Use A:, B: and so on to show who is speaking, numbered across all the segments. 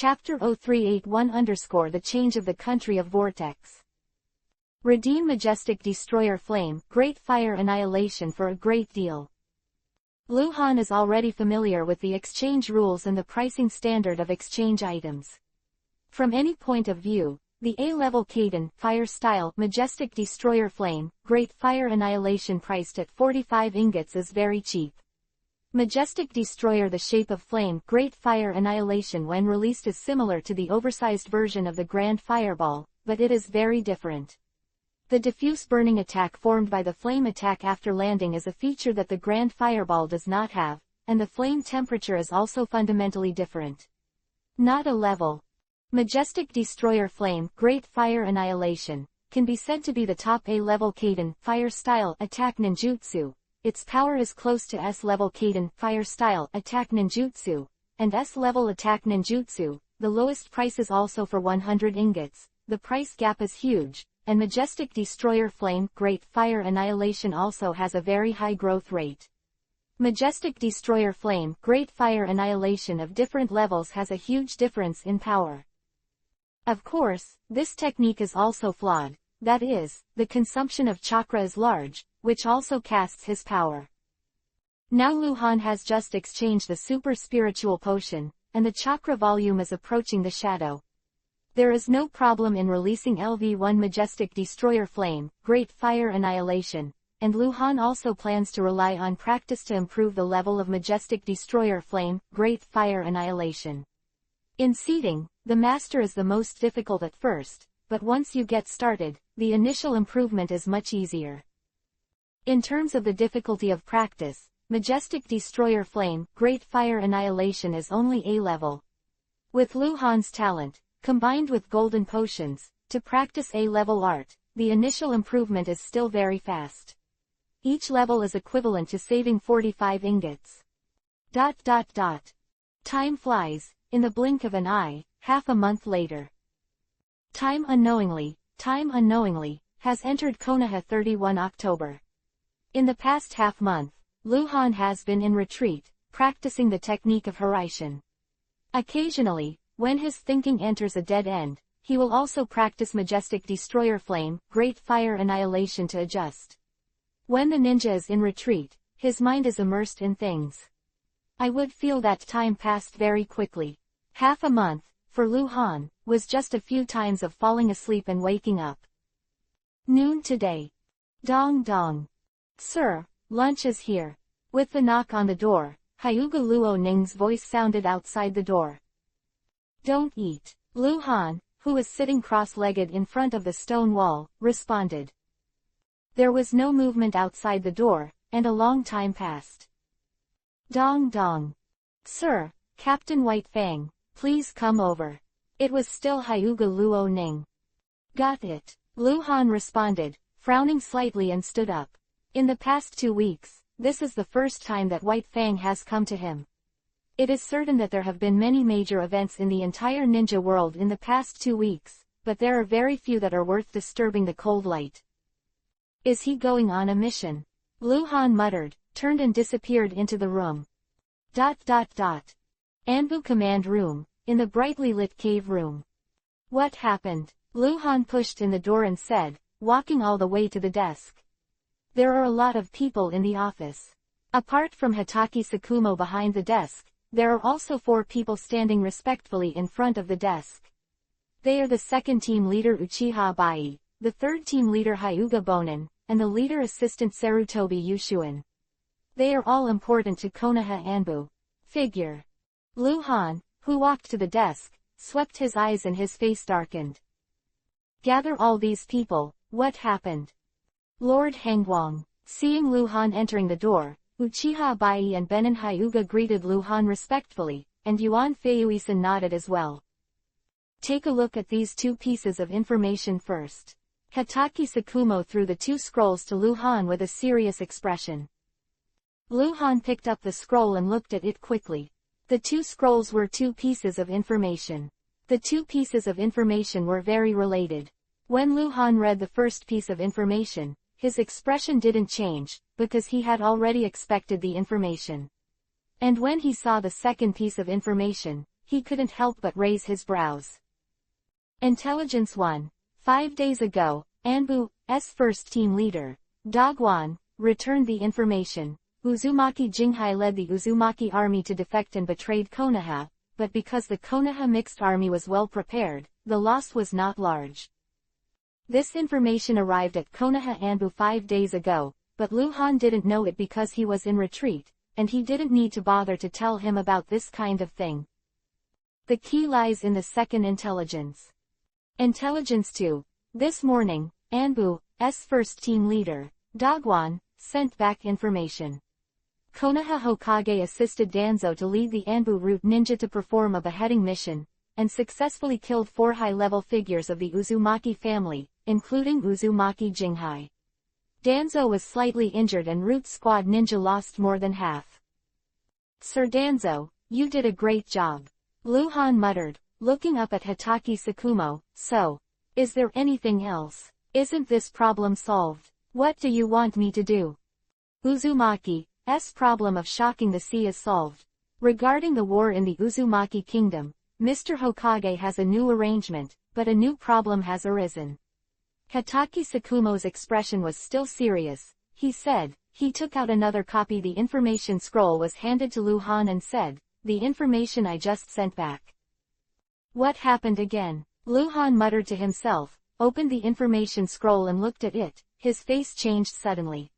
A: Chapter-381 _ The Change of the Country of Vortex. Redeem Majestic Destroyer Flame, Great Fire Annihilation for a great deal. Luhan is already familiar with the exchange rules and the pricing standard of exchange items. From any point of view, the A-level Kaden, Fire Style, Majestic Destroyer Flame, Great Fire Annihilation priced at 45 ingots is very cheap. Majestic Destroyer The Shape of Flame, Great Fire Annihilation when released is similar to the oversized version of the Grand Fireball, but it is very different. The diffuse burning attack formed by the flame attack after landing is a feature that the Grand Fireball does not have, and the flame temperature is also fundamentally different. Not a level. Majestic Destroyer Flame, Great Fire Annihilation, can be said to be the top A-level Kaden, Fire Style, attack ninjutsu. Its power is close to S-level Kaden, Fire Style, attack ninjutsu, and S-level attack ninjutsu. The lowest price is also for 100 ingots. The price gap is huge, and Majestic Destroyer Flame, Great Fire Annihilation also has a very high growth rate. Majestic Destroyer Flame, Great Fire Annihilation of different levels has a huge difference in power. Of course, this technique is also flawed, that is, the consumption of chakra is large, which also casts his power. Now Luhan has just exchanged the super spiritual potion, and the chakra volume is approaching the shadow. There is no problem in releasing LV1 Majestic Destroyer Flame, Great Fire Annihilation, and Luhan also plans to rely on practice to improve the level of Majestic Destroyer Flame, Great Fire Annihilation. In seeding, the master is the most difficult at first, but once you get started, the initial improvement is much easier. In terms of the difficulty of practice, Majestic Destroyer Flame, Great Fire Annihilation is only A-level. With Luhan's talent, combined with golden potions, to practice A-level art, the initial improvement is still very fast. Each level is equivalent to saving 45 ingots. Time flies, in the blink of an eye, half a month later. Time unknowingly, has entered Konoha 31 October. In the past half month, Luhan has been in retreat, practicing the technique of Hiraishin. Occasionally, when his thinking enters a dead end, he will also practice Majestic Destroyer Flame, Great Fire Annihilation to adjust. When the ninja is in retreat, his mind is immersed in things. I would feel that time passed very quickly. Half a month, for Luhan, was just a few times of falling asleep and waking up. Noon today. Dong dong. Sir, lunch is here. With the knock on the door, Hyuga Luo Ning's voice sounded outside the door. Don't eat. Luhan, who was sitting cross-legged in front of the stone wall, responded. There was no movement outside the door, and a long time passed. Dong dong. Sir, Captain White Fang, please come over. It was still Hyuga Luo Ning. Got it. Luhan responded, frowning slightly and stood up. In the past 2 weeks, this is the first time that White Fang has come to him. It is certain that there have been many major events in the entire ninja world in the past 2 weeks, but there are very few that are worth disturbing the cold light. Is he going on a mission? Luhan muttered, turned and disappeared into the room. Anbu command room, in the brightly lit cave room. What happened? Luhan pushed in the door and said, walking all the way to the desk. There are a lot of people in the office. Apart from Hatake Sakumo behind the desk, there are also 4 people standing respectfully in front of the desk. They are the second team leader Uchiha Bai, the third team leader Hyuga Bonin, and the leader assistant Sarutobi Yushuin. They are all important to Konoha Anbu. Figure. Luhan, who walked to the desk, swept his eyes and his face darkened. Gather all these people, what happened? Lord Hangwang. Seeing Luhan entering the door, Uchiha Bai and Benin Hyuga greeted Luhan respectfully, and Yuan Feiuisan nodded as well. Take a look at these 2 pieces of information first. Hatake Sakumo threw the 2 scrolls to Luhan with a serious expression. Luhan picked up the scroll and looked at it quickly. The 2 scrolls were 2 pieces of information. The 2 pieces of information were very related. When Luhan read the first piece of information, his expression didn't change, because he had already expected the information. And when he saw the second piece of information, he couldn't help but raise his brows. Intelligence 1. 5 days ago, Anbu's first team leader, Dogwon, returned the information. Uzumaki Jinghai led the Uzumaki army to defect and betrayed Konoha, but because the Konoha mixed army was well prepared, the loss was not large. This information arrived at Konoha Anbu 5 days ago, but Luhan didn't know it because he was in retreat, and he didn't need to bother to tell him about this kind of thing. The key lies in the second intelligence. Intelligence 2. This morning, Anbu's first team leader, Dogwon, sent back information. Konoha Hokage assisted Danzo to lead the Anbu route ninja to perform a beheading mission, and successfully killed 4 high-level figures of the Uzumaki family, including Uzumaki Jinghai. Danzo was slightly injured and Root Squad ninja lost more than half. Sir Danzo, you did a great job. Luhan muttered, looking up at Hatake Tsukumo. So, is there anything else? Isn't this problem solved? What do you want me to do? Uzumaki's problem of shocking the sea is solved. Regarding the war in the Uzumaki kingdom, Mr. Hokage has a new arrangement, but a new problem has arisen. Hatake Tsukumo's expression was still serious. He said, he took out another copy. The information scroll was handed to Luhan and said, the information I just sent back. What happened again? Luhan muttered to himself, opened the information scroll and looked at it. His face changed suddenly.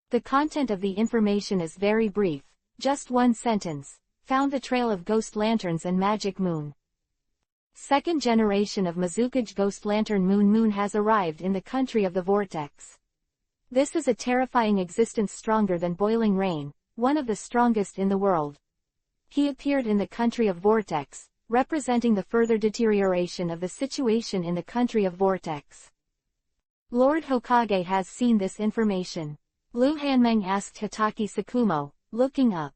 A: The content of the information is very brief, just one sentence. Found the trail of ghost lanterns and magic moon. Second generation of Mizukage ghost lantern moon has arrived in the country of the vortex. This is a terrifying existence stronger than boiling rain, one of the strongest in the world. He appeared in the country of vortex, representing the further deterioration of the situation in the country of vortex. Lord Hokage has seen this information. Lu Hanmeng asked Hatake Tsukumo, looking up.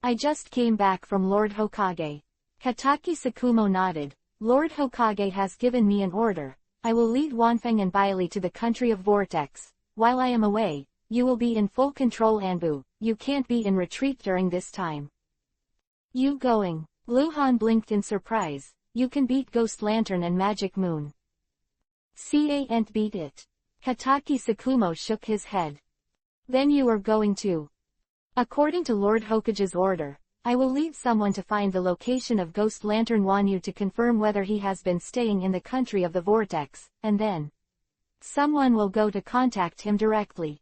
A: I just came back from Lord Hokage. Hatake Tsukumo nodded. Lord Hokage has given me an order. I will lead Wanfeng and Bailey to the country of vortex. While I am away, you will be in full control. Anbu, you can't be in retreat during this time. You going? Luhan blinked in surprise. You can beat Ghost Lantern and Magic Moon. Can't beat it. Hatake Tsukumo shook his head. Then you are going to. According to Lord Hokage's order, I will lead someone to find the location of Ghost Lantern Wanyu to confirm whether he has been staying in the country of the vortex, and then someone will go to contact him directly.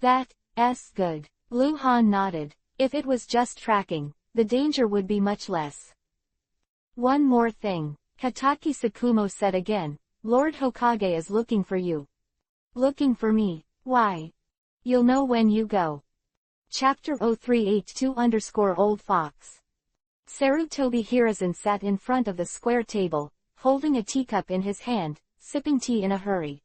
A: That's good. Luhan nodded. If it was just tracking, the danger would be much less. One more thing, Hatake Tsukumo said again. Lord Hokage is looking for you. Looking for me? Why? You'll know when you go. Chapter 0382-Old Fox. Sarutobi Hiruzen sat in front of the square table, holding a teacup in his hand, sipping tea in a hurry.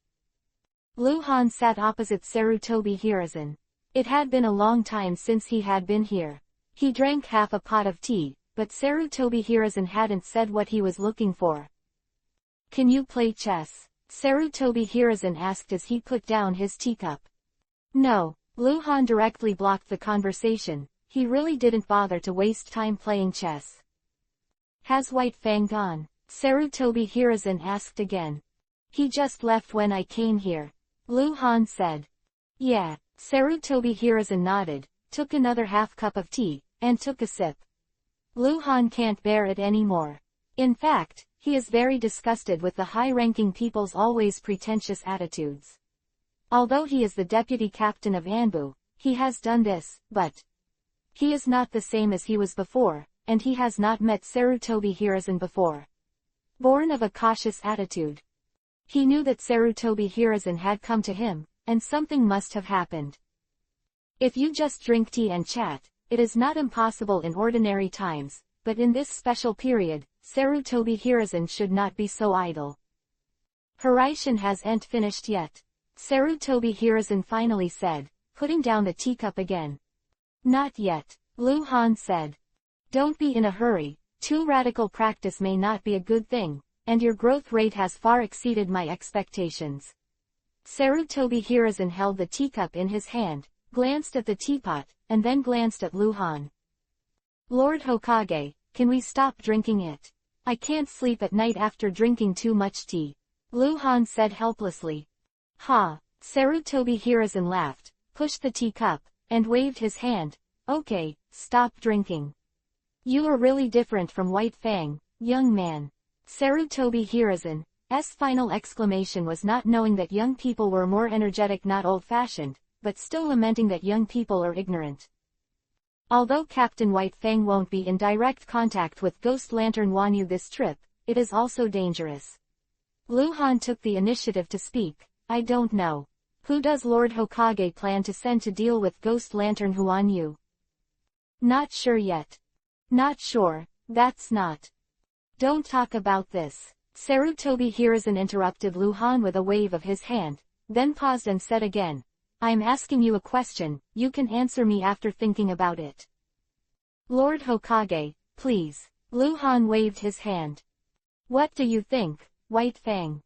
A: Luhan sat opposite Sarutobi Hiruzen. It had been a long time since he had been here. He drank half a pot of tea, but Sarutobi Hiruzen hadn't said what he was looking for. Can you play chess? Sarutobi Hiruzen asked as he put down his teacup. No. Luhan directly blocked the conversation. He really didn't bother to waste time playing chess. Has White Fang gone? Sarutobi Hiruzen asked again. He just left when I came here. Luhan said. Yeah. Sarutobi Hiruzen nodded, took another half cup of tea, and took a sip. Luhan can't bear it anymore. In fact, he is very disgusted with the high-ranking people's always pretentious attitudes. Although he is the deputy captain of Anbu, he has done this, but he is not the same as he was before, and he has not met Sarutobi Hiruzen before. Born of a cautious attitude. He knew that Sarutobi Hiruzen had come to him, and something must have happened. If you just drink tea and chat, it is not impossible in ordinary times, but in this special period, Sarutobi Hiruzen should not be so idle. Hiraishin hasn't finished yet. Sarutobi Hiruzen finally said, putting down the teacup again. Not yet, Luhan said. Don't be in a hurry. Too radical practice may not be a good thing, and your growth rate has far exceeded my expectations. Sarutobi Hiruzen held the teacup in his hand, glanced at the teapot, and then glanced at Luhan. Lord Hokage, can we stop drinking it? I can't sleep at night after drinking too much tea. Luhan said helplessly. Ha! Sarutobi Hiruzen laughed, pushed the teacup, and waved his hand. Okay, stop drinking. You are really different from White Fang, young man. Sarutobi Hiruzen's final exclamation was not knowing that young people were more energetic, not old-fashioned, but still lamenting that young people are ignorant. Although Captain White Fang won't be in direct contact with Ghost Lantern Wanyu this trip, it is also dangerous. Luhan took the initiative to speak. I don't know. Who does Lord Hokage plan to send to deal with Ghost Lantern Wanyu? Not sure yet. Not sure, that's not. Don't talk about this. Sarutobi Hiruzen interrupted Luhan with a wave of his hand, then paused and said again. I'm asking you a question, you can answer me after thinking about it. Lord Hokage, please. Luhan waved his hand. What do you think, White Fang?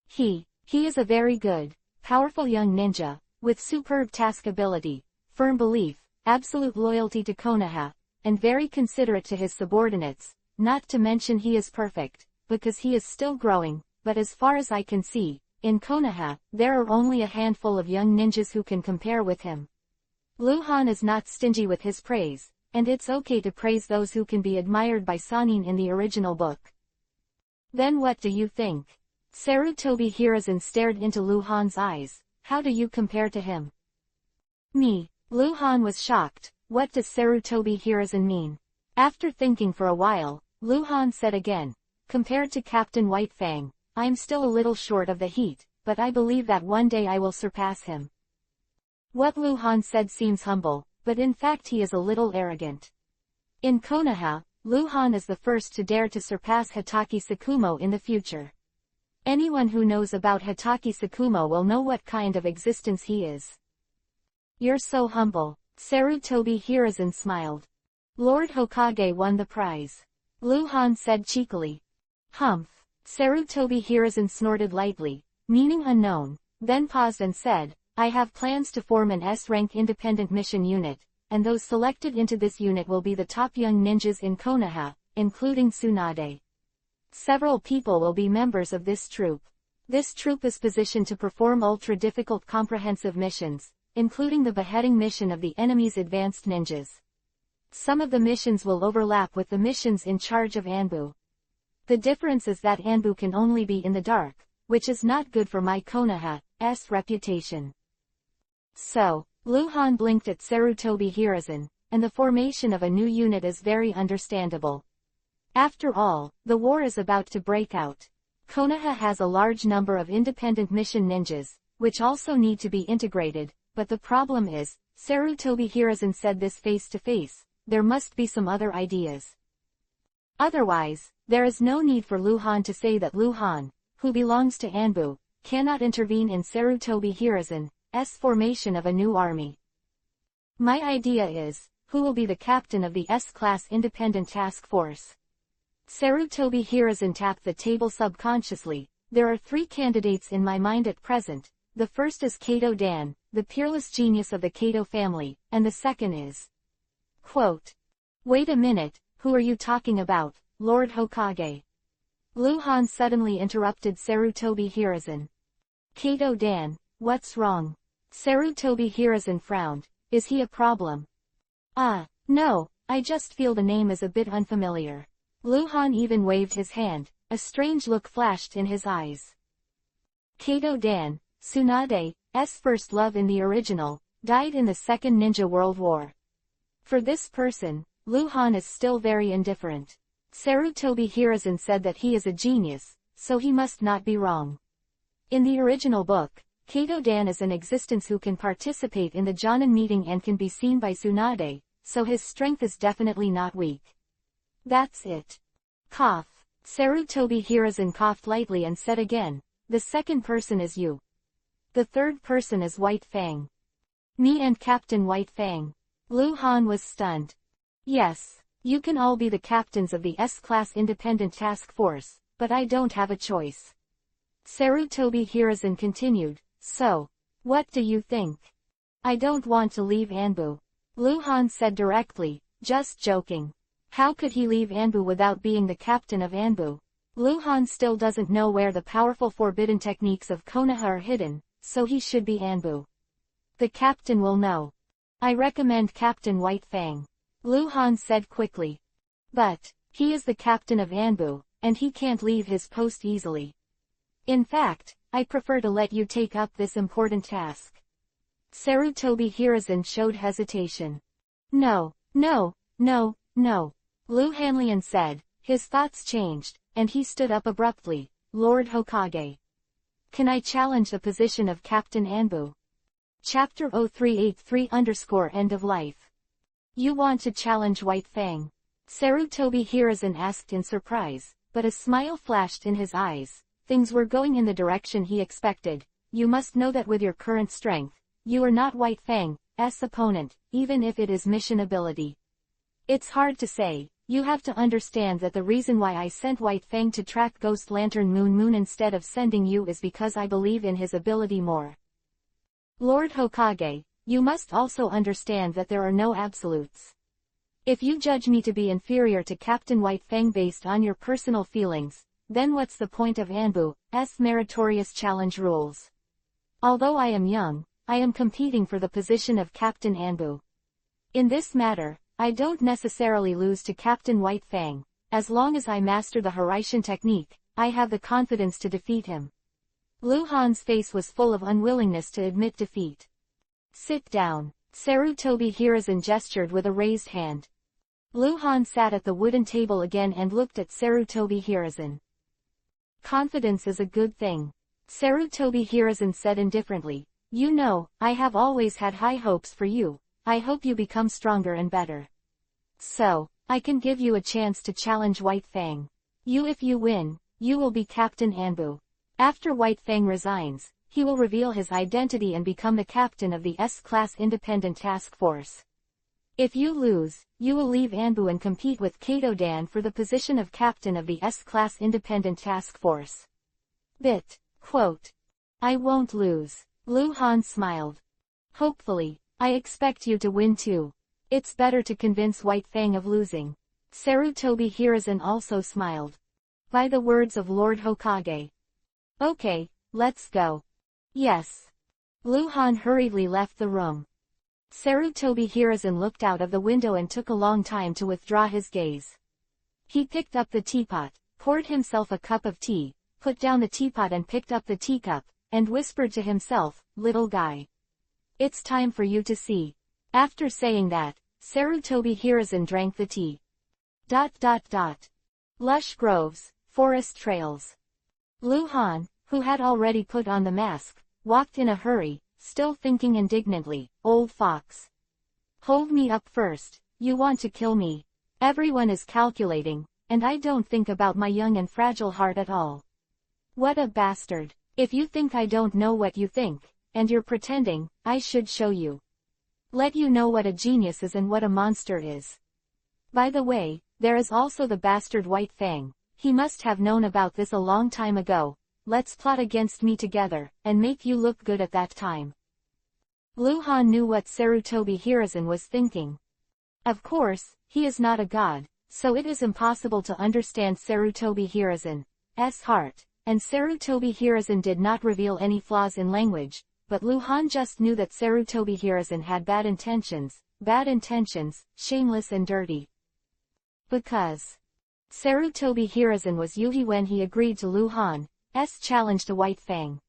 A: He is a very good, powerful young ninja, with superb task ability, firm belief, absolute loyalty to Konoha, and very considerate to his subordinates, not to mention he is perfect, because he is still growing, but as far as I can see, in Konoha, there are only a handful of young ninjas who can compare with him. Luhan is not stingy with his praise, and it's okay to praise those who can be admired by Sanin in the original book. Then what do you think? Sarutobi Hiruzen stared into Luhan's eyes. How do you compare to him? Me. Luhan was shocked. What does Sarutobi Hiruzen mean? After thinking for a while, Luhan said again. Compared to Captain White Fang, I'm still a little short of the heat, but I believe that one day I will surpass him. What Luhan said seems humble, but in fact he is a little arrogant. In Konoha, Luhan is the first to dare to surpass Hatake Sakumo in the future. Anyone who knows about Hatake Sakumo will know what kind of existence he is. You're so humble. Sarutobi Hiruzen smiled. Lord Hokage won the prize. Luhan said cheekily. Humph. Sarutobi Hiruzen snorted lightly, meaning unknown, then paused and said, I have plans to form an S-rank independent mission unit, and those selected into this unit will be the top young ninjas in Konoha, including Tsunade. Several people will be members of this troop. This troop is positioned to perform ultra-difficult comprehensive missions, including the beheading mission of the enemy's advanced ninjas. Some of the missions will overlap with the missions in charge of Anbu. The difference is that Anbu can only be in the dark, which is not good for my Konoha's reputation. So, Luhan blinked at Sarutobi Hiruzen, and the formation of a new unit is very understandable. After all, the war is about to break out. Konoha has a large number of independent mission ninjas, which also need to be integrated, but the problem is, Sarutobi Hiruzen said this face to face, there must be some other ideas. Otherwise, there is no need for Luhan to say that Luhan, who belongs to Anbu, cannot intervene in Sarutobi Hiruzen's formation of a new army. My idea is, who will be the captain of the S-class independent task force? Sarutobi Hiruzen tapped the table subconsciously. There are 3 candidates in my mind at present. The first is Kato Dan, the peerless genius of the Kato family, and the second is... Quote. Wait a minute, who are you talking about, Lord Hokage? Luhan suddenly interrupted Sarutobi Hiruzen. Kato Dan, what's wrong? Sarutobi Hiruzen frowned. Is he a problem? No, I just feel the name is a bit unfamiliar. Luhan even waved his hand. A strange look flashed in his eyes. Kato Dan, Tsunade's first love in the original, died in the Second Ninja World War. For this person, Luhan is still very indifferent. Sarutobi Hiruzen said that he is a genius, so he must not be wrong. In the original book, Kato Dan is an existence who can participate in the Jonin meeting and can be seen by Tsunade, so his strength is definitely not weak. That's it. Cough. Sarutobi Hiruzen coughed lightly and said again, the second person is you. The third person is White Fang. Me and Captain White Fang. Luhan was stunned. Yes, you can all be the captains of the S-class independent task force, but I don't have a choice. Sarutobi Hiruzen continued, so, what do you think? I don't want to leave Anbu. Luhan said directly, just joking. How could he leave Anbu without being the captain of Anbu? Lu Han still doesn't know where the powerful forbidden techniques of Konoha are hidden, so he should be Anbu. The captain will know. I recommend Captain White Fang. Lu Han said quickly. But, he is the captain of Anbu, and he can't leave his post easily. In fact, I prefer to let you take up this important task. Sarutobi Hiruzen showed hesitation. No, no, no, no. Lu Hanlian said, his thoughts changed, and he stood up abruptly. Lord Hokage. Can I challenge the position of Captain Anbu? Chapter 0383_End of Life. You want to challenge White Fang? Sarutobi Hiruzen asked in surprise, but a smile flashed in his eyes. Things were going in the direction he expected. You must know that with your current strength, you are not White Fang's opponent, even if it is mission ability. It's hard to say. You have to understand that the reason why I sent White Fang to track Ghost Lantern Moon instead of sending you is because I believe in his ability more. Lord Hokage, you must also understand that there are no absolutes. If you judge me to be inferior to Captain White Fang based on your personal feelings, then what's the point of Anbu's meritorious challenge rules? Although I am young, I am competing for the position of Captain Anbu. In this matter, I don't necessarily lose to Captain White Fang. As long as I master the Hiraishin technique, I have the confidence to defeat him. Lu Han's face was full of unwillingness to admit defeat. Sit down. Sarutobi Hiruzen gestured with a raised hand. Lu Han sat at the wooden table again and looked at Sarutobi Hiruzen. Confidence is a good thing. Sarutobi Hiruzen said indifferently. You know, I have always had high hopes for you. I hope you become stronger and better. So, I can give you a chance to challenge White Fang. If you win, you will be Captain Anbu. After White Fang resigns, he will reveal his identity and become the captain of the S-Class Independent Task Force. If you lose, you will leave Anbu and compete with Kato Dan for the position of captain of the S-Class Independent Task Force. Quote. I won't lose. Lu Han smiled. Hopefully, I expect you to win too. It's better to convince White Fang of losing. Sarutobi Hiruzen also smiled. By the words of Lord Hokage. Okay, let's go. Yes. Lu Han hurriedly left the room. Sarutobi Hiruzen looked out of the window and took a long time to withdraw his gaze. He picked up the teapot, poured himself a cup of tea, put down the teapot and picked up the teacup, and whispered to himself, little guy. It's time for you to see. After saying that, Sarutobi Hiruzen drank the tea. Lush groves, forest trails. Lu Han, who had already put on the mask, walked in a hurry, still thinking indignantly, old fox. Hold me up first, you want to kill me. Everyone is calculating, and I don't think about my young and fragile heart at all. What a bastard. If you think I don't know what you think, and you're pretending, I should show you. Let you know what a genius is and what a monster is. By the way, there is also the bastard White Fang. He must have known about this a long time ago. Let's plot against me together, and make you look good at that time. Lu Han knew what Sarutobi Hiruzen was thinking. Of course, he is not a god, so it is impossible to understand Sarutobi Hiruzen's heart, and Sarutobi Hiruzen did not reveal any flaws in language, but Lu Han just knew that Sarutobi Hiruzen had bad intentions, shameless and dirty. Because Sarutobi Hiruzen was Yuhi when he agreed to Lu Han's challenge to White Fang.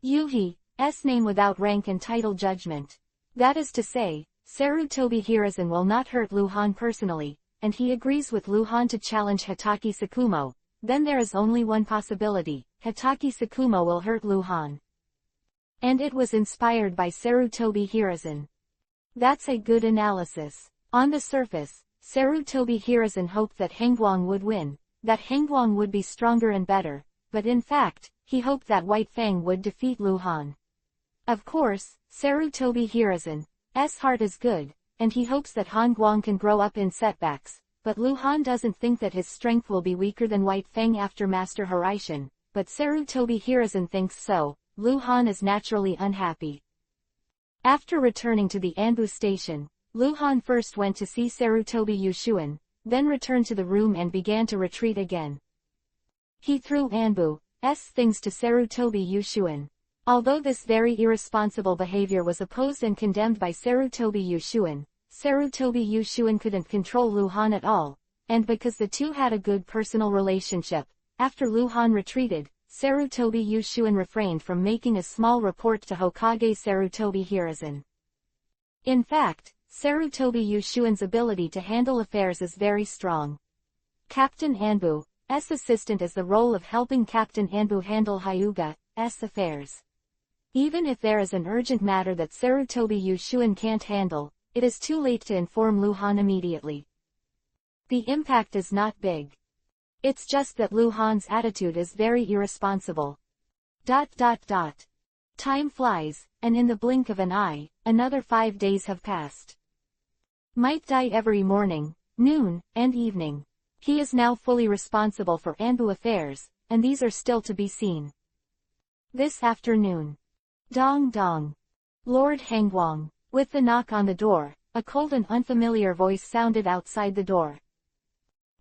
A: Yuhi's name without rank and title judgment. That is to say, Sarutobi Hiruzen will not hurt Lu Han personally, and he agrees with Lu Han to challenge Hatake Sakumo. Then there is only one possibility, Hatake Sakumo will hurt Lu Han. And it was inspired by Sarutobi Hiruzen. That's a good analysis. On the surface, Sarutobi Hiruzen hoped that Hengguang would win, that Hengguang would be stronger and better, but in fact, he hoped that White Fang would defeat Lu Han. Of course, Sarutobi Hiruzen's heart is good, and he hopes that Hengguang can grow up in setbacks, but Lu Han doesn't think that his strength will be weaker than White Fang after Master Hiraishin, but Sarutobi Hiruzen thinks so. Lu Han is naturally unhappy. After returning to the Anbu station, Lu Han first went to see Sarutobi Yushuan. then returned to the room and began to retreat again. He threw Anbu's things to Sarutobi Yushuin. Although this very irresponsible behavior was opposed and condemned by Sarutobi Yushuin couldn't control Luhan at all, and because the two had a good personal relationship, after Luhan retreated, Sarutobi Yushuin refrained from making a small report to Hokage Sarutobi Hiruzen. In fact, Sarutobi Yushuin's ability to handle affairs is very strong. Captain Anbu's assistant is the role of helping Captain Anbu handle Hyuga's affairs. Even if there is an urgent matter that Sarutobi Yushuin can't handle, it is too late to inform Luhan immediately. The impact is not big. It's just that Luhan's attitude is very irresponsible. Time flies, and in the blink of an eye, another 5 days have passed. Might die every morning, noon, and evening. He is now fully responsible for Anbu affairs, and these are still to be seen. This afternoon. Dong dong. Lord Hangwang. With the knock on the door, a cold and unfamiliar voice sounded outside the door.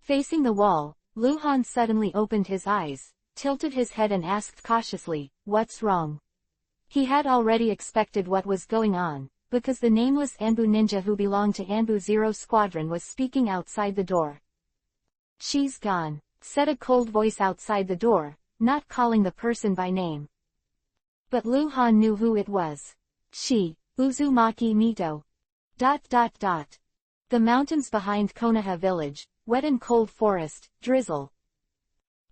A: Facing the wall, Luhan suddenly opened his eyes, tilted his head and asked cautiously, "What's wrong?" He had already expected what was going on, because the nameless Anbu ninja who belonged to Anbu Zero Squadron was speaking outside the door. "She's gone," said a cold voice outside the door, not calling the person by name. But Luhan knew who it was. She, Uzumaki Mito. The mountains behind Konoha village, wet and cold forest, drizzle.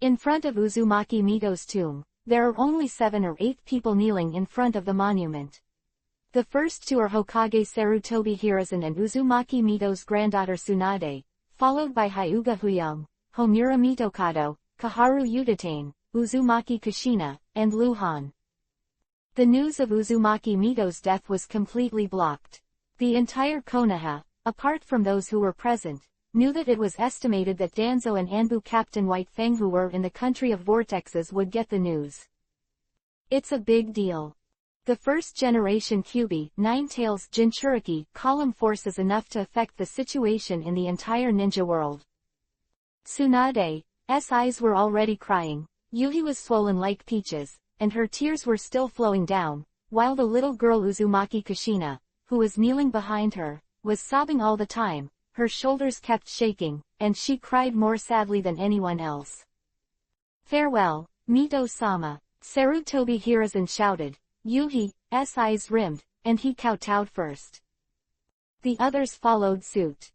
A: In front of Uzumaki Mito's tomb, there are only 7 or 8 people kneeling in front of the monument. The first 2 are Hokage Sarutobi Hiruzen and Uzumaki Mito's granddaughter Tsunade, followed by Hyuga Huyang, Homura Mitokado, Kaharu Udatane, Uzumaki Kushina, and Luhan. The news of Uzumaki Mito's death was completely blocked. The entire Konoha, apart from those who were present, knew that it was estimated that Danzo and Anbu Captain White Fang who were in the country of vortexes would get the news. It's a big deal. The first generation Kyuubi, Nine-Tails Jinchuriki column force is enough to affect the situation in the entire ninja world. Tsunade's eyes were already crying, Yuhi was swollen like peaches, and her tears were still flowing down, while the little girl Uzumaki Kushina, who was kneeling behind her, was sobbing all the time, her shoulders kept shaking, and she cried more sadly than anyone else. "Farewell, Mito-sama," Sarutobi Hiruzen shouted. Yuhi's eyes rimmed, and he kowtowed first. The others followed suit.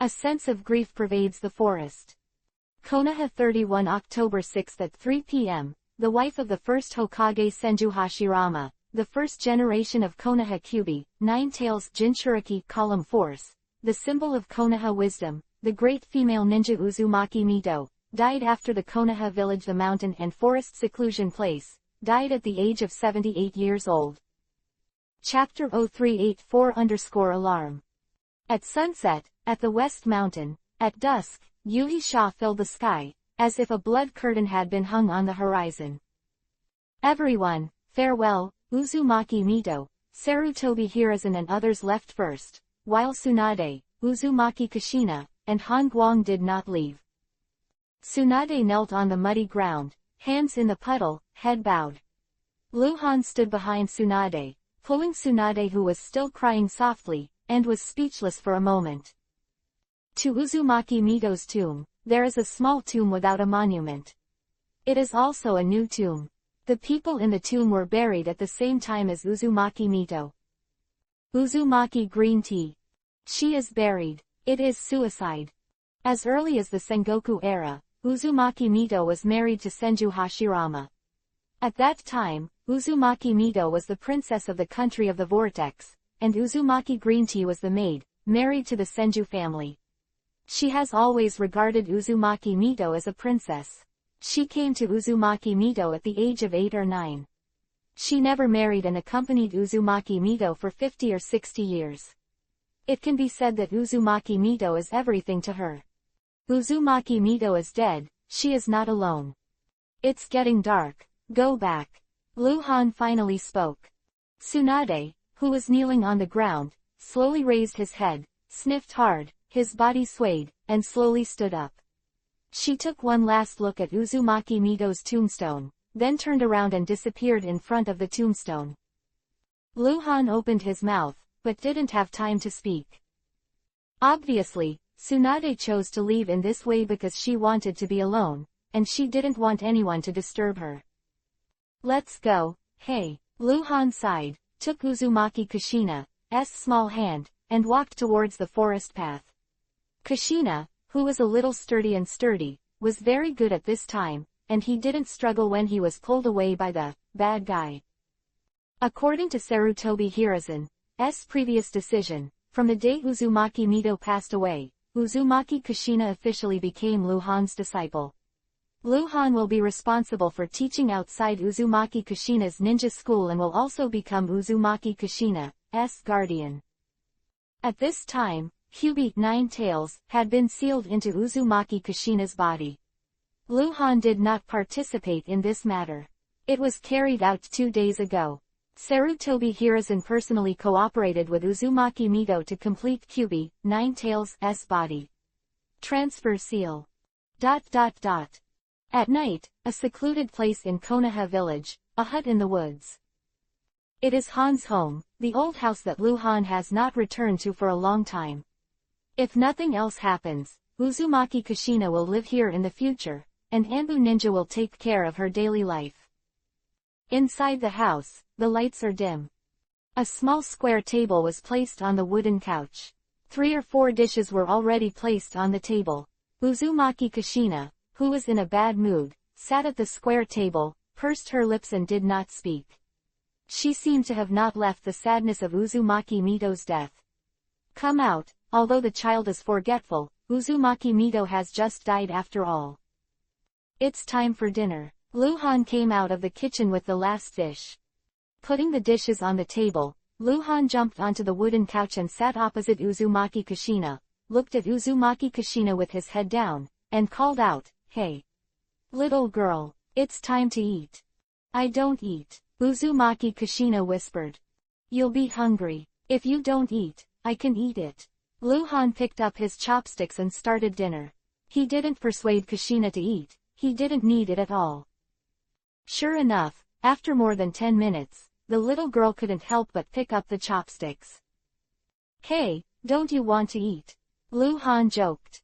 A: A sense of grief pervades the forest. Konoha 31 October 6 at 3 p.m., the wife of the first Hokage Senju Hashirama, the first generation of Konoha Kyuubi, Nine-Tails Jinchuriki column force, the symbol of Konoha wisdom, the great female ninja Uzumaki Mito, died after the Konoha village the mountain and forest seclusion place, died at the age of 78 years old. Chapter-381-400 At sunset, at the West Mountain, at dusk, Yuhi Sha filled the sky, as if a blood curtain had been hung on the horizon. Everyone, farewell, Uzumaki Mito, Sarutobi Hiruzen and others left first, while Tsunade, Uzumaki Kushina, and Hongguang did not leave. Tsunade knelt on the muddy ground, hands in the puddle, head bowed. Luhan stood behind Tsunade, pulling Tsunade who was still crying softly, and was speechless for a moment. To Uzumaki Mito's tomb, there is a small tomb without a monument. It is also a new tomb. The people in the tomb were buried at the same time as Uzumaki Mito. Uzumaki green tea. She is buried. It is suicide. As early as the Sengoku era, Uzumaki Mito was married to Senju Hashirama. At that time, Uzumaki Mito was the princess of the country of the vortex, and Uzumaki green tea was the maid, married to the Senju family. She has always regarded Uzumaki Mito as a princess. She came to Uzumaki Mito at the age of 8 or 9. She never married and accompanied Uzumaki Mito for 50 or 60 years. It can be said that Uzumaki Mito is everything to her. Uzumaki Mito is dead, she is not alone. It's getting dark, go back. Luhan finally spoke. Tsunade, who was kneeling on the ground, slowly raised his head, sniffed hard, his body swayed, and slowly stood up. She took one last look at Uzumaki Mito's tombstone, then turned around and disappeared in front of the tombstone. Luhan opened his mouth, but didn't have time to speak. Obviously, Tsunade chose to leave in this way because she wanted to be alone, and she didn't want anyone to disturb her. Let's go, hey. Luhan sighed, took Uzumaki Kushina's small hand, and walked towards the forest path. Kushina, who was a little sturdy, was very good at this time, and he didn't struggle when he was pulled away by the bad guy. According to Sarutobi Hiruzen's previous decision, from the day Uzumaki Mito passed away, Uzumaki Kushina officially became Luhan's disciple. Luhan will be responsible for teaching outside Uzumaki Kushina's ninja school and will also become Uzumaki Kushina's guardian. At this time, Kyuubi 9 Tails had been sealed into Uzumaki Kushina's body. Luhan did not participate in this matter. It was carried out 2 days ago. Sarutobi Hiruzen personally cooperated with Uzumaki Mito to complete Kyuubi 9 Tails' body. Transfer seal. At night, a secluded place in Konoha village, a hut in the woods. It is Han's home, the old house that Luhan has not returned to for a long time. If nothing else happens, Uzumaki Kushina will live here in the future, and Anbu Ninja will take care of her daily life. Inside the house, the lights are dim. A small square table was placed on the wooden couch. 3 or 4 dishes were already placed on the table. Uzumaki Kushina, who was in a bad mood, sat at the square table, pursed her lips and did not speak. She seemed to have not left the sadness of Uzumaki Mito's death. Come out, although the child is forgetful, Uzumaki Mito has just died after all. It's time for dinner. Luhan came out of the kitchen with the last dish. Putting the dishes on the table, Luhan jumped onto the wooden couch and sat opposite Uzumaki Kushina, looked at Uzumaki Kushina with his head down, and called out, "Hey. Little girl, it's time to eat." "I don't eat," Uzumaki Kushina whispered. "You'll be hungry. If you don't eat, I can eat it." Luhan picked up his chopsticks and started dinner. He didn't persuade Kushina to eat, he didn't need it at all. Sure enough, after more than 10 minutes, the little girl couldn't help but pick up the chopsticks. "Hey, don't you want to eat?" Luhan joked.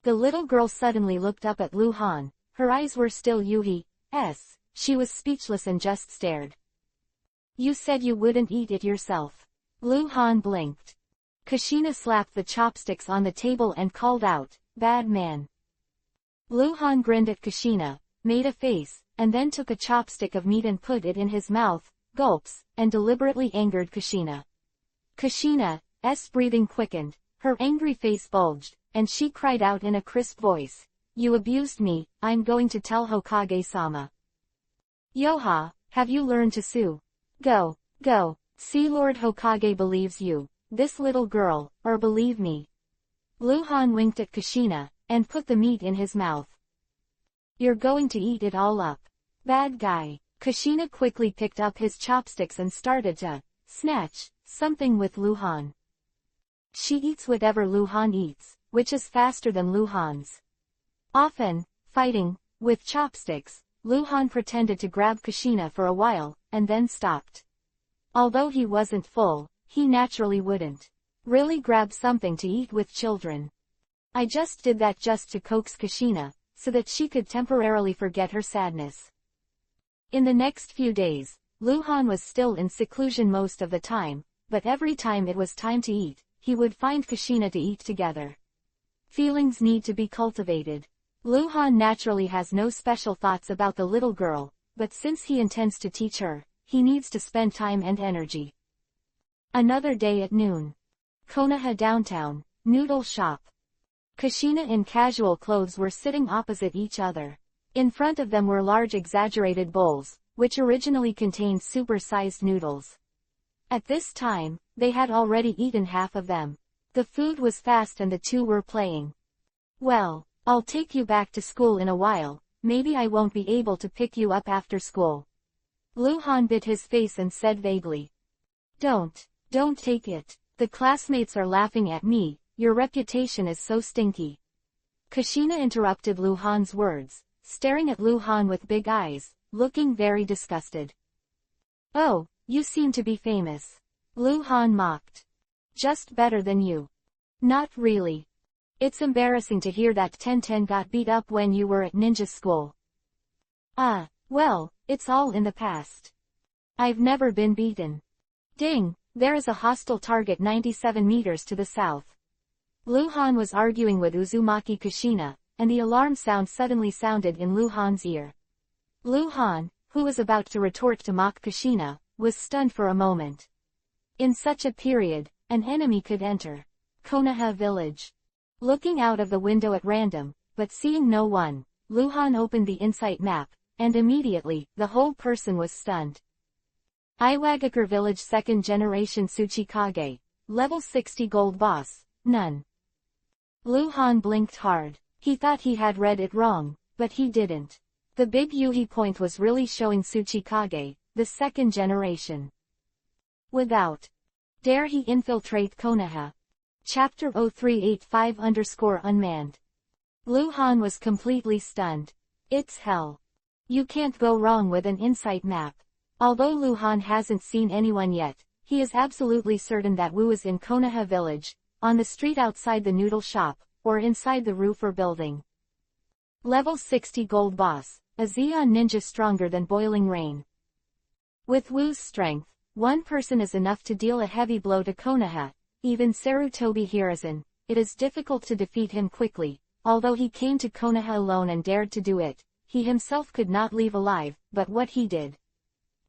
A: The little girl suddenly looked up at Luhan, her eyes were still Yuhi's, she was speechless and just stared. "You said you wouldn't eat it yourself." Luhan blinked. Kushina slapped the chopsticks on the table and called out, "Bad man." Luhan grinned at Kushina, made a face, and then took a chopstick of meat and put it in his mouth, gulps, and deliberately angered Kushina. Kushina's breathing quickened, her angry face bulged, and she cried out in a crisp voice, "You abused me, I'm going to tell Hokage-sama." "Yoha, have you learned to sue? Go, see Lord Hokage believes you, this little girl, or believe me." Luhan winked at Kushina, and put the meat in his mouth. "You're going to eat it all up. Bad guy." Kushina quickly picked up his chopsticks and started to snatch something with Luhan. She eats whatever Luhan eats, which is faster than Luhan's. Often, fighting with chopsticks, Luhan pretended to grab Kushina for a while, and then stopped. Although he wasn't full, he naturally wouldn't really grab something to eat with children. "I just did that just to coax Kushina, so that she could temporarily forget her sadness." In the next few days, Luhan was still in seclusion most of the time, but every time it was time to eat, he would find Kushina to eat together. Feelings need to be cultivated. Luhan naturally has no special thoughts about the little girl, but since he intends to teach her, he needs to spend time and energy. Another day at noon. Konoha downtown, noodle shop. Kushina in casual clothes were sitting opposite each other. In front of them were large exaggerated bowls, which originally contained super-sized noodles. At this time, they had already eaten half of them. The food was fast and the two were playing. "Well, I'll take you back to school in a while, maybe I won't be able to pick you up after school." Luhan bit his face and said vaguely. Don't take it. The classmates are laughing at me, your reputation is so stinky." Kushina interrupted Lu Han's words, staring at Lu Han with big eyes, looking very disgusted. Oh, you seem to be famous. Lu Han mocked. Just better than you. Not really. It's embarrassing to hear that Tenten got beat up when you were at ninja school. Ah, well, it's all in the past. I've never been beaten. Ding, there is a hostile target 97 meters to the south. Lu Han was arguing with Uzumaki Kushina, and the alarm sound suddenly sounded in Lu Han's ear. Lu Han, who was about to retort to mock Kushina, was stunned for a moment. In such a period, an enemy could enter Konoha village. Looking out of the window at random, but seeing no one, Lu Han opened the insight map, and immediately, the whole person was stunned. Iwagakure Village 2nd Generation Tsuchikage, Level 60 Gold Boss, none. Lu Han blinked hard. He thought he had read it wrong, but he didn't. The big Yuhi point was really showing Tsuchikage, the 2nd generation. Without dare he infiltrate Konoha. Chapter-381-400. Lu Han was completely stunned. It's hell. You can't go wrong with an insight map. Although Lu Han hasn't seen anyone yet, he is absolutely certain that Wu is in Konoha village, on the street outside the noodle shop, or inside the roof or building. Level 60 Gold Boss, a Zeon ninja stronger than boiling rain. With Wu's strength, one person is enough to deal a heavy blow to Konoha. Even Sarutobi Hiruzen, it is difficult to defeat him quickly. Although he came to Konoha alone and dared to do it, he himself could not leave alive, but what he did.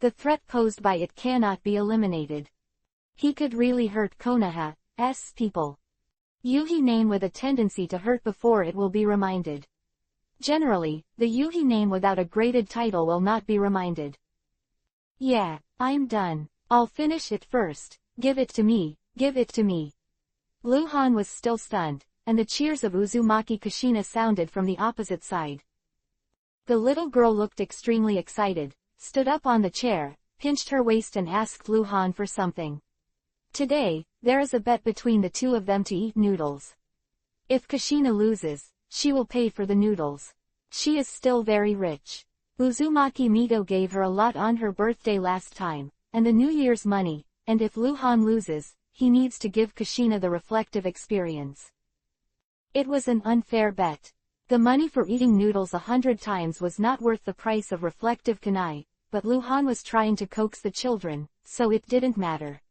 A: The threat posed by it cannot be eliminated. He could really hurt Konoha's people. Yuhi name with a tendency to hurt before it will be reminded. Generally, the Yuhi name without a graded title will not be reminded. Yeah, I'm done. I'll finish it first. Give it to me, give it to me. Lu Han was still stunned, and the cheers of Uzumaki Kushina sounded from the opposite side. The little girl looked extremely excited, stood up on the chair, pinched her waist and asked Lu Han for something. Today, there is a bet between the two of them to eat noodles. If Kushina loses, she will pay for the noodles. She is still very rich. Uzumaki Mito gave her a lot on her birthday last time, and the New Year's money, and if Lu Han loses, he needs to give Kushina the reflective experience. It was an unfair bet. The money for eating noodles 100 times was not worth the price of reflective kunai, but Lu Han was trying to coax the children, so it didn't matter.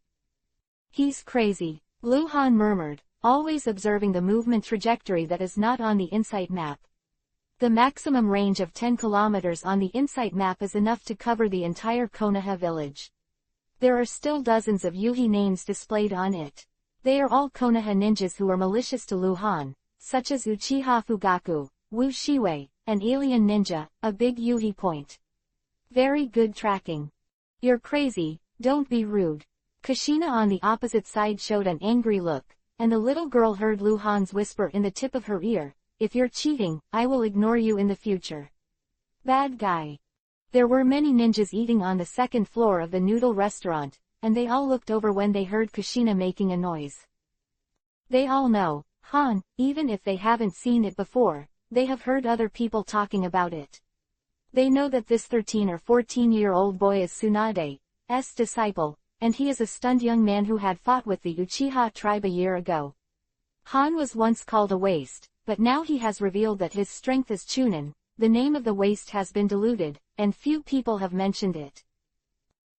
A: He's crazy, Lu Han murmured, always observing the movement trajectory that is not on the insight map. The maximum range of 10 kilometers on the insight map is enough to cover the entire Konoha village. There are still dozens of Yuhi names displayed on it. They are all Konoha ninjas who are malicious to Lu Han, such as Uchiha Fugaku, Wu Shiwei, an alien ninja, a big Yuhi point. Very good tracking. You're crazy, don't be rude. Kushina on the opposite side showed an angry look, and the little girl heard Lu Han's whisper in the tip of her ear, if you're cheating, I will ignore you in the future. Bad guy. There were many ninjas eating on the second floor of the noodle restaurant, and they all looked over when they heard Kushina making a noise. They all know Han, even if they haven't seen it before, they have heard other people talking about it. They know that this 13 or 14-year-old boy is Tsunade's disciple, and he is a stunned young man who had fought with the Uchiha tribe a year ago. Han was once called a waste, but now he has revealed that his strength is Chunin. The name of the waste has been diluted, and few people have mentioned it.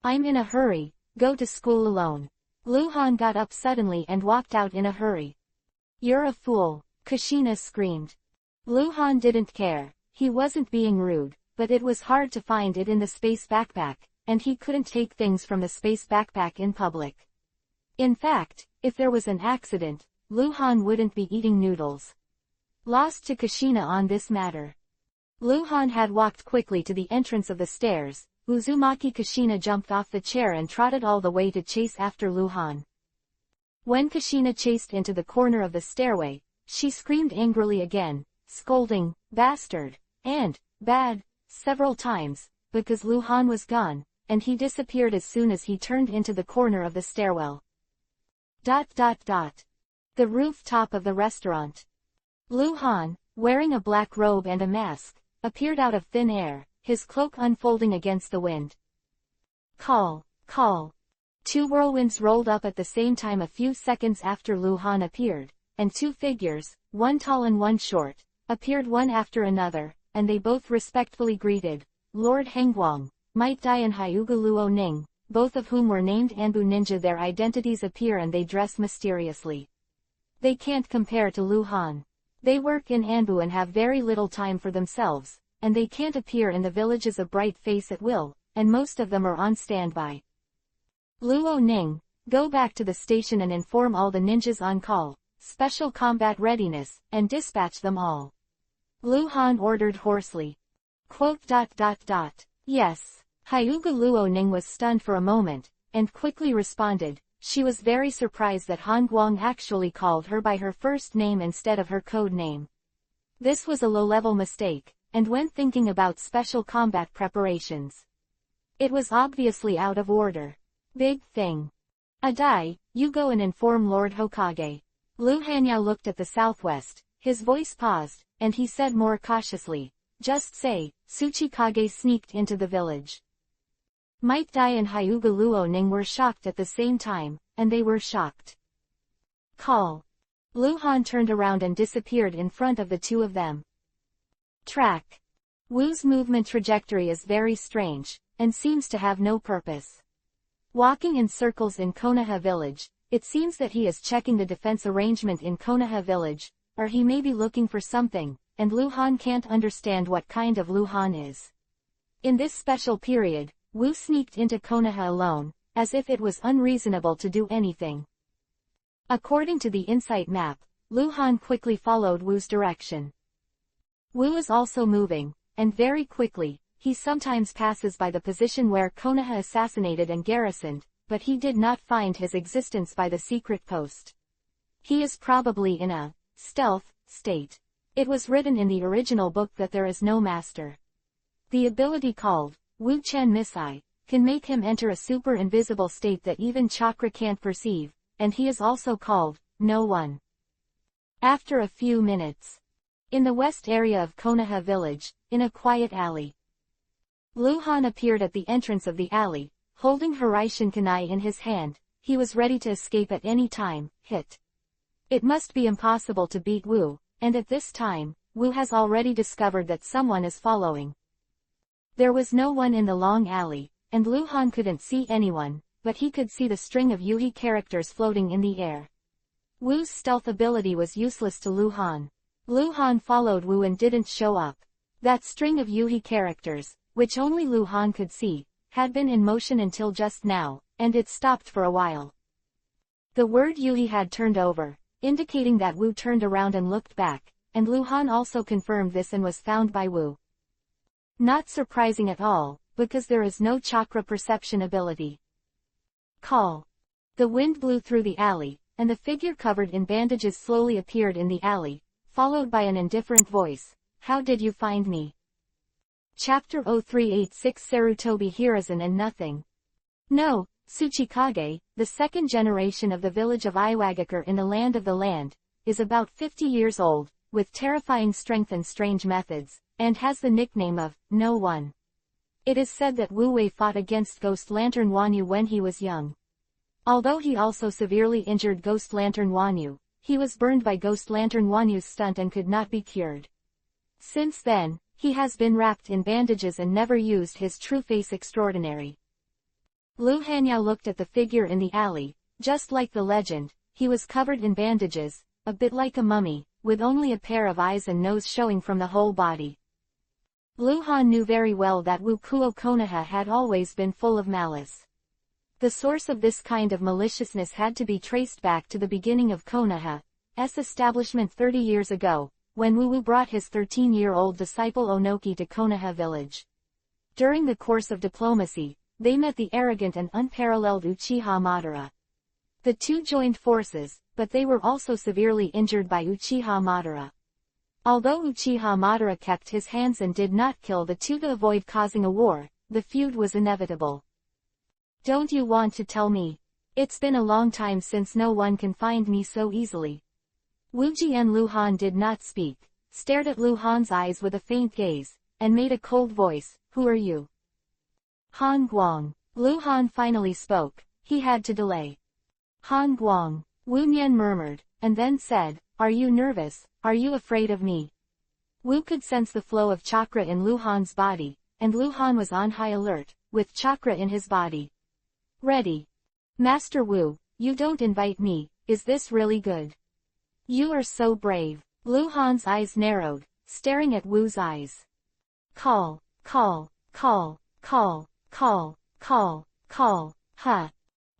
A: I'm in a hurry, go to school alone. Lu Han got up suddenly and walked out in a hurry. You're a fool, Kushina screamed. Lu Han didn't care, he wasn't being rude, but it was hard to find it in the space backpack, and he couldn't take things from the space backpack in public. In fact, if there was an accident, Lu Han wouldn't be eating noodles. Lost to Kushina on this matter. Lu Han had walked quickly to the entrance of the stairs. Uzumaki Kushina jumped off the chair and trotted all the way to chase after Lu Han. When Kushina chased into the corner of the stairway, she screamed angrily again, scolding, bastard, and, bad, several times, because Lu Han was gone, and he disappeared as soon as he turned into the corner of the stairwell. The rooftop of the restaurant. Lu Han, wearing a black robe and a mask, appeared out of thin air, his cloak unfolding against the wind. Call, call. Two whirlwinds rolled up at the same time a few seconds after Lu Han appeared, and two figures, one tall and one short, appeared one after another, and they both respectfully greeted, Lord Hengguang, Might Dai and Hyuga Luo Ning, both of whom were named Anbu Ninja. Their identities appear and they dress mysteriously. They can't compare to Lu Han. They work in Anbu and have very little time for themselves, and they can't appear in the villages of Bright Face at will, and most of them are on standby. Luo Ning, go back to the station and inform all the ninjas on call, special combat readiness, and dispatch them all. Lu Han ordered hoarsely. Yes. Hyuga Luo Ning was stunned for a moment, and quickly responded. She was very surprised that Han Guang actually called her by her first name instead of her code name. This was a low-level mistake, and when thinking about special combat preparations, it was obviously out of order. Big thing. Adai, you go and inform Lord Hokage. Lu Hanyao looked at the southwest, his voice paused, and he said more cautiously, just say, Tsuchikage sneaked into the village. Might Dai and Hyuga Luo Ning were shocked at the same time, and they were shocked. Call. Lu Han turned around and disappeared in front of the two of them. Track. Wu's movement trajectory is very strange, and seems to have no purpose. Walking in circles in Konoha village, it seems that he is checking the defense arrangement in Konoha village, or he may be looking for something, and Lu Han can't understand what kind of Lu Han is. In this special period, Wu sneaked into Konoha alone, as if it was unreasonable to do anything. According to the insight map, Lu Han quickly followed Wu's direction. Wu is also moving, and very quickly. He sometimes passes by the position where Konoha assassinated and garrisoned, but he did not find his existence by the secret post. He is probably in a stealth state. It was written in the original book that there is no master. The ability called Wu Chen Misai can make him enter a super invisible state that even chakra can't perceive, and he is also called No One. After a few minutes, in the west area of Konoha village, in a quiet alley, Lu Han appeared at the entrance of the alley, holding Hiraishin Kunai in his hand. He was ready to escape at any time. Hit. It must be impossible to beat Wu, and at this time, Wu has already discovered that someone is following. There was no one in the long alley, and Lu Han couldn't see anyone, but he could see the string of Yuhi characters floating in the air. Wu's stealth ability was useless to Lu Han. Lu Han followed Wu and didn't show up. That string of Yuhi characters, which only Lu Han could see, had been in motion until just now, and it stopped for a while. The word Yuhi had turned over, indicating that Wu turned around and looked back, and Lu Han also confirmed this and was found by Wu. Not surprising at all, because there is no chakra perception ability. Call. The wind blew through the alley, and the figure covered in bandages slowly appeared in the alley, followed by an indifferent voice. How did you find me? Chapter 0386 Sarutobi Hiruzen and Nothing. No, Tsuchikage, the second generation of the village of Iwagakure in the land of the land, is about 50 years old, with terrifying strength and strange methods, and has the nickname of No One. It is said that Wu Wei fought against Ghost Lantern Wanyu when he was young. Although he also severely injured Ghost Lantern Wanyu, he was burned by Ghost Lantern Wanyu's stunt and could not be cured. Since then, he has been wrapped in bandages and never used his true face extraordinary. Lu Hanyao looked at the figure in the alley. Just like the legend, he was covered in bandages, a bit like a mummy, with only a pair of eyes and nose showing from the whole body. Lu Han knew very well that Wu Kuo Konoha had always been full of malice. The source of this kind of maliciousness had to be traced back to the beginning of Konoha's establishment 30 years ago, when Wu brought his 13-year-old disciple Onoki to Konoha village. During the course of diplomacy, they met the arrogant and unparalleled Uchiha Madara. The two joined forces, but they were also severely injured by Uchiha Madara. Although Uchiha Madara kept his hands and did not kill the two to avoid causing a war, the feud was inevitable. Don't you want to tell me? It's been a long time since no one can find me so easily. Wuji and Lu Han did not speak, stared at Lu Han's eyes with a faint gaze, and made a cold voice, "Who are you?" "Han Guang." Lu Han finally spoke. He had to delay. "Han Guang," Wu Nian murmured, and then said, "Are you nervous? Are you afraid of me?" Wu could sense the flow of chakra in Lu Han's body, and Lu Han was on high alert, with chakra in his body. "Ready." "Master Wu, you don't invite me, is this really good?" "You are so brave." Lu Han's eyes narrowed, staring at Wu's eyes. "Call, call, call, call, call, call, call, ha."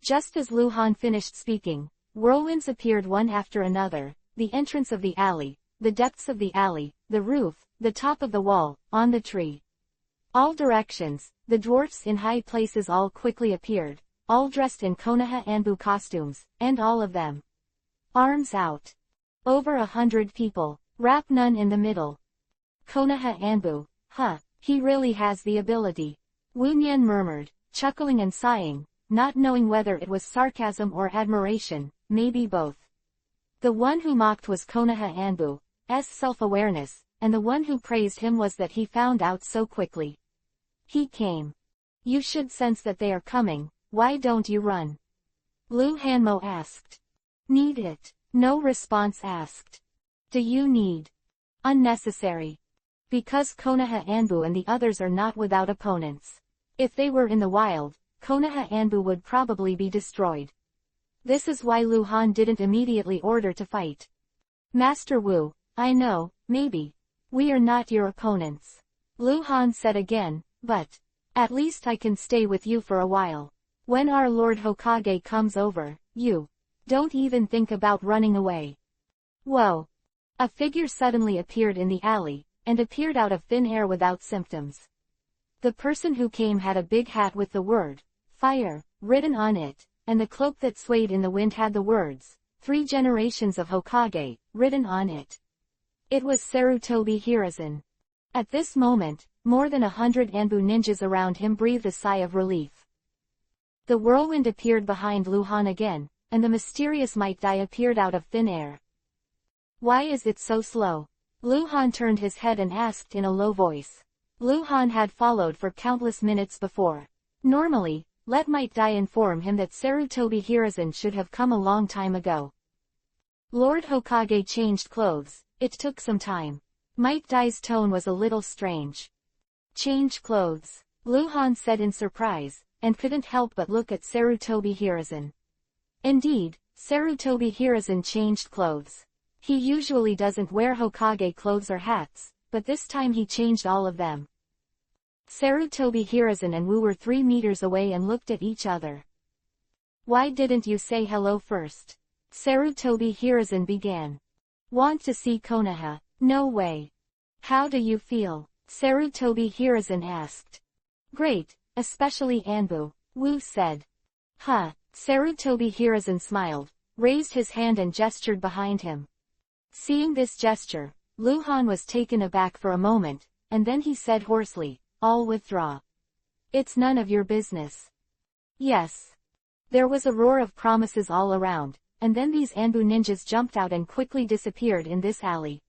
A: Just as Lu Han finished speaking, whirlwinds appeared one after another, the entrance of the alley, the depths of the alley, the roof, the top of the wall, on the tree. All directions, the dwarfs in high places all quickly appeared, all dressed in Konoha Anbu costumes, and all of them. Arms out. Over 100 people, Rap Nun in the middle. Konoha Anbu, huh, he really has the ability. Wu Nian murmured, chuckling and sighing, not knowing whether it was sarcasm or admiration, maybe both. The one who mocked was Konoha Anbu's self-awareness, and the one who praised him was that he found out so quickly. He came. You should sense that they are coming, why don't you run? Lu Hanmo asked. Need it? No response asked. Do you need? Unnecessary. Because Konoha Anbu and the others are not without opponents. If they were in the wild, Konoha Anbu would probably be destroyed. This is why Lu Han didn't immediately order to fight. Master Wu, I know, maybe. We are not your opponents. Lu Han said again, but at least I can stay with you for a while. When our Lord Hokage comes over, you don't even think about running away. Whoa. A figure suddenly appeared in the alley, and appeared out of thin air without symptoms. The person who came had a big hat with the word, fire, written on it, and the cloak that swayed in the wind had the words, 3 generations of Hokage, written on it. It was Sarutobi Hiruzen. At this moment, more than 100 Anbu ninjas around him breathed a sigh of relief. The whirlwind appeared behind Lu Han again, and the mysterious Might Dai appeared out of thin air. Why is it so slow? Lu Han turned his head and asked in a low voice. Lu Han had followed for countless minutes before. Normally, let Might Dai inform him that Sarutobi Hiruzen should have come a long time ago. Lord Hokage changed clothes, it took some time. Might Dai's tone was a little strange. Change clothes, Lu Han said in surprise, and couldn't help but look at Sarutobi Hiruzen. Indeed, Sarutobi Hiruzen changed clothes. He usually doesn't wear Hokage clothes or hats, but this time he changed all of them. Sarutobi Hiruzen and Wu were 3 meters away and looked at each other. Why didn't you say hello first? Sarutobi Hiruzen began. Want to see Konoha? No way. How do you feel? Sarutobi Hiruzen asked. Great, especially Anbu, Wu said. Huh, Sarutobi Hiruzen smiled, raised his hand and gestured behind him. Seeing this gesture, Lu Han was taken aback for a moment, and then he said hoarsely, I'll withdraw. It's none of your business. Yes. There was a roar of promises all around, and then these Anbu ninjas jumped out and quickly disappeared in this alley.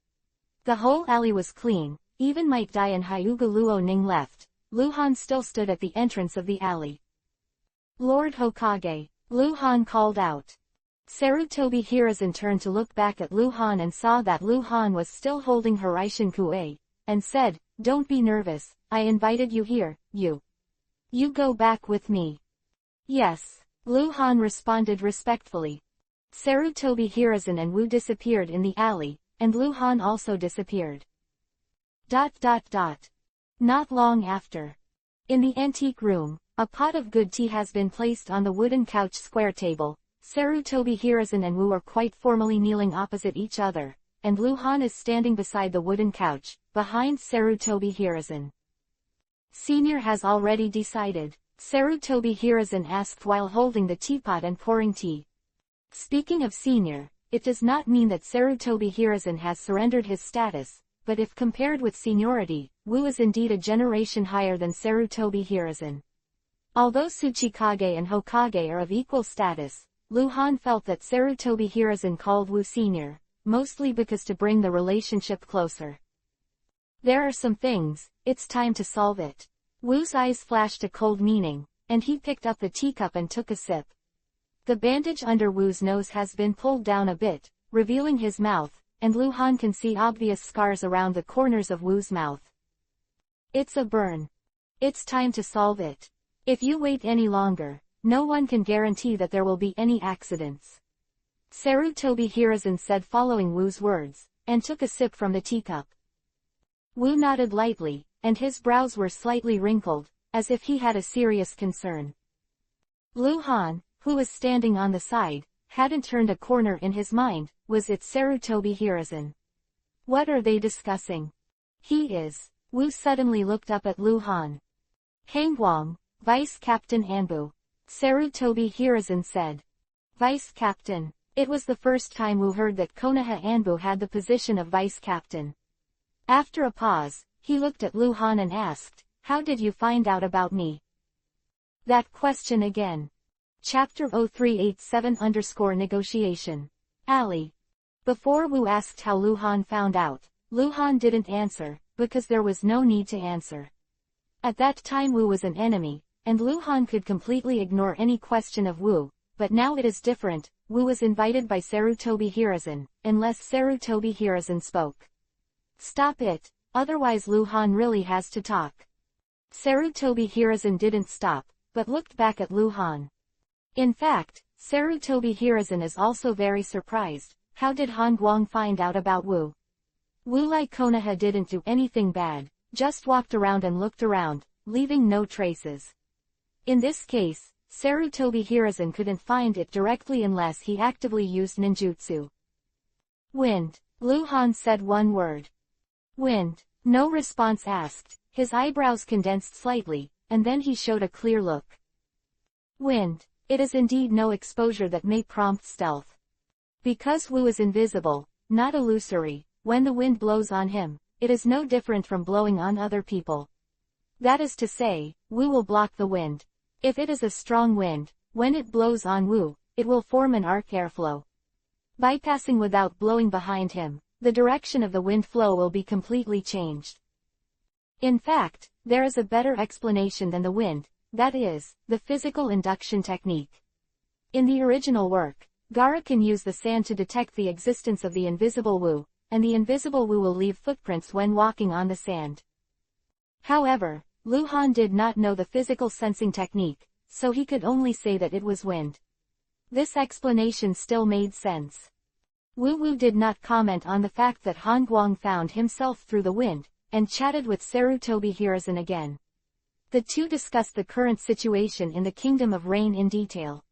A: The whole alley was clean, even Might Dai and Hyuga Luo Ning left. Lu Han still stood at the entrance of the alley. Lord Hokage, Lu Han called out. Sarutobi Hiruzen turned to look back at Lu Han and saw that Lu Han was still holding Hiraishin Kue, and said, Don't be nervous, I invited you here, you go back with me. Yes, Lu Han responded respectfully. Sarutobi Hiruzen and Wu disappeared in the alley, and Lu Han also disappeared. Not long after. In the antique room, a pot of good tea has been placed on the wooden couch square table. Sarutobi Hiruzen and Wu are quite formally kneeling opposite each other, and Lu Han is standing beside the wooden couch, behind Sarutobi Hiruzen. Senior has already decided, Sarutobi Hiruzen asked while holding the teapot and pouring tea. Speaking of senior, it does not mean that Sarutobi Hiruzen has surrendered his status, but if compared with seniority, Wu is indeed a generation higher than Sarutobi Hiruzen. Although Tsuchikage and Hokage are of equal status, Lu Han felt that Sarutobi Hiruzen called Wu senior, mostly because to bring the relationship closer. There are some things, it's time to solve it. Wu's eyes flashed a cold meaning, and he picked up the teacup and took a sip. The bandage under Wu's nose has been pulled down a bit, revealing his mouth, and Lu Han can see obvious scars around the corners of Wu's mouth. It's a burn. It's time to solve it. If you wait any longer, no one can guarantee that there will be any accidents. Sarutobi Hiruzen said following Wu's words, and took a sip from the teacup. Wu nodded lightly, and his brows were slightly wrinkled, as if he had a serious concern. Lu Han, who was standing on the side, hadn't turned a corner in his mind. Was it Sarutobi Hiruzen? What are they discussing? He is. Wu suddenly looked up at Lu Han. Hangguang, Vice Captain Anbu. Sarutobi Hiruzen said. Vice Captain. It was the first time Wu heard that Konoha Anbu had the position of Vice Captain. After a pause, he looked at Lu Han and asked, "How did you find out about me?" That question again. Chapter 0387-Negotiation. Ali. Before Wu asked how Lu Han found out, Lu Han didn't answer, because there was no need to answer. At that time Wu was an enemy, and Lu Han could completely ignore any question of Wu, but now it is different. Wu was invited by Sarutobi Hiruzen, unless Sarutobi Hiruzen spoke. Stop it, otherwise Lu Han really has to talk. Sarutobi Hiruzen didn't stop, but looked back at Lu Han. In fact, Sarutobi Hiruzen is also very surprised. How did Han Guang find out about Wu? Wu like Konoha didn't do anything bad, just walked around and looked around, leaving no traces. In this case, Sarutobi Hiruzen couldn't find it directly unless he actively used ninjutsu. Wind. Lu Han said one word. Wind. No response asked, his eyebrows condensed slightly, and then he showed a clear look. Wind. It is indeed no exposure that may prompt stealth. Because Wu is invisible, not illusory, when the wind blows on him, it is no different from blowing on other people. That is to say, Wu will block the wind. If it is a strong wind, when it blows on Wu, it will form an arc airflow. Bypassing without blowing behind him, the direction of the wind flow will be completely changed. In fact, there is a better explanation than the wind, that is, the physical induction technique. In the original work, Gaara can use the sand to detect the existence of the invisible Wu, and the invisible Wu will leave footprints when walking on the sand. However, Lu Han did not know the physical sensing technique, so he could only say that it was wind. This explanation still made sense. Wu did not comment on the fact that Han Guang found himself through the wind, and chatted with Sarutobi Hiruzen again. The two discussed the current situation in the Kingdom of Rain in detail.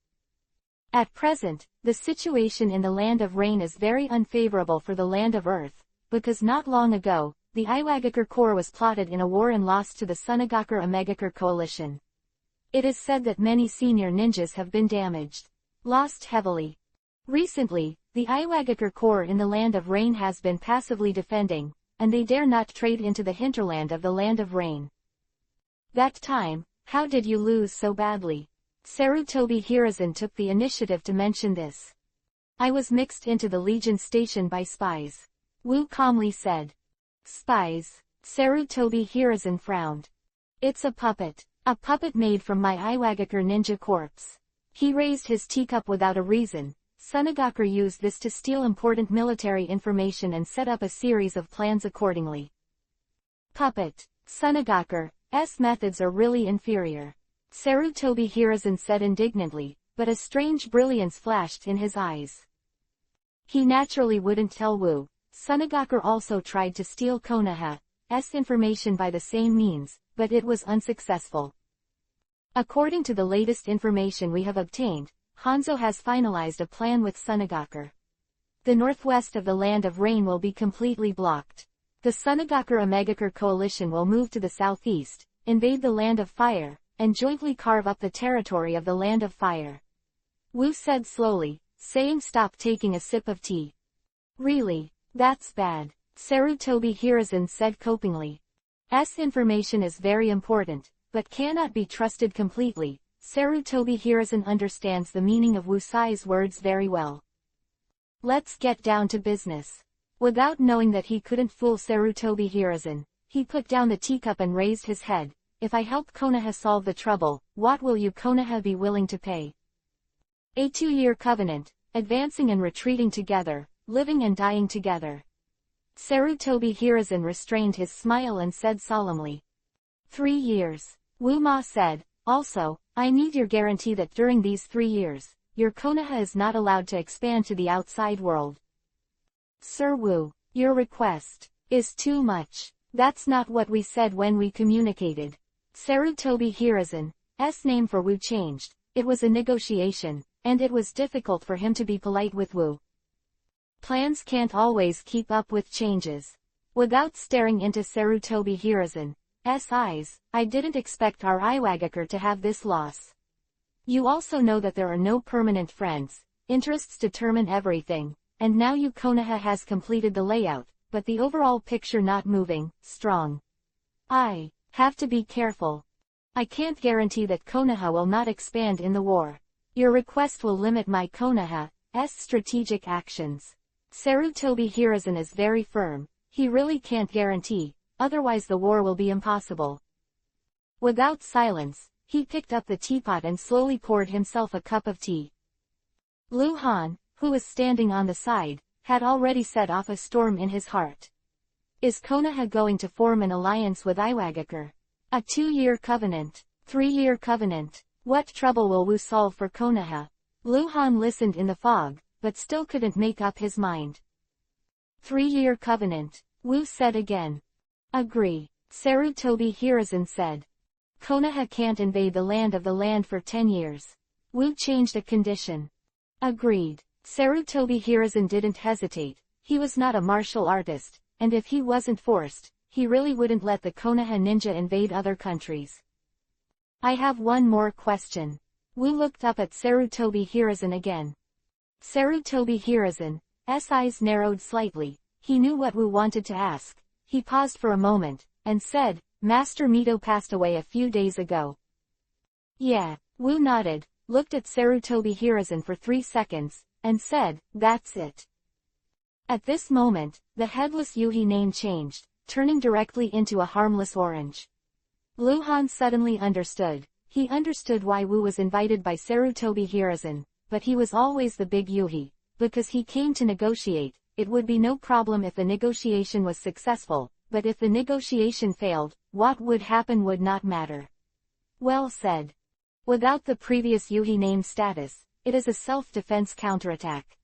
A: At present, the situation in the Land of Rain is very unfavorable for the Land of Earth, because not long ago, the Iwagakure Corps was plotted in a war and lost to the Sunagakure Omegakure coalition. It is said that many senior ninjas have been damaged. Lost heavily. Recently, the Iwagakure Corps in the Land of Rain has been passively defending, and they dare not trade into the hinterland of the Land of Rain. That time, how did you lose so badly? Sarutobi Hiruzen took the initiative to mention this. I was mixed into the Legion station by spies. Wu calmly said. Spies? Sarutobi Hiruzen frowned. It's a puppet made from my Iwagakure ninja corpse. He raised his teacup without a reason. Sunagakure used this to steal important military information and set up a series of plans accordingly. Puppet. Sunagakure's methods are really inferior. Sarutobi Hiruzen said indignantly, but a strange brilliance flashed in his eyes. He naturally wouldn't tell Wu. Sunagakure also tried to steal Konoha's information by the same means, but it was unsuccessful. According to the latest information we have obtained, Hanzo has finalized a plan with Sunagakure. The northwest of the Land of Rain will be completely blocked. The Sunagakure Omegakure coalition will move to the southeast, invade the Land of Fire, and jointly carve up the territory of the Land of Fire. Wu said slowly, saying stop taking a sip of tea. Really? That's bad. Sarutobi Hiruzen said copingly. Information is very important, but cannot be trusted completely. Sarutobi Hiruzen understands the meaning of Wu Sai's words very well. Let's get down to business. Without knowing that he couldn't fool Sarutobi Hiruzen, he put down the teacup and raised his head. If I help Konoha solve the trouble, what will you Konoha be willing to pay? A 2-year covenant, advancing and retreating together, living and dying together. Sarutobi Hiruzen restrained his smile and said solemnly. 3 years. Wu Ma said, also, I need your guarantee that during these 3 years, your Konoha is not allowed to expand to the outside world. Sir Wu, your request is too much. That's not what we said when we communicated. Sarutobi Hiruzen's name for Wu changed. It was a negotiation, and it was difficult for him to be polite with Wu. Plans can't always keep up with changes. Without staring into Sarutobi Hiruzen's eyes, I didn't expect our Iwagakure to have this loss. You also know that there are no permanent friends. Interests determine everything, and now you Konoha has completed the layout, but the overall picture not moving, strong. I have to be careful. I can't guarantee that Konoha will not expand in the war. Your request will limit my Konoha's strategic actions. Sarutobi Hiruzen is very firm. He really can't guarantee, otherwise the war will be impossible. Without silence, he picked up the teapot and slowly poured himself a cup of tea. Lu Han, who was standing on the side, had already set off a storm in his heart. Is Konoha going to form an alliance with Iwagakure? A 2-year covenant, 3-year covenant. What trouble will Wu solve for Konoha? Lu Han listened in the fog, but still couldn't make up his mind. 3-year covenant, Wu said again. Agree, Sarutobi Hiruzen said. Konoha can't invade the land for 10 years. Wu changed a condition. Agreed. Sarutobi Hiruzen didn't hesitate. He was not a martial artist, and if he wasn't forced, he really wouldn't let the Konoha ninja invade other countries. I have one more question. Wu looked up at Sarutobi Hiruzen again. Sarutobi Hiruzen's eyes narrowed slightly. He knew what Wu wanted to ask. He paused for a moment, and said, Master Mito passed away a few days ago. Yeah. Wu nodded, looked at Sarutobi Hiruzen for 3 seconds, and said, that's it. At this moment, the headless Yuhi name changed, turning directly into a harmless orange. Lu Han suddenly understood. He understood why Wu was invited by Sarutobi Hiruzen, but he was always the big Yuhi, because he came to negotiate. It would be no problem if the negotiation was successful, but if the negotiation failed, what would happen would not matter. Well said. Without the previous Yuhi name status, it is a self-defense counterattack.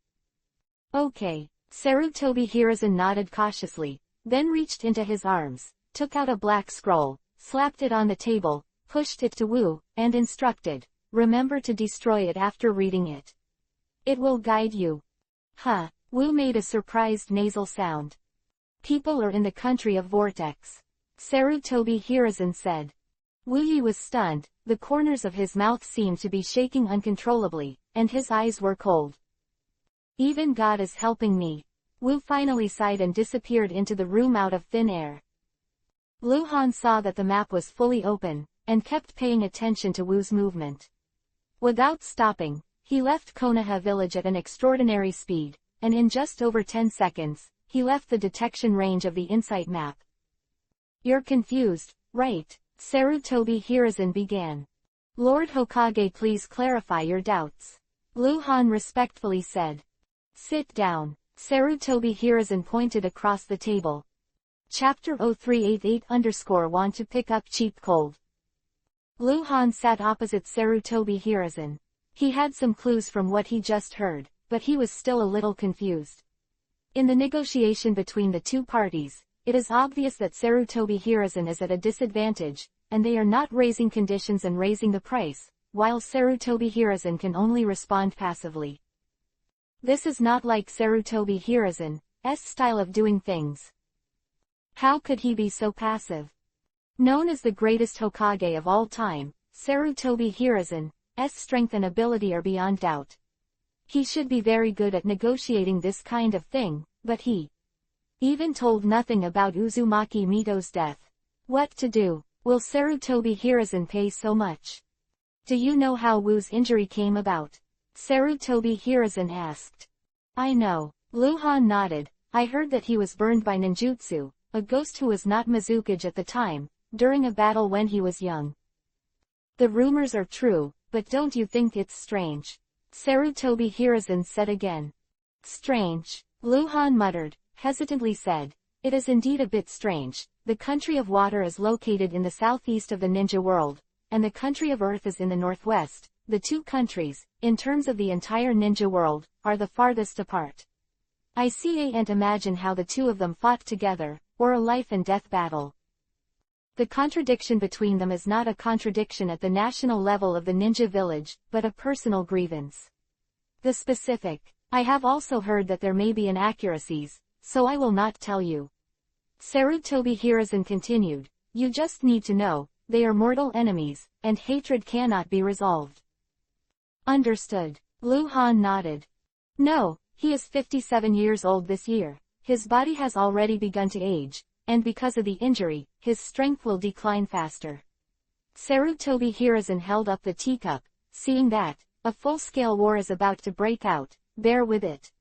A: Okay. Sarutobi Hiruzen nodded cautiously, then reached into his arms, took out a black scroll, slapped it on the table, pushed it to Wu, and instructed, remember to destroy it after reading it. It will guide you. Huh. Wu made a surprised nasal sound. People are in the country of Vortex. Sarutobi Hiruzen said. Wu Yi was stunned, the corners of his mouth seemed to be shaking uncontrollably, and his eyes were cold. Even God is helping me. Wu finally sighed and disappeared into the room out of thin air. Lu Han saw that the map was fully open, and kept paying attention to Wu's movement. Without stopping, he left Konoha village at an extraordinary speed, and in just over 10 seconds, he left the detection range of the Insight map. You're confused, right? Sarutobi Hiruzen began. Lord Hokage, please clarify your doubts. Lu Han respectfully said. Sit down. Sarutobi Hiruzen pointed across the table. Chapter-381-400 Want to pick up cheap cold. Lu Han sat opposite Sarutobi Hiruzen. He had some clues from what he just heard, but he was still a little confused. In the negotiation between the two parties, it is obvious that Sarutobi Hiruzen is at a disadvantage, and they are not raising conditions and raising the price, while Sarutobi Hiruzen can only respond passively. This is not like Sarutobi Hiruzen's style of doing things. How could he be so passive? Known as the greatest Hokage of all time, Sarutobi Hiruzen's strength and ability are beyond doubt. He should be very good at negotiating this kind of thing, but he even told nothing about Uzumaki Mito's death. What to do? Will Sarutobi Hiruzen pay so much? Do you know how Wu's injury came about? Sarutobi Hiruzen asked. I know. Luhan nodded. I heard that he was burned by ninjutsu, a ghost who was not Mizukage at the time, during a battle when he was young. The rumors are true, but don't you think it's strange? Sarutobi Hiruzen said again. Strange. Luhan muttered, hesitantly said. It is indeed a bit strange. The country of water is located in the southeast of the ninja world, and the country of earth is in the northwest. The two countries, in terms of the entire ninja world, are the farthest apart. I can't imagine how the two of them fought together, or a life and death battle. The contradiction between them is not a contradiction at the national level of the ninja village, but a personal grievance. The specific. I have also heard that there may be inaccuracies, so I will not tell you. Sarutobi Hiruzen continued, you just need to know, they are mortal enemies, and hatred cannot be resolved. Understood. Luhan nodded. No, he is 57 years old this year. His body has already begun to age, and because of the injury, his strength will decline faster. Sarutobi Hiruzen held up the teacup, seeing that a full-scale war is about to break out. Bear with it.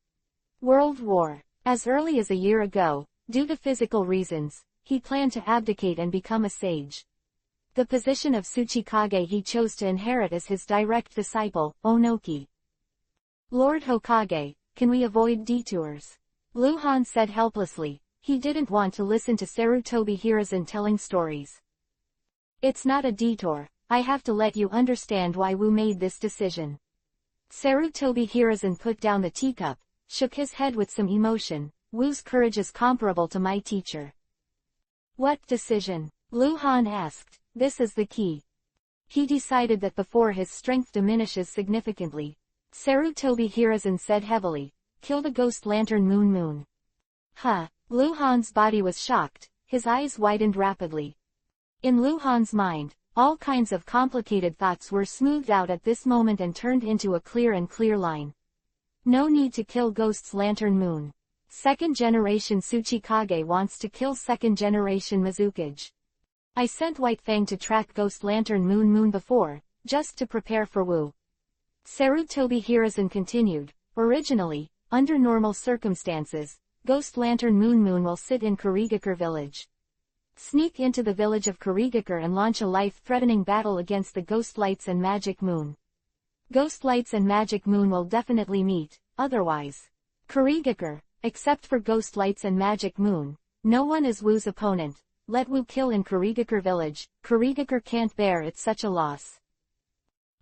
A: World War. As early as a year ago, due to physical reasons, he planned to abdicate and become a sage. The position of Tsuchikage he chose to inherit as his direct disciple, Onoki. Lord Hokage, can we avoid detours? Luhan said helplessly. He didn't want to listen to Sarutobi Hiruzen telling stories. It's not a detour. I have to let you understand why Wu made this decision. Sarutobi Hiruzen put down the teacup, shook his head with some emotion. Wu's courage is comparable to my teacher. What decision? Luhan asked. This is the key. He decided that before his strength diminishes significantly. Sarutobi Hiruzen said heavily. Kill the ghost lantern Moon. Huh. Luhan's body was shocked, his eyes widened rapidly. In Luhan's mind, all kinds of complicated thoughts were smoothed out at this moment and turned into a clear line. No need to kill Ghost's Lantern Moon. Second generation Tsuchikage wants to kill second generation Mizukage. I sent White Fang to track Ghost Lantern Moon before, just to prepare for Wu. Sarutobi Hiruzen continued. Originally, under normal circumstances, Ghost Lantern Moon will sit in Kurigakure village. Sneak into the village of Kurigakure and launch a life-threatening battle against the Ghost Lights and Magic Moon. Ghost Lights and Magic Moon will definitely meet, otherwise. Kurigakure, except for Ghost Lights and Magic Moon, no one is Wu's opponent. Let Wu kill in Kurigakure village. Kurigakure can't bear it such a loss.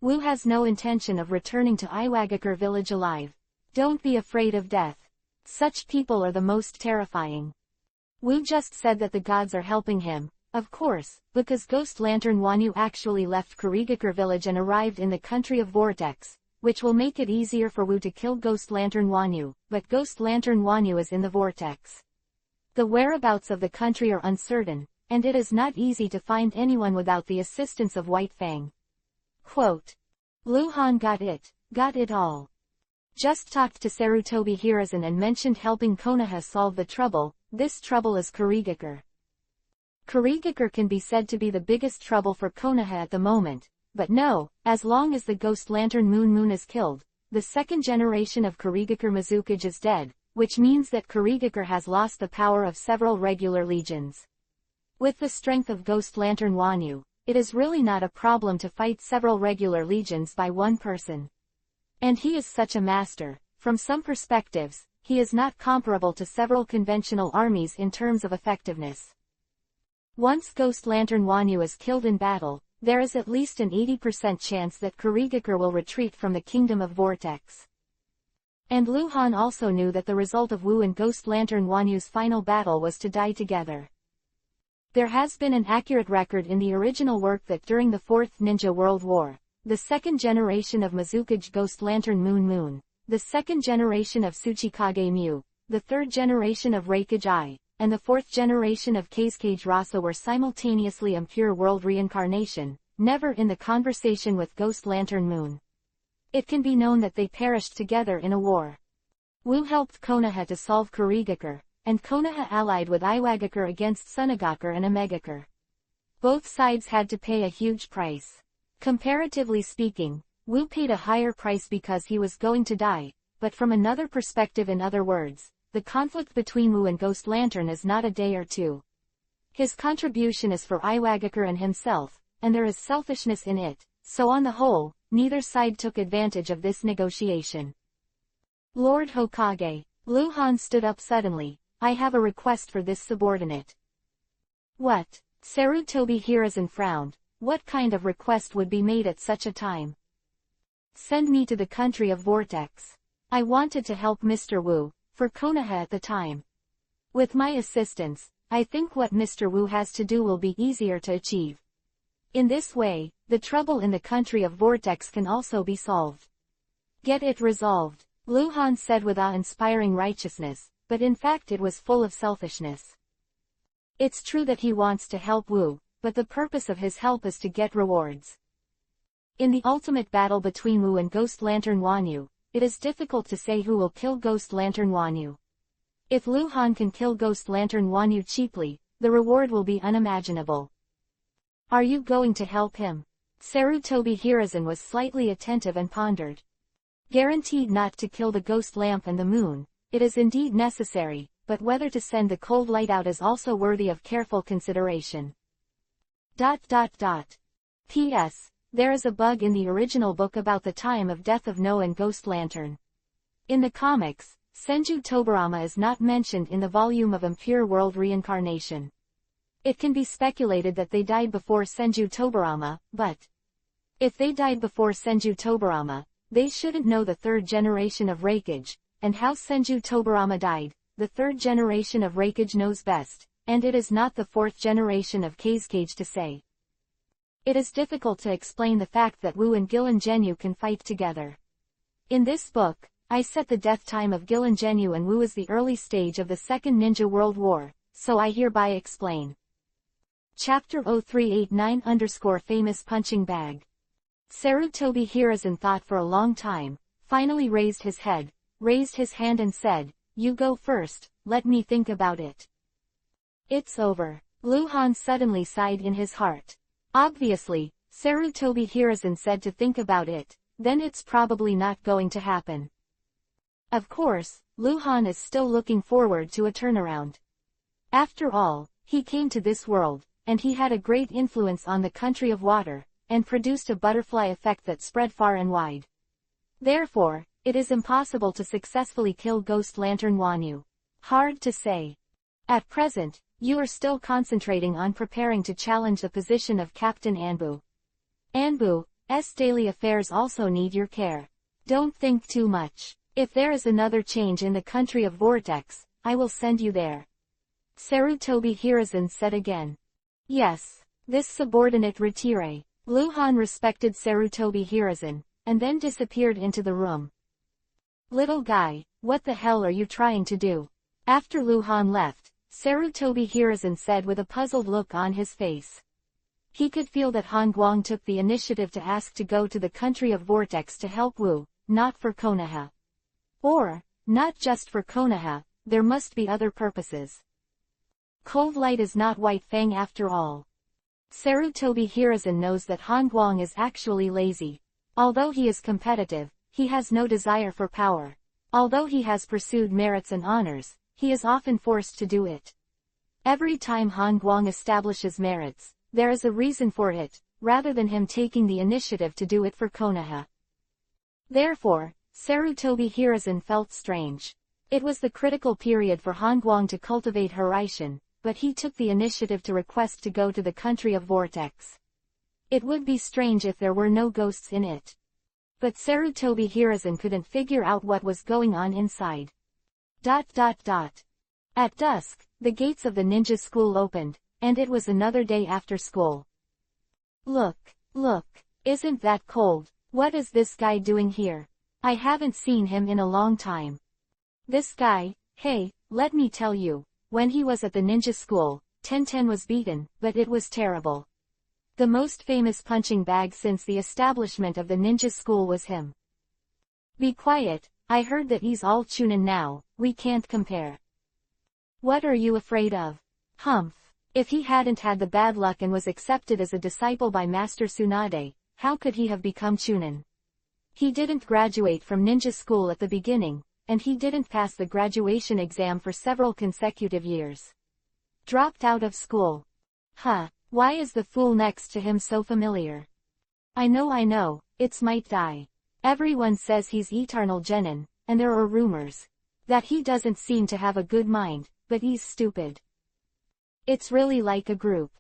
A: Wu has no intention of returning to Iwagakure village alive. Don't be afraid of death. Such people are the most terrifying. Wu just said that the gods are helping him, of course, because Ghost Lantern Wanyu actually left Kurigakure village and arrived in the country of Vortex, which will make it easier for Wu to kill Ghost Lantern Wanyu, but Ghost Lantern Wanyu is in the Vortex. The whereabouts of the country are uncertain, and it is not easy to find anyone without the assistance of White Fang. Quote. Luhan got it all. Just talked to Sarutobi Hiruzen and mentioned helping Konoha solve the trouble. This trouble is Kurigakure. Kurigakure can be said to be the biggest trouble for Konoha at the moment, but no, as long as the Ghost Lantern Moon is killed, the second generation of Kurigakure Mizukage is dead, which means that Kurigakure has lost the power of several regular legions. With the strength of Ghost Lantern Wanyu, it is really not a problem to fight several regular legions by one person. And he is such a master. From some perspectives, he is not comparable to several conventional armies in terms of effectiveness. Once Ghost Lantern Wanyu is killed in battle, there is at least an 80% chance that Kurigakure will retreat from the Kingdom of Vortex. And Luhan also knew that the result of Wu and Ghost Lantern Wanyu's final battle was to die together. There has been an accurate record in the original work that during the Fourth Ninja World War, the second generation of Mizukage Ghost Lantern Moon, the second generation of Tsuchikage Mu, the third generation of Reikage I, and the fourth generation of Kazekage Rasa were simultaneously impure world reincarnation, never in the conversation with Ghost Lantern Moon. It can be known that they perished together in a war. Wu helped Konoha to solve Kurigakure, and Konoha allied with Iwagakure against Sunagakure and Omegakure. Both sides had to pay a huge price. Comparatively speaking, Wu paid a higher price because he was going to die. but from another perspective. In other words, the conflict between Wu and Ghost Lantern is not a day or two. His contribution is for Iwagakure and himself, and there is selfishness in it, so on the whole, neither side took advantage of this negotiation. Lord Hokage. Luhan stood up suddenly. I have a request for this subordinate. What? Sarutobi Hiruzen frowned. What kind of request would be made at such a time? Send me to the country of Vortex. I wanted to help Mr. Wu, for Konoha at the time. With my assistance, I think what Mr. Wu has to do will be easier to achieve. In this way, the trouble in the country of Vortex can also be solved. Get it resolved, Luhan said with awe-inspiring righteousness, but in fact it was full of selfishness. It's true that he wants to help Wu, but the purpose of his help is to get rewards. In the ultimate battle between Wu and Ghost Lantern Wanyu, it is difficult to say who will kill Ghost Lantern Wanyu. If Luhan can kill Ghost Lantern Wanyu cheaply, the reward will be unimaginable. Are you going to help him? Sarutobi Hiruzen was slightly attentive and pondered. Guaranteed not to kill the ghost lamp and the moon, it is indeed necessary, but whether to send the cold light out is also worthy of careful consideration. P.S. There is a bug in the original book about the time of death of No and Ghost Lantern. In the comics, Senju Tobarama is not mentioned in the volume of Impure World Reincarnation. It can be speculated that they died before Senju Tobarama, but if they died before Senju Tobarama, they shouldn't know the third generation of Reikage, and how Senju Tobarama died. The third generation of Reikage knows best, and it is not the fourth generation of Kazekage to say. It is difficult to explain the fact that Wu and Gillen Genyu can fight together. In this book, I set the death time of Gillen Genyu and Wu as the early stage of the Second Ninja World War, so I hereby explain. Chapter 0389_Famous Punching Bag. Sarutobi Hiruzen thought for a long time, finally raised his head, raised his hand and said, You go first, let me think about it. It's over. Luhan suddenly sighed in his heart. Obviously, Sarutobi Hiruzen said to think about it, then it's probably not going to happen. Of course, Luhan is still looking forward to a turnaround. After all, he came to this world, and he had a great influence on the country of water, and produced a butterfly effect that spread far and wide. Therefore, it is impossible to successfully kill Ghost Lantern Wanyu. Hard to say. At present, you are still concentrating on preparing to challenge the position of Captain Anbu. Anbu's daily affairs also need your care. Don't think too much. If there is another change in the country of Vortex, I will send you there. Sarutobi Hiruzen said again. Yes, this subordinate retire. Luhan respected Sarutobi Hiruzen, and then disappeared into the room. Little guy, what the hell are you trying to do? After Luhan left, Sarutobi Hiruzen said with a puzzled look on his face. He could feel that Han Guang took the initiative to ask to go to the country of Vortex to help Wu, not for Konoha. Or, not just for Konoha, there must be other purposes. Cold light is not White Fang after all. Sarutobi Hiruzen knows that Han Guang is actually lazy. Although he is competitive, he has no desire for power. Although he has pursued merits and honors, he is often forced to do it. Every time Han Guang establishes merits, there is a reason for it, rather than him taking the initiative to do it for Konoha. Therefore, Sarutobi Hiruzen felt strange. It was the critical period for Han Guang to cultivate Horaishin, but he took the initiative to request to go to the country of Vortex. It would be strange if there were no ghosts in it. But Sarutobi Hiruzen couldn't figure out what was going on inside. At dusk, the gates of the ninja school opened, and it was another day after school. Look, isn't that cold? What is this guy doing here? I haven't seen him in a long time. This guy, hey, let me tell you, when he was at the ninja school, Tenten was beaten, but it was terrible. The most famous punching bag since the establishment of the ninja school was him. Be quiet, I heard that he's all Chunin now, we can't compare. What are you afraid of? Humph. If he hadn't had the bad luck and was accepted as a disciple by Master Tsunade, how could he have become Chunin? He didn't graduate from ninja school at the beginning, and he didn't pass the graduation exam for several consecutive years. Dropped out of school. Why is the fool next to him so familiar? I know, it's Might Dai. Everyone says he's eternal genin, and there are rumors that he doesn't seem to have a good mind, but he's stupid. It's really like a group.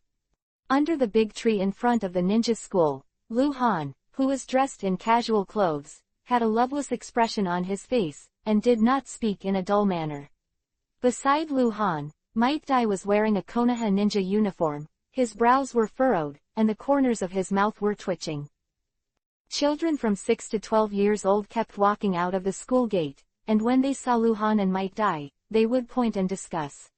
A: Under the big tree in front of the ninja school, Lu Han, who was dressed in casual clothes, had a loveless expression on his face, and did not speak in a dull manner. Beside Lu Han, Might Dai was wearing a Konoha ninja uniform, his brows were furrowed, and the corners of his mouth were twitching. Children from 6 to 12 years old kept walking out of the school gate, and when they saw Lu Han and Might Dai, they would point and discuss.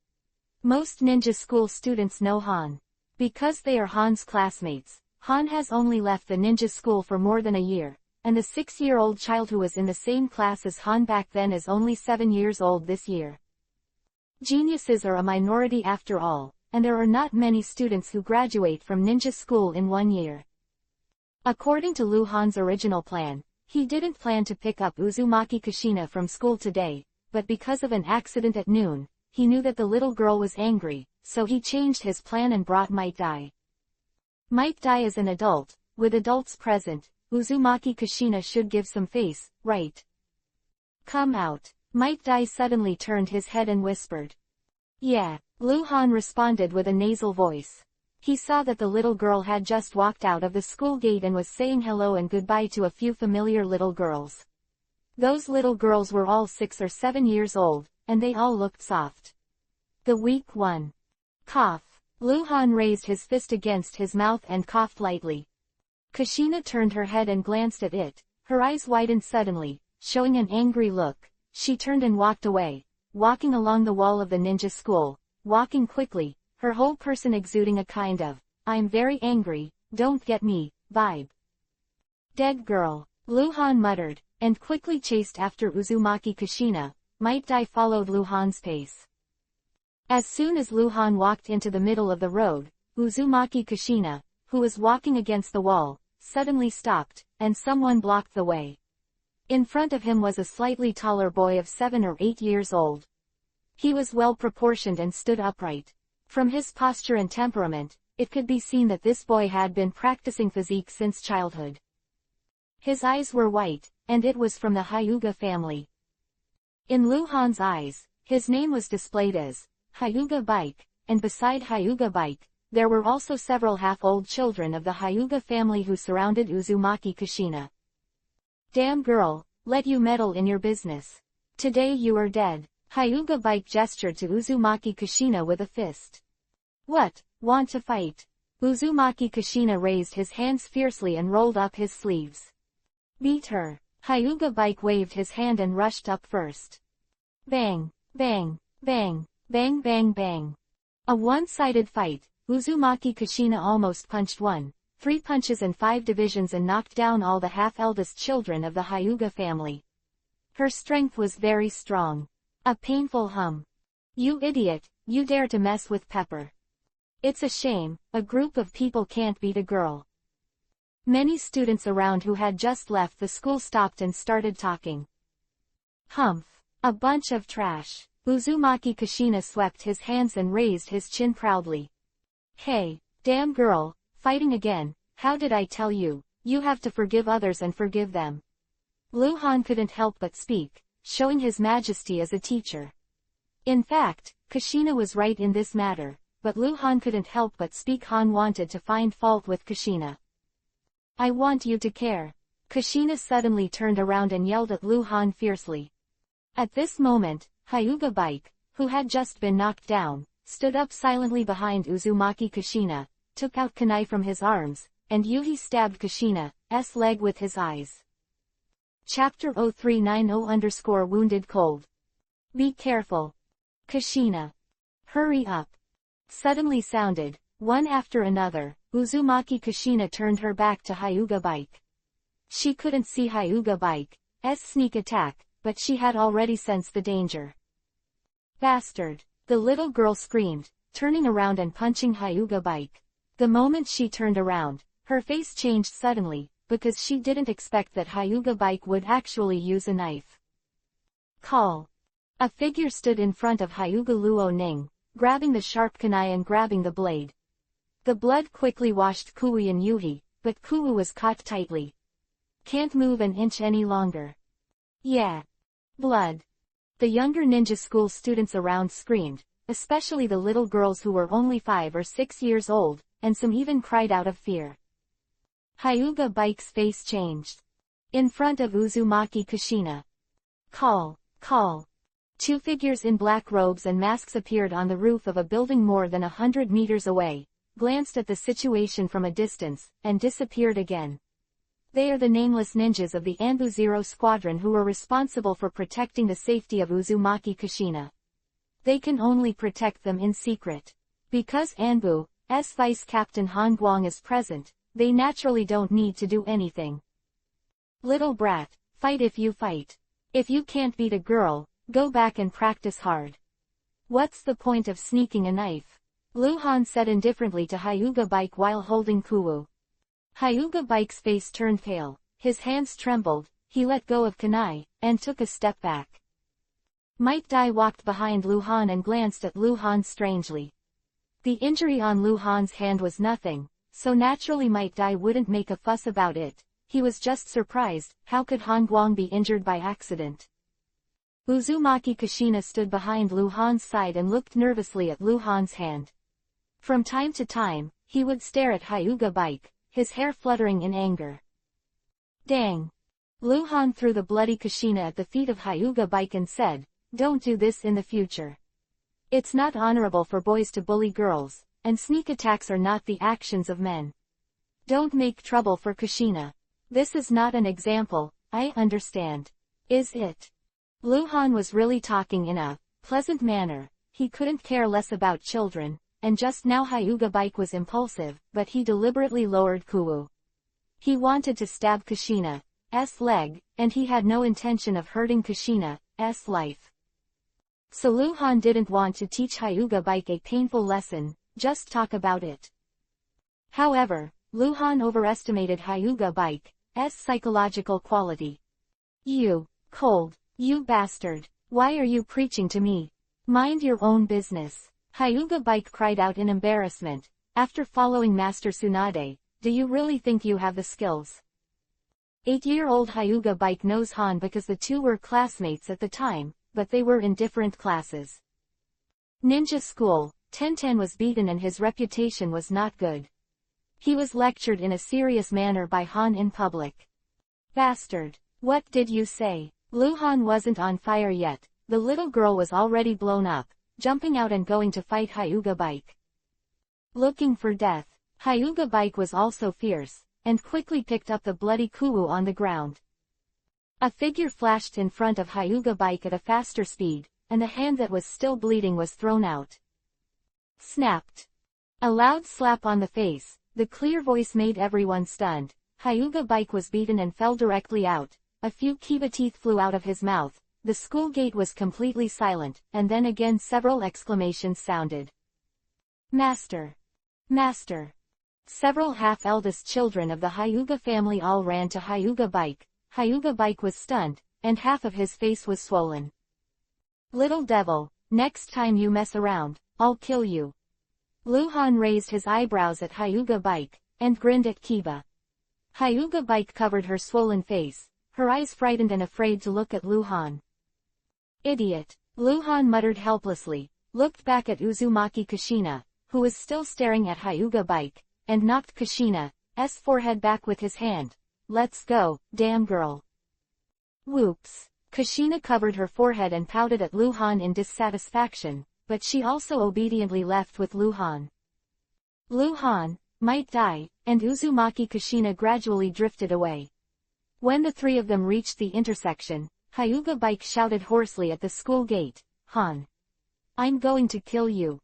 A: Most ninja school students know Han. Because they are Han's classmates, Han has only left the ninja school for more than a year, and the 6-year-old child who was in the same class as Han back then is only 7 years old this year. Geniuses are a minority after all, and there are not many students who graduate from ninja school in 1 year. According to Lu Han's original plan, he didn't plan to pick up Uzumaki Kushina from school today, but because of an accident at noon, he knew that the little girl was angry, so he changed his plan and brought Might Dai. Might Dai is an adult. With adults present, Uzumaki Kushina should give some face, right? Come out. Might Dai suddenly turned his head and whispered. Yeah, Lu Han responded with a nasal voice. He saw that the little girl had just walked out of the school gate and was saying hello and goodbye to a few familiar little girls. Those little girls were all 6 or 7 years old, and they all looked soft. The weak one. Cough. Lu Han raised his fist against his mouth and coughed lightly. Kushina turned her head and glanced at it, her eyes widened suddenly, showing an angry look. She turned and walked away, walking along the wall of the ninja school, walking quickly, her whole person exuding a kind of, I'm very angry, don't get me, vibe. Dead girl, Lu Han muttered, and quickly chased after Uzumaki Kushina. Might Dai followed Lu Han's pace. As soon as Lu Han walked into the middle of the road, Uzumaki Kushina, who was walking against the wall, suddenly stopped, and someone blocked the way. In front of him was a slightly taller boy of 7 or 8 years old. He was well proportioned and stood upright. From his posture and temperament, it could be seen that this boy had been practicing physique since childhood. His eyes were white, and it was from the Hyuga family. In Lu Han's eyes, his name was displayed as Hyuga Bike, and beside Hyuga Bike, there were also several half-old children of the Hyuga family who surrounded Uzumaki Kushina. Damn girl, let you meddle in your business. Today you are dead. Hyuga Bike gestured to Uzumaki Kushina with a fist. What, want to fight? Uzumaki Kushina raised his hands fiercely and rolled up his sleeves. Beat her. Hyuga Bike waved his hand and rushed up first. Bang, bang, bang, bang bang bang. A one-sided fight. Uzumaki Kushina almost punched 3 punches and 5 divisions and knocked down all the half-eldest children of the Hyuga family. Her strength was very strong. A painful hum. You idiot, you dare to mess with Pepper. It's a shame, a group of people can't beat a girl. Many students around who had just left the school stopped and started talking. Humph. A bunch of trash. Uzumaki Kushina swept his hands and raised his chin proudly. Hey, damn girl, fighting again, how did I tell you, you have to forgive others and forgive them. Lu Han couldn't help but speak, showing his majesty as a teacher. In fact, Kushina was right in this matter, but Lu Han couldn't help but speak. Han wanted to find fault with Kushina. I want you to care. Kushina suddenly turned around and yelled at Lu Han fiercely. At this moment, Hyuga Bike, who had just been knocked down, stood up silently behind Uzumaki Kushina, took out kunai from his arms, and Yuhi stabbed Kushina's leg with his eyes. Chapter 0390_Wounded Cold. Be careful. Kushina. Hurry up. Suddenly sounded, one after another. Uzumaki Kushina turned her back to Hyuga Bike. She couldn't see Hyuga Bike's sneak attack, but she had already sensed the danger. Bastard! The little girl screamed, turning around and punching Hyuga Bike. The moment she turned around, her face changed suddenly, because she didn't expect that Hyuga Bike would actually use a knife. Call. A figure stood in front of Hyuga Luo Ning, grabbing the sharp kunai and grabbing the blade. The blood quickly washed Kui and Yuhi, but Kui was caught tightly. Can't move an inch any longer. Yeah. Blood. The younger ninja school students around screamed, especially the little girls who were only 5 or 6 years old, and some even cried out of fear. Hyuga Bike's face changed. In front of Uzumaki Kushina. Call. Call. 2 figures in black robes and masks appeared on the roof of a building more than 100 meters away, glanced at the situation from a distance, and disappeared again. They are the nameless ninjas of the Anbu Zero Squadron who were responsible for protecting the safety of Uzumaki Kushina. They can only protect them in secret. Because Anbu's Vice Captain Han Guang is present, they naturally don't need to do anything. Little brat, fight if you fight. If you can't beat a girl, go back and practice hard. What's the point of sneaking a knife? Lu Han said indifferently to Hyuga Bike while holding Kuwu. Hyuga Bike's face turned pale, his hands trembled, he let go of kunai, and took a step back. Might Dai walked behind Lu Han and glanced at Lu Han strangely. The injury on Lu Han's hand was nothing, so naturally Might Dai wouldn't make a fuss about it. He was just surprised, how could Han Guang be injured by accident? Uzumaki Kushina stood behind Lu Han's side and looked nervously at Lu Han's hand. From time to time, he would stare at Hyuga Bike, his hair fluttering in anger. Dang! Lu Han threw the bloody Kushina at the feet of Hyuga Bike and said, "Don't do this in the future. It's not honorable for boys to bully girls, and sneak attacks are not the actions of men. Don't make trouble for Kushina. This is not an example, I understand. Is it?" Lu Han was really talking in a pleasant manner. He couldn't care less about children, and just now Hyuga Bike was impulsive, but he deliberately lowered Kuwu. He wanted to stab Kushina's leg, and he had no intention of hurting Kushina's life. So Lu Han didn't want to teach Hyuga Bike a painful lesson, just talk about it. However, Lu Han overestimated Hyuga Bike's psychological quality. "You cold, you bastard, why are you preaching to me? Mind your own business." Hyuga Bike cried out in embarrassment. After following Master Tsunade, do you really think you have the skills? 8-year-old Hyuga Bike knows Han because the two were classmates at the time, but they were in different classes. Ninja school, Tenten was beaten and his reputation was not good. He was lectured in a serious manner by Han in public. "Bastard, what did you say?" Lu Han wasn't on fire yet, the little girl was already blown up, jumping out and going to fight Hyuga Bike. Looking for death, Hyuga Bike was also fierce, and quickly picked up the bloody Kuwu on the ground. A figure flashed in front of Hyuga Bike at a faster speed, and the hand that was still bleeding was thrown out. Snapped. A loud slap on the face, the clear voice made everyone stunned. Hyuga Bike was beaten and fell directly out. A few Kiba teeth flew out of his mouth. The school gate was completely silent, and then again several exclamations sounded. "Master! Master!" Several half-eldest children of the Hyuga family all ran to Hyuga Bike. Hyuga Bike was stunned, and half of his face was swollen. "Little devil, next time you mess around, I'll kill you." Lu Han raised his eyebrows at Hyuga Bike, and grinned at Kiba. Hyuga Bike covered her swollen face, her eyes frightened and afraid to look at Lu Han. "Idiot," Lu Han muttered helplessly, looked back at Uzumaki Kushina, who was still staring at Hyuga Bike, and knocked Kushina's forehead back with his hand. "Let's go, damn girl." Whoops. Kushina covered her forehead and pouted at Lu Han in dissatisfaction, but she also obediently left with Lu Han. Lu Han, Might Dai, and Uzumaki Kushina gradually drifted away. When the three of them reached the intersection, Hyuga Bike shouted hoarsely at the school gate, "Han! I'm going to kill you." ...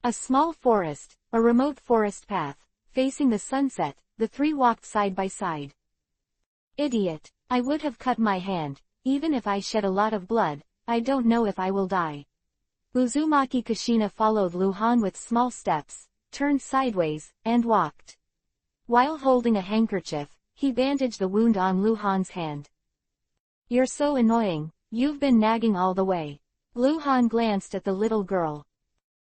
A: A small forest, a remote forest path, facing the sunset, the three walked side by side. "Idiot, I would have cut my hand, even if I shed a lot of blood, I don't know if I will die." Uzumaki Kushina followed Lu Han with small steps, turned sideways, and walked. While holding a handkerchief, he bandaged the wound on Luhan's hand. "You're so annoying, you've been nagging all the way." Luhan glanced at the little girl.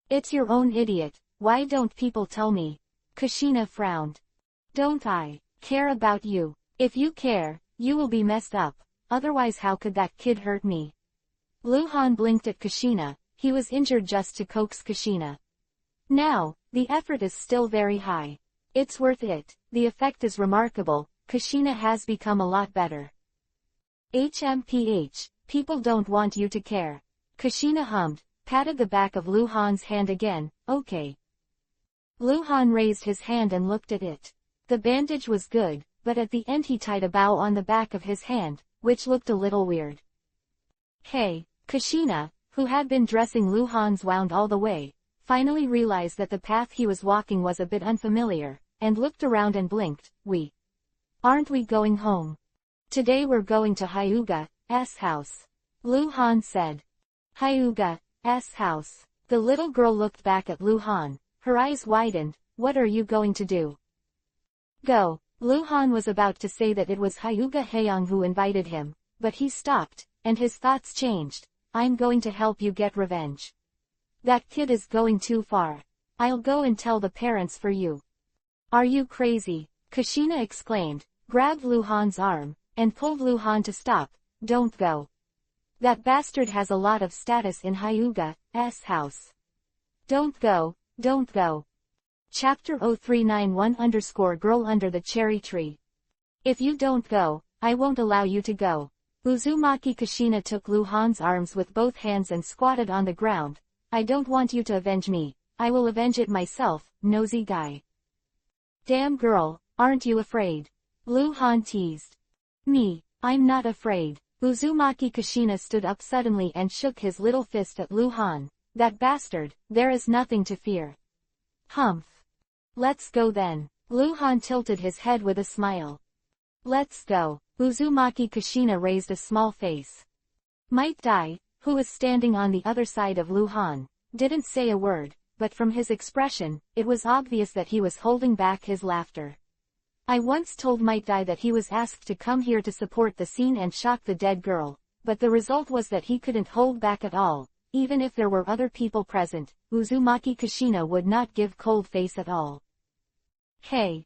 A: "It's your own idiot, why don't people tell me?" Kushina frowned. "Don't I care about you? If you care, you will be messed up, otherwise how could that kid hurt me?" Luhan blinked at Kushina, he was injured just to coax Kushina. "Now, the effort is still very high. It's worth it, the effect is remarkable, Kushina has become a lot better." "HMPH, people don't want you to care." Kushina hummed, patted the back of Luhan's hand again, "Okay." Luhan raised his hand and looked at it. The bandage was good, but at the end he tied a bow on the back of his hand, which looked a little weird. "Hey." Kushina, who had been dressing Luhan's wound all the way, finally realized that the path he was walking was a bit unfamiliar, and looked around and blinked. Aren't we going home? Today we're going to Hyuga's house." Luhan said. "Hyuga's house." The little girl looked back at Luhan, her eyes widened. "What are you going to do?" "Go." Luhan was about to say that it was Hyuga Haeyong who invited him, but he stopped, and his thoughts changed. "I'm going to help you get revenge. That kid is going too far. I'll go and tell the parents for you." "Are you crazy?" Kushina exclaimed, grabbed Luhan's arm, and pulled Luhan to stop. "Don't go. That bastard has a lot of status in Hyuga's house. Don't go, don't go." Chapter 0391-Girl Under the Cherry Tree. "If you don't go, I won't allow you to go." Uzumaki Kushina took Luhan's arms with both hands and squatted on the ground. "I don't want you to avenge me, I will avenge it myself, nosy guy." "Damn girl, aren't you afraid?" Luhan teased. "Me, I'm not afraid." Uzumaki Kushina stood up suddenly and shook his little fist at Luhan. "That bastard, there is nothing to fear." "Humph. Let's go then." Luhan tilted his head with a smile. "Let's go." Uzumaki Kushina raised a small face. Might Dai, who was standing on the other side of Luhan, didn't say a word, but from his expression, it was obvious that he was holding back his laughter. "I once told Might Dai that he was asked to come here to support the scene and shock the dead girl, but the result was that he couldn't hold back at all, even if there were other people present." Uzumaki Kushina would not give cold face at all. Hey.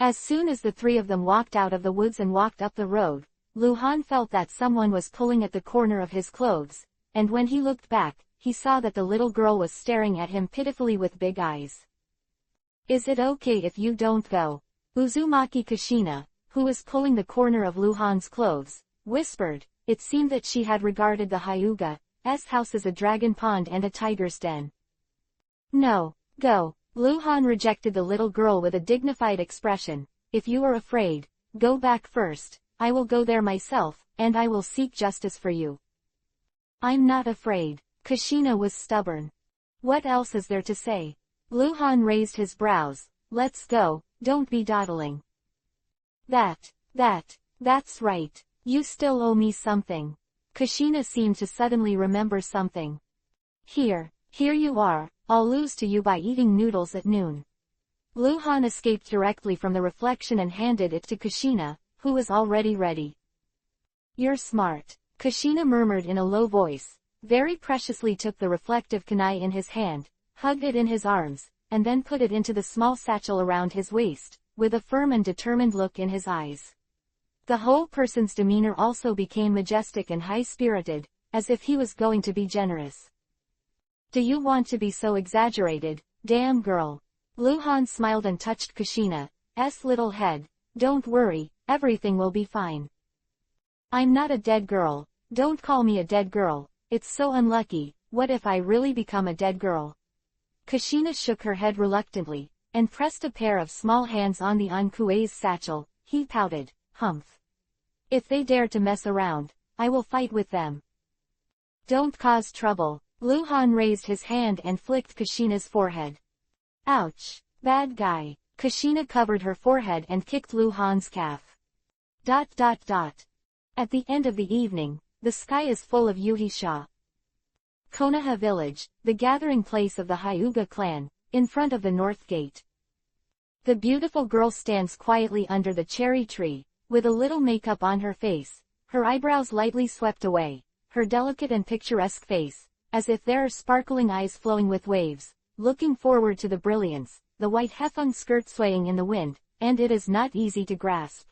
A: As soon as the three of them walked out of the woods and walked up the road, Luhan felt that someone was pulling at the corner of his clothes, and when he looked back, he saw that the little girl was staring at him pitifully with big eyes. "Is it okay if you don't go?" Uzumaki Kushina, who was pulling the corner of Luhan's clothes, whispered. It seemed that she had regarded the Hyuga's house as a dragon pond and a tiger's den. "No, go." Luhan rejected the little girl with a dignified expression. "If you are afraid, go back first, I will go there myself, and I will seek justice for you." "I'm not afraid." Kushina was stubborn. "What else is there to say?" Luhan raised his brows. "Let's go, don't be dawdling." That's right. You still owe me something." Kushina seemed to suddenly remember something. Here you are, I'll lose to you by eating noodles at noon." Luhan escaped directly from the reflection and handed it to Kushina, who was already ready. "You're smart." Kushina murmured in a low voice, very preciously took the reflective kunai in his hand, hugged it in his arms, and then put it into the small satchel around his waist, with a firm and determined look in his eyes. The whole person's demeanor also became majestic and high-spirited, as if he was going to be generous. "Do you want to be so exaggerated, damn girl?" Luhan smiled and touched Kushina's little head. "Don't worry, everything will be fine." "I'm not a dead girl, don't call me a dead girl, it's so unlucky, what if I really become a dead girl?" Kushina shook her head reluctantly, and pressed a pair of small hands on the Ankue's satchel. He pouted. "Humph. If they dare to mess around, I will fight with them." "Don't cause trouble." Luhan raised his hand and flicked Kushina's forehead. "Ouch. Bad guy." Kushina covered her forehead and kicked Luhan's calf. At the end of the evening, the sky is full of Yuhisha. Konoha village, the gathering place of the Hyuga clan, in front of the north gate. The beautiful girl stands quietly under the cherry tree, with a little makeup on her face, her eyebrows lightly swept away, her delicate and picturesque face, as if there are sparkling eyes flowing with waves, looking forward to the brilliance, the white hefung skirt swaying in the wind, and it is not easy to grasp.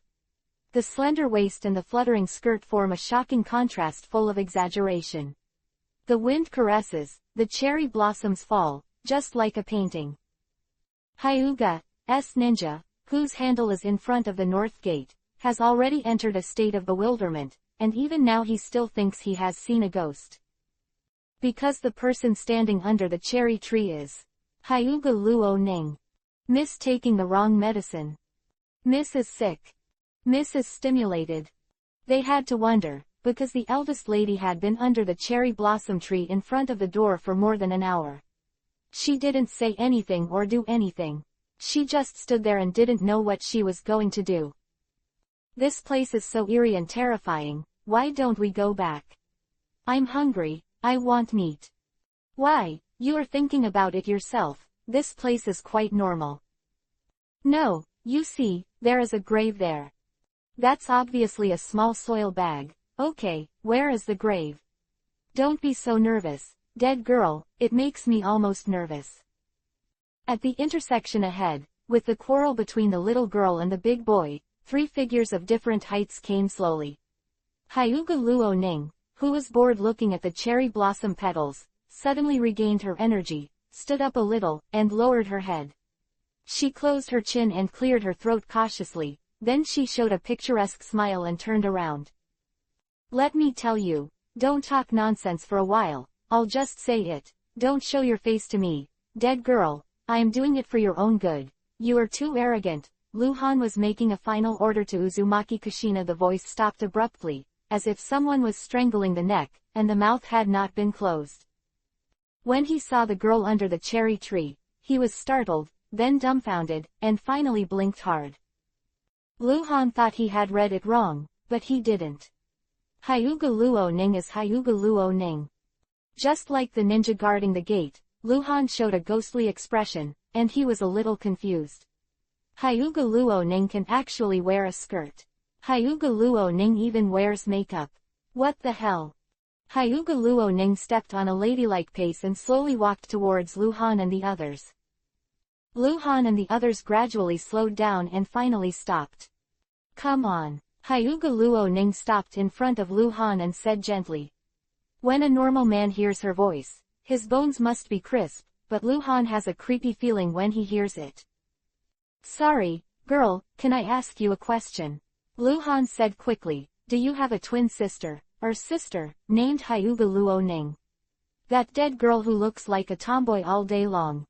A: The slender waist and the fluttering skirt form a shocking contrast full of exaggeration. The wind caresses, the cherry blossoms fall, just like a painting. Hyuga's ninja, whose handle is in front of the north gate, has already entered a state of bewilderment, and even now he still thinks he has seen a ghost. Because the person standing under the cherry tree is Hyuga Luo Ning. Miss taking the wrong medicine. Miss is sick. Miss is stimulated. They had to wonder, because the eldest lady had been under the cherry blossom tree in front of the door for more than an hour. She didn't say anything or do anything. She just stood there and didn't know what she was going to do. This place is so eerie and terrifying, why don't we go back? I'm hungry, I want meat. Why, you are thinking about it yourself, this place is quite normal. No, you see, there is a grave there. That's obviously a small soil bag. Okay, where is the grave? Don't be so nervous, dead girl, it makes me almost nervous. At the intersection ahead, with the quarrel between the little girl and the big boy, three figures of different heights came slowly. Hyuga Luo Ning, who was bored looking at the cherry blossom petals, suddenly regained her energy, stood up a little, and lowered her head. She closed her chin and cleared her throat cautiously, then she showed a picturesque smile and turned around. Let me tell you, don't talk nonsense for a while, I'll just say it, don't show your face to me, dead girl, I am doing it for your own good, you are too arrogant. Lu Han was making a final order to Uzumaki Kushina. The voice stopped abruptly, as if someone was strangling the neck, and the mouth had not been closed. When he saw the girl under the cherry tree, he was startled, then dumbfounded, and finally blinked hard. Lu Han thought he had read it wrong, but he didn't. Hyuga Luo Ning is Hyuga Luo Ning. Just like the ninja guarding the gate, Lu Han showed a ghostly expression, and he was a little confused. Hyuga Luo Ning can actually wear a skirt. Hyuga Luo Ning even wears makeup. What the hell? Hyuga Luo Ning stepped on a ladylike pace and slowly walked towards Lu Han and the others. Lu Han and the others gradually slowed down and finally stopped. Come on. Hyuga Luo Ning stopped in front of Lu Han and said gently. When a normal man hears her voice, his bones must be crisp, but Lu Han has a creepy feeling when he hears it. Sorry, girl, can I ask you a question? Lu Han said quickly, do you have a twin sister, or sister, named Hyuga Luo Ning? That dead girl who looks like a tomboy all day long.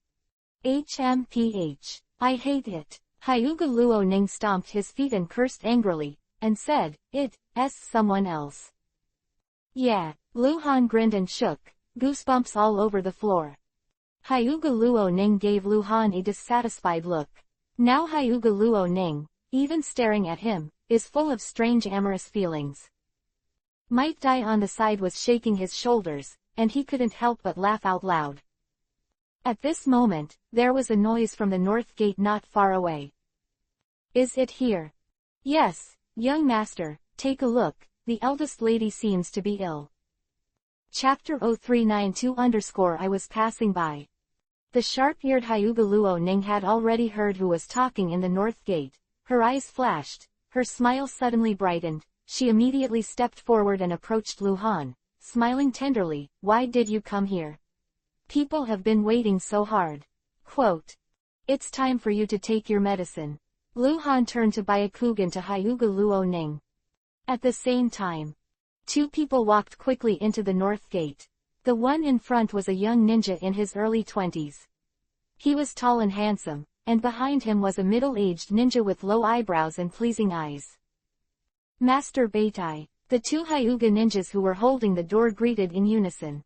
A: HMPH. I hate it. Hyuga Luo Ning stomped his feet and cursed angrily, and said, it's someone else. Yeah, Lu Han grinned and shook, goosebumps all over the floor. Hyuga Luo Ning gave Lu Han a dissatisfied look. Now Hyuga Luo Ning, even staring at him, is full of strange amorous feelings. Might Dai on the side was shaking his shoulders, and he couldn't help but laugh out loud. At this moment, there was a noise from the north gate not far away. Is it here? Yes, young master, take a look, the eldest lady seems to be ill. Chapter 0392 I was passing by. The sharp-eared Hyuga Luo Ning had already heard who was talking in the north gate. Her eyes flashed, her smile suddenly brightened, she immediately stepped forward and approached Lu Han, smiling tenderly, why did you come here? People have been waiting so hard. Quote. It's time for you to take your medicine. Lu Han turned to Byakugan to Hyuga Luo Ning. At the same time, two people walked quickly into the north gate. The one in front was a young ninja in his early 20s. He was tall and handsome, and behind him was a middle-aged ninja with low eyebrows and pleasing eyes. Master Beitai, the two Hyuga ninjas who were holding the door greeted in unison.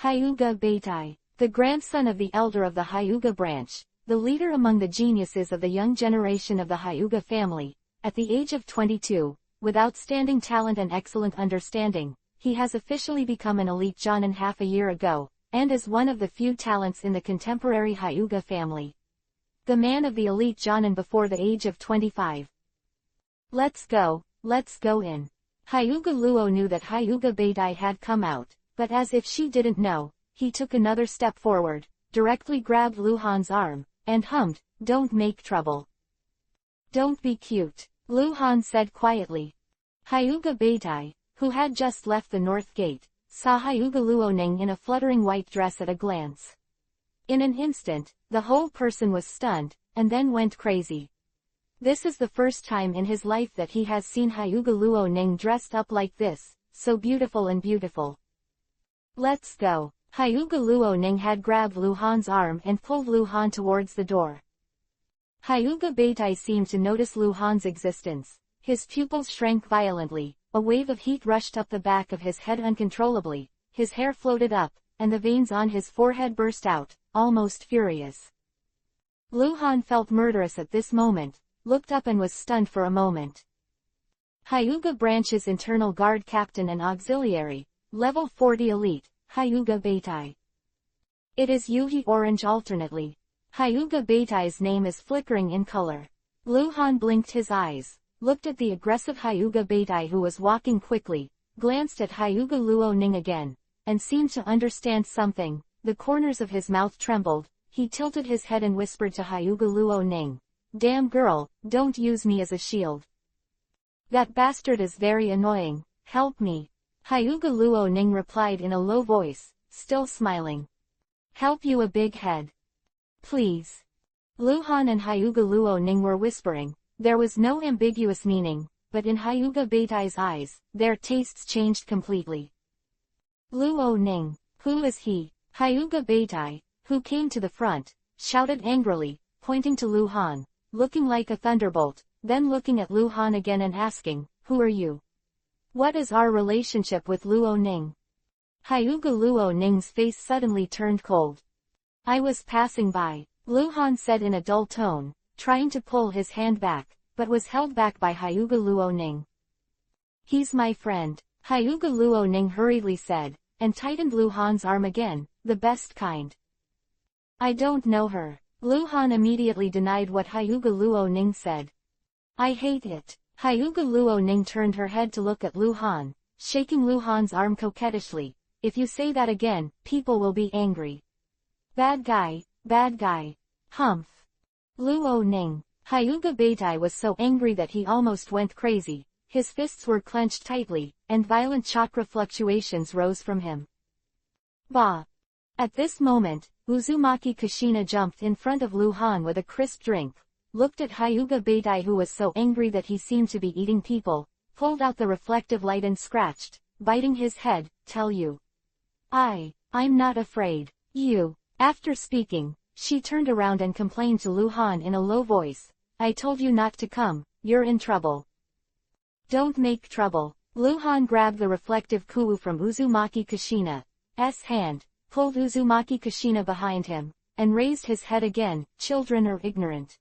A: Hyuga Beitai, the grandson of the elder of the Hyuga branch, the leader among the geniuses of the young generation of the Hyuga family, at the age of 22, with outstanding talent and excellent understanding, he has officially become an elite Jonin half a year ago, and is one of the few talents in the contemporary Hyuga family. The man of the elite Jonin before the age of 25. Let's go in. Hyuga Luo knew that Hyuga Beidai had come out, but as if she didn't know, he took another step forward, directly grabbed Lu Han's arm, and hummed, "Don't make trouble. Don't be cute," Lu Han said quietly. Hyuga Beidai, who had just left the north gate, saw Hyuga Luoning in a fluttering white dress at a glance. In an instant, the whole person was stunned, and then went crazy. This is the first time in his life that he has seen Hyuga Luoning dressed up like this, so beautiful and beautiful. Let's go. Hyuga Luoning had grabbed Lu Han's arm and pulled Lu Han towards the door. Hyuga Beidai seemed to notice Lu Han's existence. His pupils shrank violently, a wave of heat rushed up the back of his head uncontrollably, his hair floated up, and the veins on his forehead burst out, almost furious. Lu Han felt murderous at this moment, looked up and was stunned for a moment. Hyuga Branch's internal guard captain and auxiliary, level 40 elite, Hyuga Beidai. It is Yuhi orange alternately. Hyuga Beidai's name is flickering in color. Lu Han blinked his eyes, looked at the aggressive Hyuga Beidai who was walking quickly, glanced at Hyuga Luoning again, and seemed to understand something. The corners of his mouth trembled, he tilted his head and whispered to Hyuga Luoning, "Damn girl, don't use me as a shield. That bastard is very annoying, help me." Hyuga Luoning replied in a low voice, still smiling. "Help you a big head. Please." Lu Han and Hyuga Luoning were whispering. There was no ambiguous meaning, but in Hyuga Beidai's eyes, their tastes changed completely. "Luoning, who is he?" Hyuga Beidai, who came to the front, shouted angrily, pointing to Lu Han, looking like a thunderbolt, then looking at Lu Han again and asking, "Who are you? What is our relationship with Luoning?" Hyuga Luoning's face suddenly turned cold. "I was passing by," Lu Han said in a dull tone, trying to pull his hand back, but was held back by Hyuga Luoning. "He's my friend," Hyuga Luoning hurriedly said, and tightened Lu Han's arm again, "the best kind." "I don't know her." Lu Han immediately denied what Hyuga Luoning said. "I hate it." Hyuga Luoning turned her head to look at Lu Han, shaking Lu Han's arm coquettishly. "If you say that again, people will be angry. Bad guy, bad guy. Humph." Luoning. Hyuga Beidai was so angry that he almost went crazy. His fists were clenched tightly, and violent chakra fluctuations rose from him. Bah! At this moment, Uzumaki Kushina jumped in front of Lu Han with a crisp drink, looked at Hyuga Beidai who was so angry that he seemed to be eating people, pulled out the reflective light and scratched, biting his head, "Tell you. I'm not afraid. You." After speaking, she turned around and complained to Lu Han in a low voice, "I told you not to come, you're in trouble. Don't make trouble." Lu Han grabbed the reflective kuu from Uzumaki Kushina's hand, pulled Uzumaki Kushina behind him, and raised his head again. "Children are ignorant."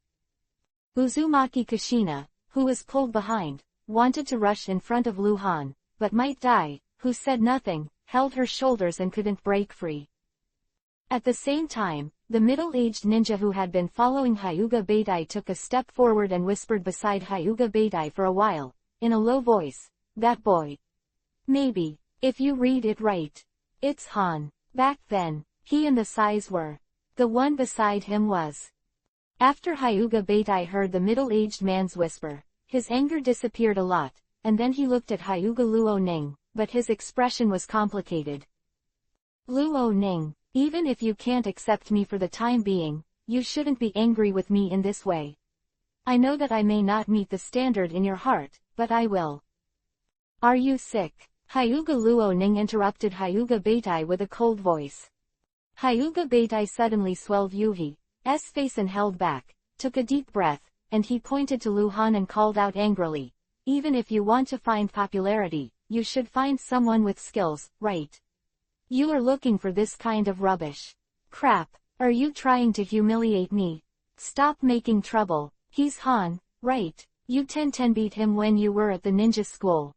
A: Uzumaki Kushina, who was pulled behind, wanted to rush in front of Lu Han, but Might Dai, who said nothing, held her shoulders and couldn't break free. At the same time, the middle-aged ninja who had been following Hyuga Beidai took a step forward and whispered beside Hyuga Beidai for a while, in a low voice, "That boy. Maybe, if you read it right, it's Han." Back then, he and the Sais were. The one beside him was. After Hyuga Beidai heard the middle-aged man's whisper, his anger disappeared a lot, and then he looked at Hyuga Luoning, but his expression was complicated. "Luoning, even if you can't accept me for the time being, you shouldn't be angry with me in this way. I know that I may not meet the standard in your heart, but I will." "Are you sick?" Hyuga Luoning interrupted Hyuga Beidai with a cold voice. Hyuga Beidai suddenly swelled Yuhi's face and held back, took a deep breath, and he pointed to Lu Han and called out angrily, "Even if you want to find popularity, you should find someone with skills, right? You are looking for this kind of rubbish. Crap, are you trying to humiliate me? Stop making trouble. He's Han, right? You 10 beat him when you were at the ninja school.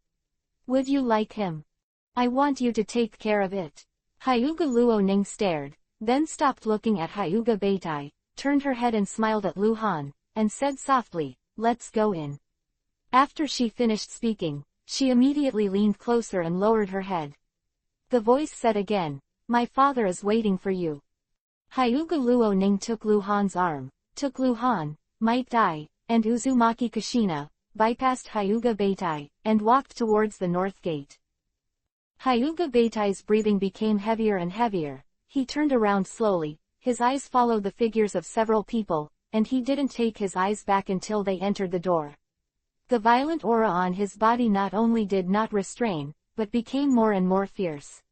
A: Would you like him? I want you to take care of it." Hyuga Luoning stared, then stopped looking at Hyuga Beidai, turned her head and smiled at Lu Han, and said softly, "Let's go in." After she finished speaking, she immediately leaned closer and lowered her head. The voice said again, "My father is waiting for you." Hyuga Luo Ning took Lu Han's arm, took Lu Han, Might Dai, and Uzumaki Kushina, bypassed Hyuga Beitai, and walked towards the north gate. Hyuga Beitai's breathing became heavier and heavier. He turned around slowly, his eyes followed the figures of several people, and he didn't take his eyes back until they entered the door. The violent aura on his body not only did not restrain, but became more and more fierce.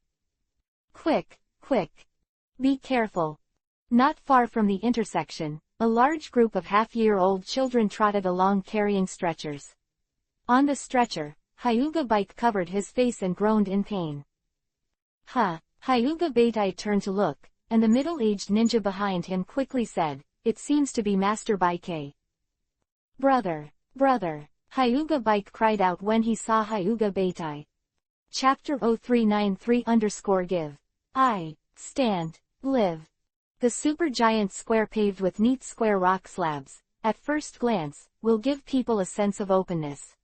A: "Quick, quick! Be careful!" Not far from the intersection, a large group of half-year-old children trotted along carrying stretchers. On the stretcher, Hyuga Bike covered his face and groaned in pain. Hyuga Beitai turned to look, and the middle-aged ninja behind him quickly said, "It seems to be Master Bike." "Brother, brother!" Hyuga Bike cried out when he saw Hyuga Beitai. Chapter-383-400 I stand, live. The supergiant square paved with neat square rock slabs, at first glance, will give people a sense of openness.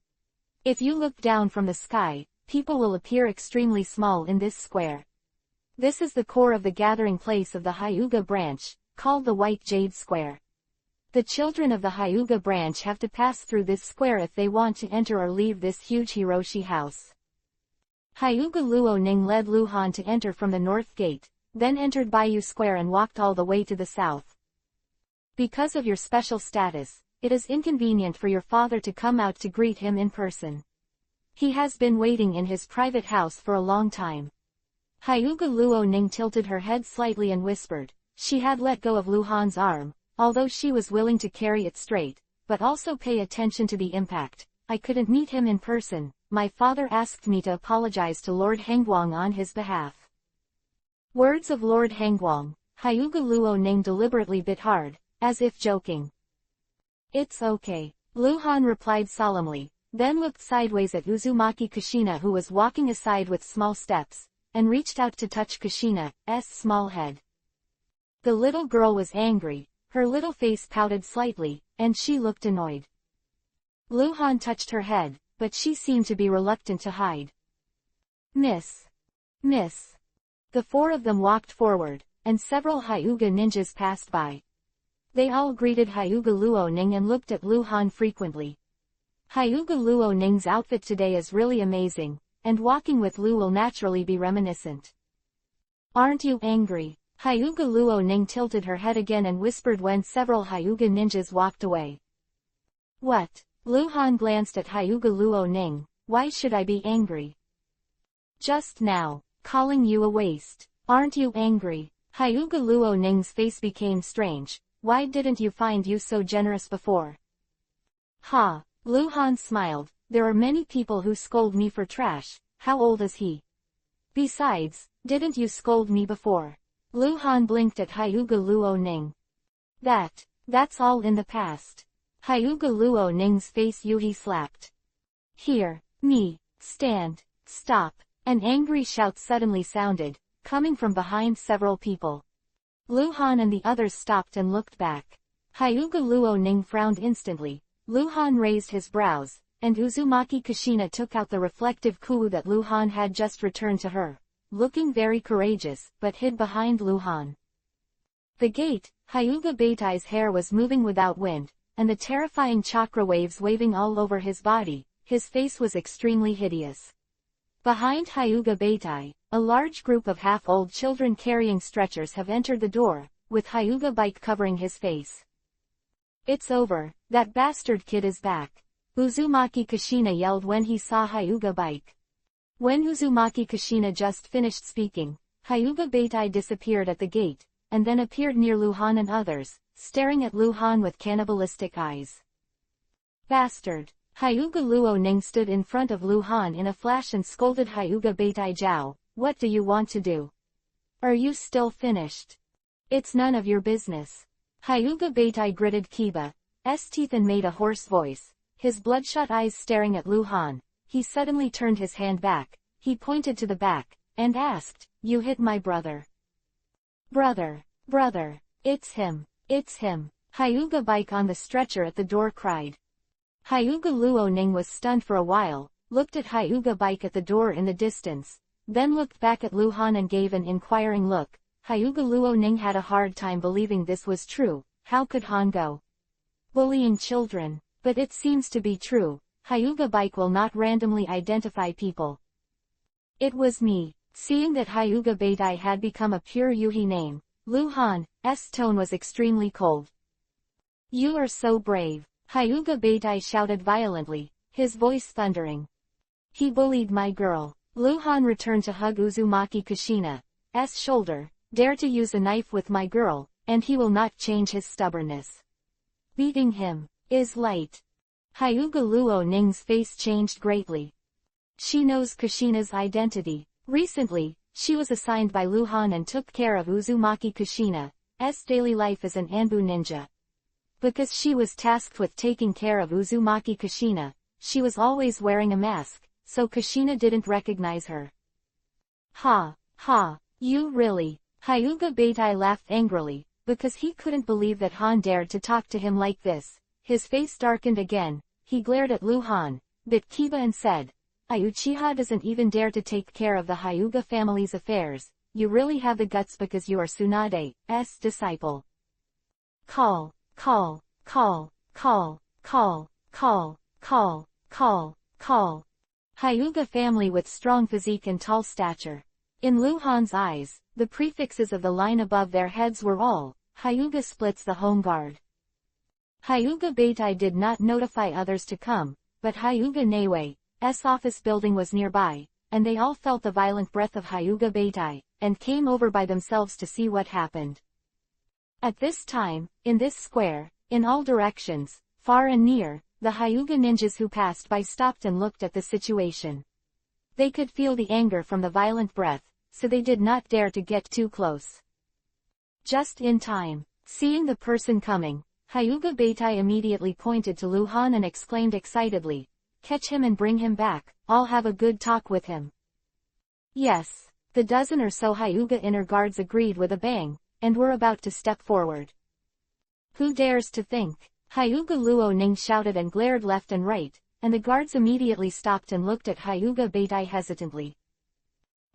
A: If you look down from the sky, people will appear extremely small in this square. This is the core of the gathering place of the Hyuga branch, called the White Jade Square. The children of the Hyuga branch have to pass through this square if they want to enter or leave this huge Hiroshi house. Hyuga Luo Ning led Lu Han to enter from the north gate, then entered Bayou Square and walked all the way to the south. "Because of your special status, it is inconvenient for your father to come out to greet him in person. He has been waiting in his private house for a long time." Hyuga Luo Ning tilted her head slightly and whispered. She had let go of Lu Han's arm, although she was willing to carry it straight, but also pay attention to the impact. "I couldn't meet him in person. My father asked me to apologize to Lord Hengguang on his behalf." Words of Lord Hengguang, Hyuga Luo Ning deliberately bit hard, as if joking. "It's okay," Lu Han replied solemnly, then looked sideways at Uzumaki Kushina who was walking aside with small steps, and reached out to touch Kushina's small head. The little girl was angry, her little face pouted slightly, and she looked annoyed. Lu Han touched her head, but she seemed to be reluctant to hide. Miss. The four of them walked forward, and several Hyuga ninjas passed by. They all greeted Hyuga Luo Ning and looked at Lu Han frequently. Hyuga Luo Ning's outfit today is really amazing, and walking with Lu will naturally be reminiscent. "Aren't you angry?" Hyuga Luo Ning tilted her head again and whispered when several Hyuga ninjas walked away. "What?" Lu Han glanced at Hyuga Luo Ning. "Why should I be angry?" "Just now, calling you a waste. Aren't you angry?" Hyuga Luo Ning's face became strange. "Why didn't you find you so generous before?" "Ha!" Lu Han smiled. "There are many people who scold me for trash. How old is he? Besides, didn't you scold me before?" Lu Han blinked at Hyuga Luo Ning. That's all in the past." Hyuga Luo Ning's face Yuhi slapped. "Here, me, stand, stop." An angry shout suddenly sounded, coming from behind several people. Lu Han and the others stopped and looked back. Hyuga Luo Ning frowned instantly. Lu Han raised his brows, and Uzumaki Kushina took out the reflective kuo that Lu Han had just returned to her, looking very courageous, but hid behind Lu Han. The gate, Hyuga Beitai's hair was moving without wind, and the terrifying chakra waves waving all over his body. His face was extremely hideous. Behind Hyuga Beitai, a large group of half-old children carrying stretchers have entered the door, with Hyuga Bike covering his face. "It's over, that bastard kid is back," Uzumaki Kushina yelled when he saw Hyuga Bike. When Uzumaki Kushina just finished speaking, Hyuga Beitai disappeared at the gate, and then appeared near Lu Han and others, staring at Lu Han with cannibalistic eyes. "Bastard!" Hyuga Luo Ning stood in front of Lu Han in a flash and scolded Hyuga Beitai. "Jiao, what do you want to do? Are you still finished? It's none of your business." Hyuga Beitai gritted Kiba's teeth and made a hoarse voice, his bloodshot eyes staring at Lu Han. He suddenly turned his hand back, he pointed to the back, and asked, "You hit my brother?" Brother, it's him." It's him. Hyuga Bike on the stretcher at the door cried. Hyuga Luoning was stunned for a while, looked at Hyuga Bike at the door in the distance, then looked back at Lu Han and gave an inquiring look. Hyuga Luoning had a hard time believing this was true. How could Han go bullying children? But it seems to be true. Hyuga Bike will not randomly identify people. It was me. Seeing that Hyuga Beitai had become a pure Yuhi name, Lu Han's tone was extremely cold. You are so brave. Hyuga Beitai shouted violently, his voice thundering. He bullied my girl. Lu Han returned to hug Uzumaki Kushina's shoulder. Dare to use a knife with my girl, and he will not change his stubbornness. Beating him is light. Hyuga Luoning's face changed greatly. She knows Kushina's identity. Recently, she was assigned by Lu Han and took care of Uzumaki Kushina's daily life as an Anbu ninja. Because she was tasked with taking care of Uzumaki Kushina, she was always wearing a mask, so Kushina didn't recognize her. Ha, you really? Hyuga Beitai laughed angrily, because he couldn't believe that Han dared to talk to him like this. His face darkened again, he glared at Lu Han, bit Kiba and said, Uchiha doesn't even dare to take care of the Hyuga family's affairs. You really have the guts because you are Tsunade's disciple. Call. Hyuga family with strong physique and tall stature. In Lu Han's eyes, the prefixes of the line above their heads were all, Hyuga splits the home guard. Hyuga Beitai did not notify others to come, but Hyuga Neiwei's office building was nearby, and they all felt the violent breath of Hyuga Beitai, and came over by themselves to see what happened. At this time, in this square, in all directions, far and near, the Hyuga ninjas who passed by stopped and looked at the situation. They could feel the anger from the violent breath, so they did not dare to get too close. Just in time, seeing the person coming, Hyuga Beitai immediately pointed to Lu Han and exclaimed excitedly, catch him and bring him back, I'll have a good talk with him. Yes, the dozen or so Hyuga inner guards agreed with a bang, and were about to step forward. Who dares to think? Hyuga Luoning shouted and glared left and right, and the guards immediately stopped and looked at Hyuga Beitai hesitantly.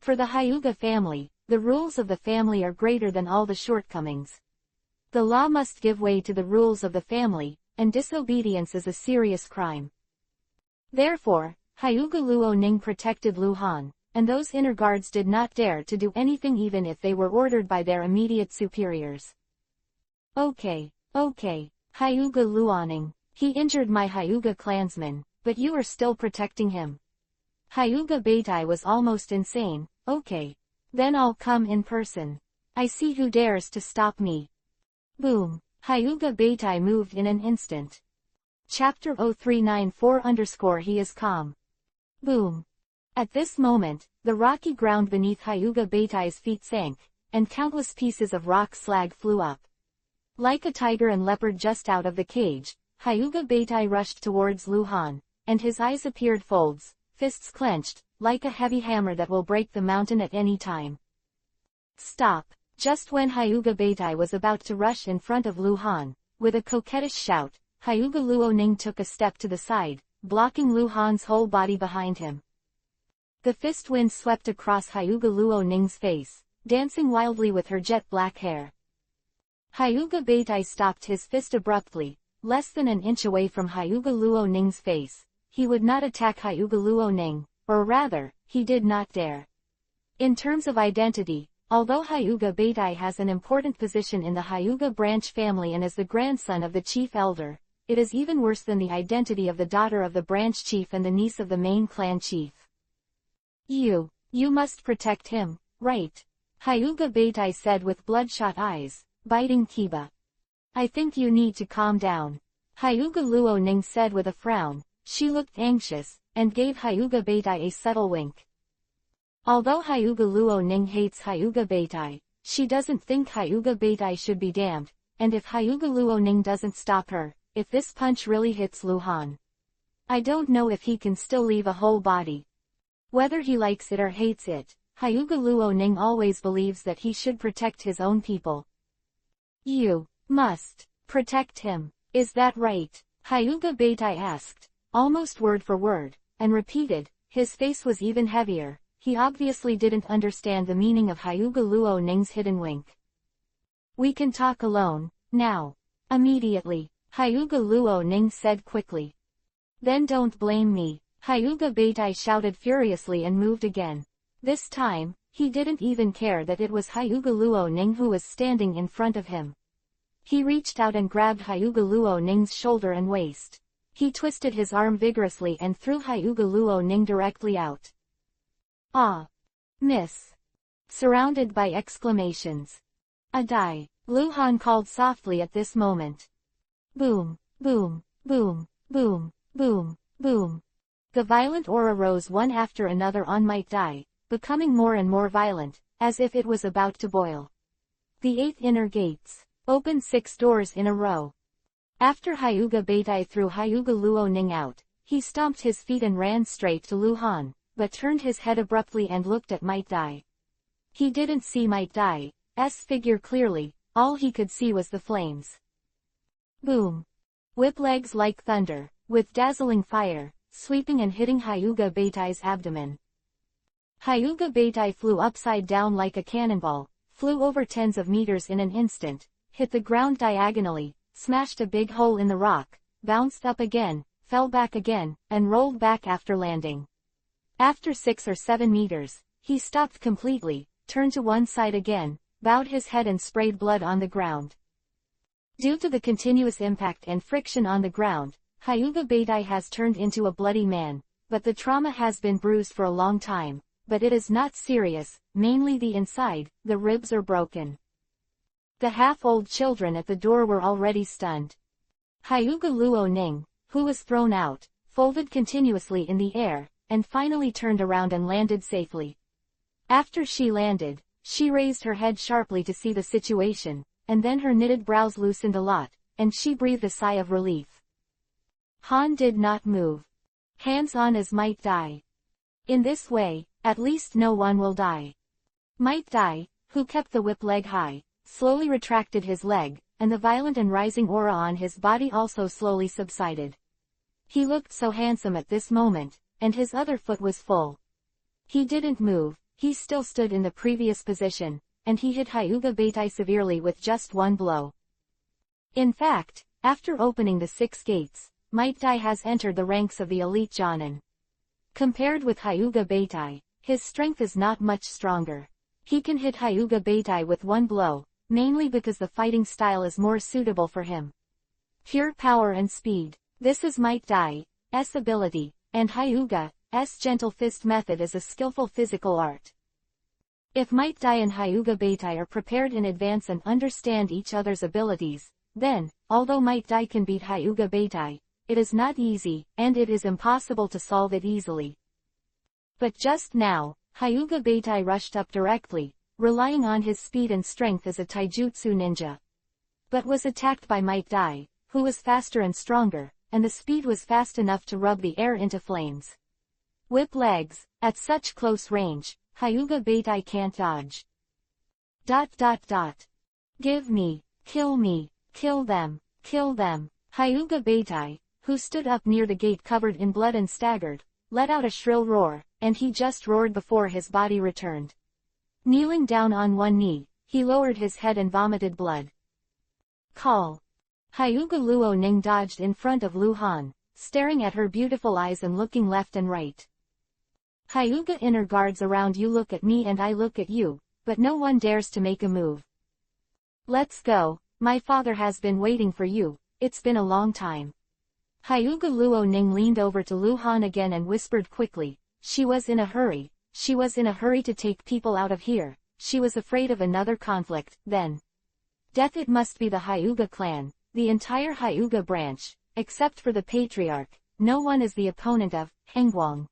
A: For the Hyuga family, the rules of the family are greater than all the shortcomings. The law must give way to the rules of the family, and disobedience is a serious crime. Therefore, Hyuga Luoning protected Lu Han, and those inner guards did not dare to do anything even if they were ordered by their immediate superiors. Okay, Hyuga Luoning, he injured my Hyuga clansman, but you are still protecting him. Hyuga Beitai was almost insane. Okay. Then I'll come in person. I see who dares to stop me. Boom. Hyuga Beitai moved in an instant. Chapter-381-400 He is calm. Boom. At this moment, the rocky ground beneath Hyuga Beitai's feet sank, and countless pieces of rock slag flew up. Like a tiger and leopard just out of the cage, Hyuga Beitai rushed towards Lu Han, and his eyes appeared folds, fists clenched, like a heavy hammer that will break the mountain at any time. Stop! Just when Hyuga Beitai was about to rush in front of Lu Han, with a coquettish shout, Hyuga Luoning took a step to the side, blocking Lu Han's whole body behind him. The fist wind swept across Hyuga Luoning's face, dancing wildly with her jet black hair. Hyuga Beitai stopped his fist abruptly, less than an inch away from Hyuga Luoning's face. He would not attack Hyuga Luoning, or rather, he did not dare. In terms of identity, although Hyuga Beitai has an important position in the Hyuga branch family and is the grandson of the chief elder, it is even worse than the identity of the daughter of the branch chief and the niece of the main clan chief. You must protect him, right? Hyuga Beitai said with bloodshot eyes, biting Kiba. I think you need to calm down. Hyuga Luoning said with a frown. She looked anxious, and gave Hyuga Beitai a subtle wink. Although Hyuga Luoning hates Hyuga Beitai, she doesn't think Hyuga Beitai should be damned, and if Hyuga Luoning doesn't stop her, if this punch really hits Lu Han, I don't know if he can still leave a whole body. Whether he likes it or hates it, Hyuga Luoning always believes that he should protect his own people. You Must protect him. Is that right? Hyuga Beitai asked, almost word for word, and repeated. His face was even heavier. He obviously didn't understand the meaning of Hyuga Luo Ning's hidden wink. We can talk alone, now. Immediately, Hyuga Luo Ning said quickly. Then don't blame me. Hyuga Beitai shouted furiously and moved again. This time, he didn't even care that it was Hyuga Luo Ning who was standing in front of him. He reached out and grabbed Hyuga Luo Ning's shoulder and waist. He twisted his arm vigorously and threw Hyuga Luo Ning directly out. Ah! Miss! Surrounded by exclamations. A die! Luhan called softly at this moment. Boom! Boom! Boom! Boom! Boom! Boom! The violent aura rose one after another on Might Dai, becoming more and more violent, as if it was about to boil. The 8 inner gates opened 6 doors in a row. After Hyuga Beitai threw Hyuga Luo Ning out, he stomped his feet and ran straight to Luhan, but turned his head abruptly and looked at Might Dai. He didn't see Might Dai's figure clearly, all he could see was the flames. Boom! Whip legs like thunder, with dazzling fire, sweeping and hitting Hyuga Beitai's abdomen. Hyuga Beitai flew upside down like a cannonball, flew over tens of meters in an instant, hit the ground diagonally, smashed a big hole in the rock, bounced up again, fell back again, and rolled back after landing. After 6 or 7 meters, he stopped completely, turned to one side again, bowed his head and sprayed blood on the ground. Due to the continuous impact and friction on the ground, Hyuga Beitai has turned into a bloody man, but the trauma has been bruised for a long time, but it is not serious, mainly the inside, the ribs are broken. The half-old children at the door were already stunned. Hyuga Luo Ning, who was thrown out, folded continuously in the air, and finally turned around and landed safely. After she landed, she raised her head sharply to see the situation, and then her knitted brows loosened a lot, and she breathed a sigh of relief. Han did not move. Hands on as Might Dai. In this way, at least no one will die. Might Dai, who kept the whip leg high, slowly retracted his leg, and the violent and rising aura on his body also slowly subsided. He looked so handsome at this moment, and his other foot was full. He didn't move, he still stood in the previous position, and he hit Hyuga Beitai severely with just one blow. In fact, after opening the 6 gates, Might Dai has entered the ranks of the elite Jonin. Compared with Hyuga Beitai, his strength is not much stronger. He can hit Hyuga Beitai with one blow, mainly because the fighting style is more suitable for him. Pure power and speed. This is Might Dai's ability, and Hyuga's gentle fist method is a skillful physical art. If Might Dai and Hyuga Beitai are prepared in advance and understand each other's abilities, then, although Might Dai can beat Hyuga Beitai, it is not easy, and it is impossible to solve it easily. But just now, Hyuga Beitai rushed up directly, relying on his speed and strength as a taijutsu ninja. But was attacked by Might Dai, who was faster and stronger, and the speed was fast enough to rub the air into flames. Whip legs, at such close range, Hyuga Beitai can't dodge. ... Give me, kill them, Hyuga Beitai, who stood up near the gate covered in blood and staggered, let out a shrill roar, and he just roared before his body returned. Kneeling down on one knee, he lowered his head and vomited blood. Call. Hyuga Luo Ning dodged in front of Lu Han, staring at her beautiful eyes and looking left and right. Hyuga inner guards around you look at me and I look at you, but no one dares to make a move. Let's go, my father has been waiting for you, it's been a long time. Hyuga Luo Ning leaned over to Lu Han again and whispered quickly, she was in a hurry to take people out of here, she was afraid of another conflict, then. Death. It must be the Hyuga clan, the entire Hyuga branch, except for the patriarch, no one is the opponent of Hengguang.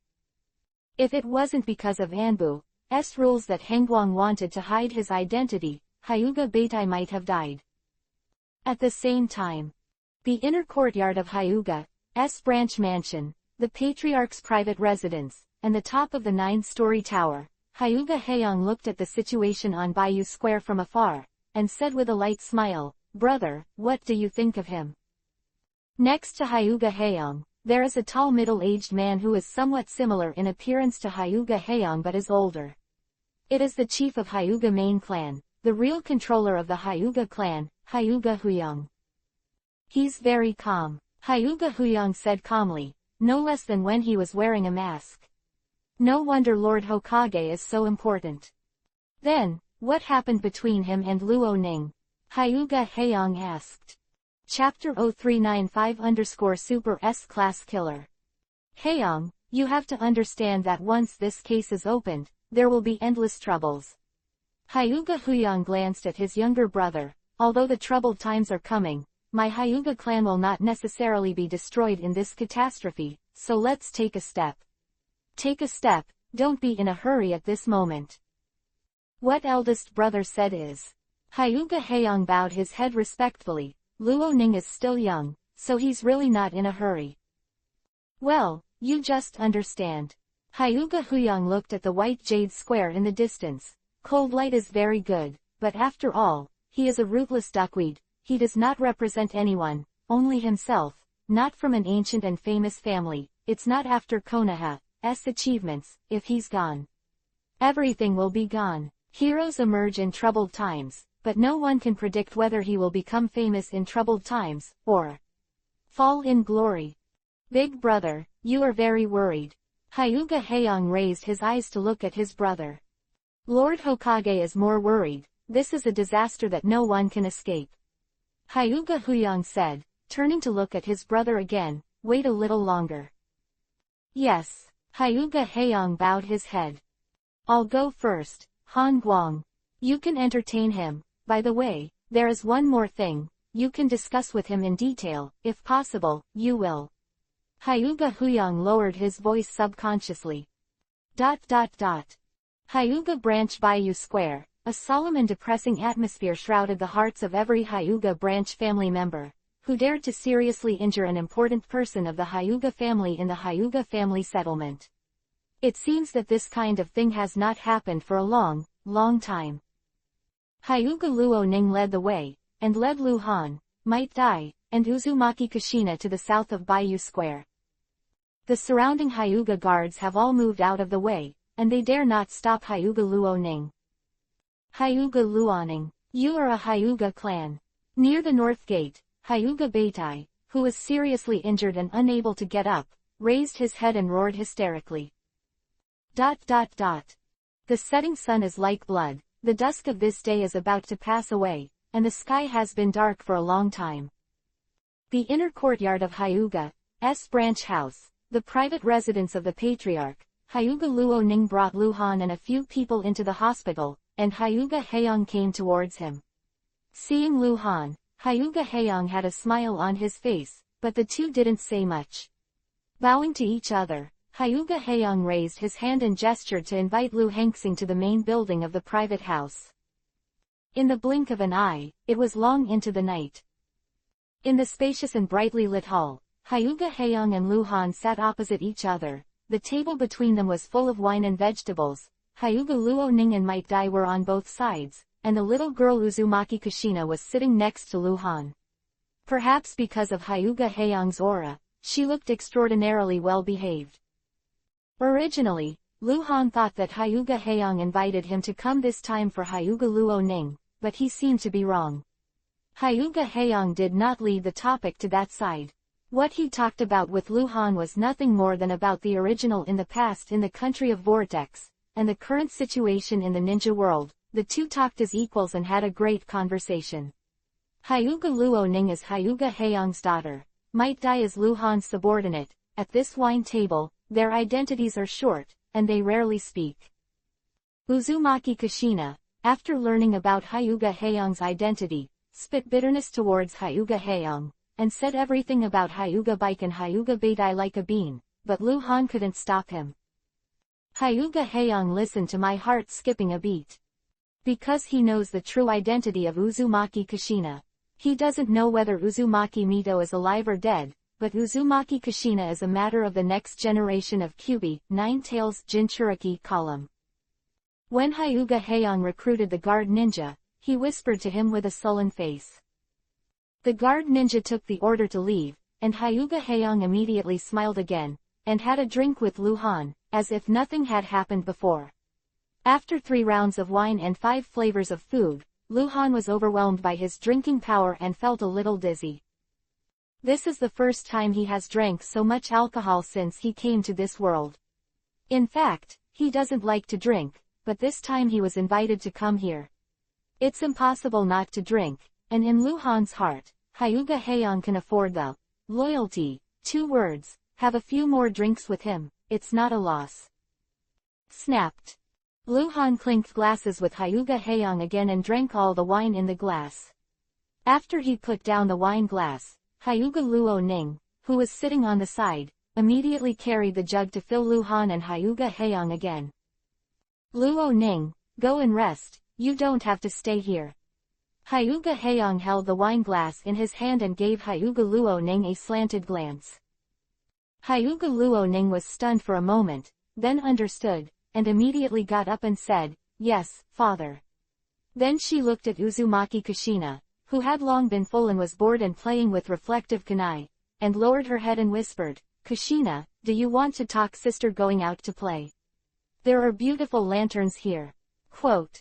A: If it wasn't because of Anbu's rules that Hengguang wanted to hide his identity, Hyuga Beitai might have died. At the same time, the inner courtyard of Hyuga's branch mansion, the patriarch's private residence, and the top of the 9-story tower, Hyuga Haeyong looked at the situation on Bayou Square from afar, and said with a light smile, Brother, what do you think of him? Next to Hyuga Haeyoung, there is a tall middle-aged man who is somewhat similar in appearance to Hyuga Haeyoung but is older. It is the chief of Hyuga main clan, the real controller of the Hyuga clan, Hyuga Huyoung. He's very calm, Hyuga Huyoung said calmly, no less than when he was wearing a mask. No wonder Lord Hokage is so important. Then, what happened between him and Luo Ning? Hyuga Haeyoung asked. Chapter 0395-Super S-Class Killer. Haeyoung, you have to understand that once this case is opened, there will be endless troubles. Hyuga Huyoung glanced at his younger brother. Although the troubled times are coming, my Hyuga clan will not necessarily be destroyed in this catastrophe, so let's take a step. Take a step, don't be in a hurry at this moment. What eldest brother said is. Hyuga Haeyoung bowed his head respectfully. Luo Ning is still young, so he's really not in a hurry. Well, you just understand. Hyuga Huyoung looked at the white jade square in the distance. Cold light is very good, but after all, he is a rootless duckweed. He does not represent anyone, only himself, not from an ancient and famous family. It's not after Konoha's achievements. If he's gone, everything will be gone. Heroes emerge in troubled times, but no one can predict whether he will become famous in troubled times, or fall in glory. Big brother, you are very worried. Hyuga Haeyoung raised his eyes to look at his brother. Lord Hokage is more worried. This is a disaster that no one can escape. Hyuga Huyoung said, turning to look at his brother again. Wait a little longer. Yes. Hyuga Haeyoung bowed his head. I'll go first. Han Guang. You can entertain him. By the way, there is one more thing. You can discuss with him in detail. If possible, you will. Hyuga Huyoung lowered his voice subconsciously. Hyuga Branch Bayou Square. A solemn and depressing atmosphere shrouded the hearts of every Hyuga Branch family member, who dared to seriously injure an important person of the Hyuga family in the Hyuga family settlement. It seems that this kind of thing has not happened for a long, long time. Hyuga Luo Ning led the way, and led Lu Han, Might Dai, and Uzumaki Kushina to the south of Bayou Square. The surrounding Hyuga guards have all moved out of the way, and they dare not stop Hyuga Luo Ning. Hyuga Luoning, you are a Hyuga clan. Near the north gate, Hyuga Beitai, who was seriously injured and unable to get up, raised his head and roared hysterically. The setting sun is like blood. The dusk of this day is about to pass away, and the sky has been dark for a long time. The inner courtyard of Hyuga's branch house, the private residence of the patriarch, Hyuga Luo Ning brought Lu Han and a few people into the hospital, and Hyuga Haeyoung came towards him. Seeing Lu Han, Hyuga Haeyoung had a smile on his face, but the two didn't say much. Bowing to each other, Hyuga Haeyoung raised his hand and gestured to invite Lu Hangsing to the main building of the private house. In the blink of an eye, it was long into the night. In the spacious and brightly lit hall, Hyuga Haeyoung and Lu Han sat opposite each other. The table between them was full of wine and vegetables. Hyuga Luo Ning and Might Dai were on both sides, and the little girl Uzumaki Kushina was sitting next to Lu Han. Perhaps because of Hyuga Haeyoung's aura, she looked extraordinarily well behaved. Originally, Lu Han thought that Hyuga Haeyoung invited him to come this time for Hyuga Luo Ning, but he seemed to be wrong. Hyuga Haeyoung did not lead the topic to that side. What he talked about with Lu Han was nothing more than about the original in the past in the country of Vortex, and the current situation in the ninja world. The two talked as equals and had a great conversation. Hyuga Luo Ning is Hyuga Haeyoung's daughter. Might Dai is Lu Han's subordinate. At this wine table, their identities are short, and they rarely speak. Uzumaki Kushina, after learning about Hyuga Haeyoung's identity, spit bitterness towards Hyuga Haeyoung, and said everything about Hyuga Bike and Hyuga Beitai like a bean, but Lu Han couldn't stop him. Hyuga Haeyoung listened to my heart skipping a beat. Because he knows the true identity of Uzumaki Kushina. He doesn't know whether Uzumaki Mito is alive or dead, but Uzumaki Kushina is a matter of the next generation of Kyubi, Nine-Tails Jinchuriki column. When Hyuga Haeyoung recruited the guard ninja, he whispered to him with a sullen face. The guard ninja took the order to leave, and Hyuga Haeyoung immediately smiled again, and had a drink with Lu Han, as if nothing had happened before. After 3 rounds of wine and 5 flavors of food, Lu Han was overwhelmed by his drinking power and felt a little dizzy. This is the first time he has drank so much alcohol since he came to this world. In fact, he doesn't like to drink, but this time he was invited to come here. It's impossible not to drink, and in Lu Han's heart, Hyuga Haeyoung can afford the loyalty. 2 words, have a few more drinks with him, it's not a loss. Snapped. Lu Han clinked glasses with Hyuga Haeyoung again and drank all the wine in the glass. After he put down the wine glass, Hyuga Luo Ning, who was sitting on the side, immediately carried the jug to fill Lu Han and Hyuga Haeyoung again. Luo Ning, go and rest, you don't have to stay here. Hyuga Haeyoung held the wine glass in his hand and gave Hyuga Luo Ning a slanted glance. Hyuga Luo Ning was stunned for a moment, then understood, and immediately got up and said, yes, father. Then she looked at Uzumaki Kushina, who had long been full and was bored and playing with reflective kunai, and lowered her head and whispered, Kushina, do you want to talk sister going out to play? There are beautiful lanterns here. Quote.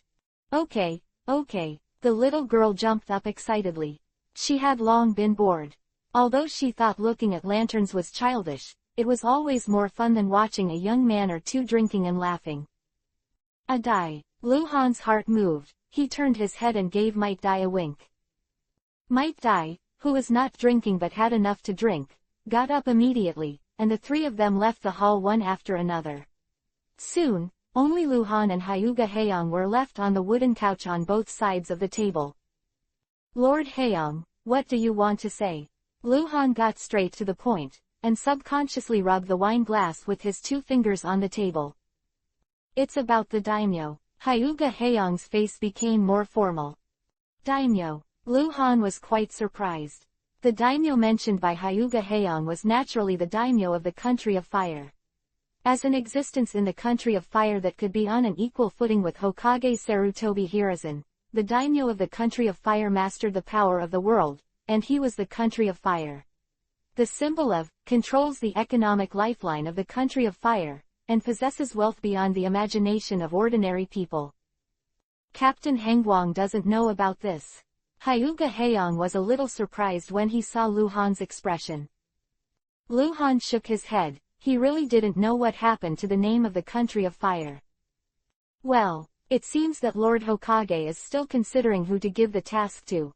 A: Okay, okay, the little girl jumped up excitedly. She had long been bored. Although she thought looking at lanterns was childish, it was always more fun than watching a young man or 2 drinking and laughing. A Dai. Lu Han's heart moved, he turned his head and gave Might Dai a wink. Might Dai, who was not drinking but had enough to drink, got up immediately, and the 3 of them left the hall one after another. Soon, only Lu Han and Hyuga Haeyoung were left on the wooden couch on both sides of the table. Lord Haeyoung, what do you want to say? Lu Han got straight to the point, and subconsciously rubbed the wine glass with his 2 fingers on the table. It's about the daimyo. Hyuga Haeyoung's face became more formal. Daimyo. Lu Han was quite surprised. The daimyo mentioned by Hyuga Haeyoung was naturally the daimyo of the country of fire. As an existence in the country of fire that could be on an equal footing with Hokage Sarutobi Hiruzen, the daimyo of the country of fire mastered the power of the world, and he was the country of fire. The symbol of, controls the economic lifeline of the country of fire, and possesses wealth beyond the imagination of ordinary people. Captain Hengguang doesn't know about this. Hyuga Haeyoung was a little surprised when he saw Lu Han's expression. Lu Han shook his head, he really didn't know what happened to the name of the country of fire. Well, it seems that Lord Hokage is still considering who to give the task to.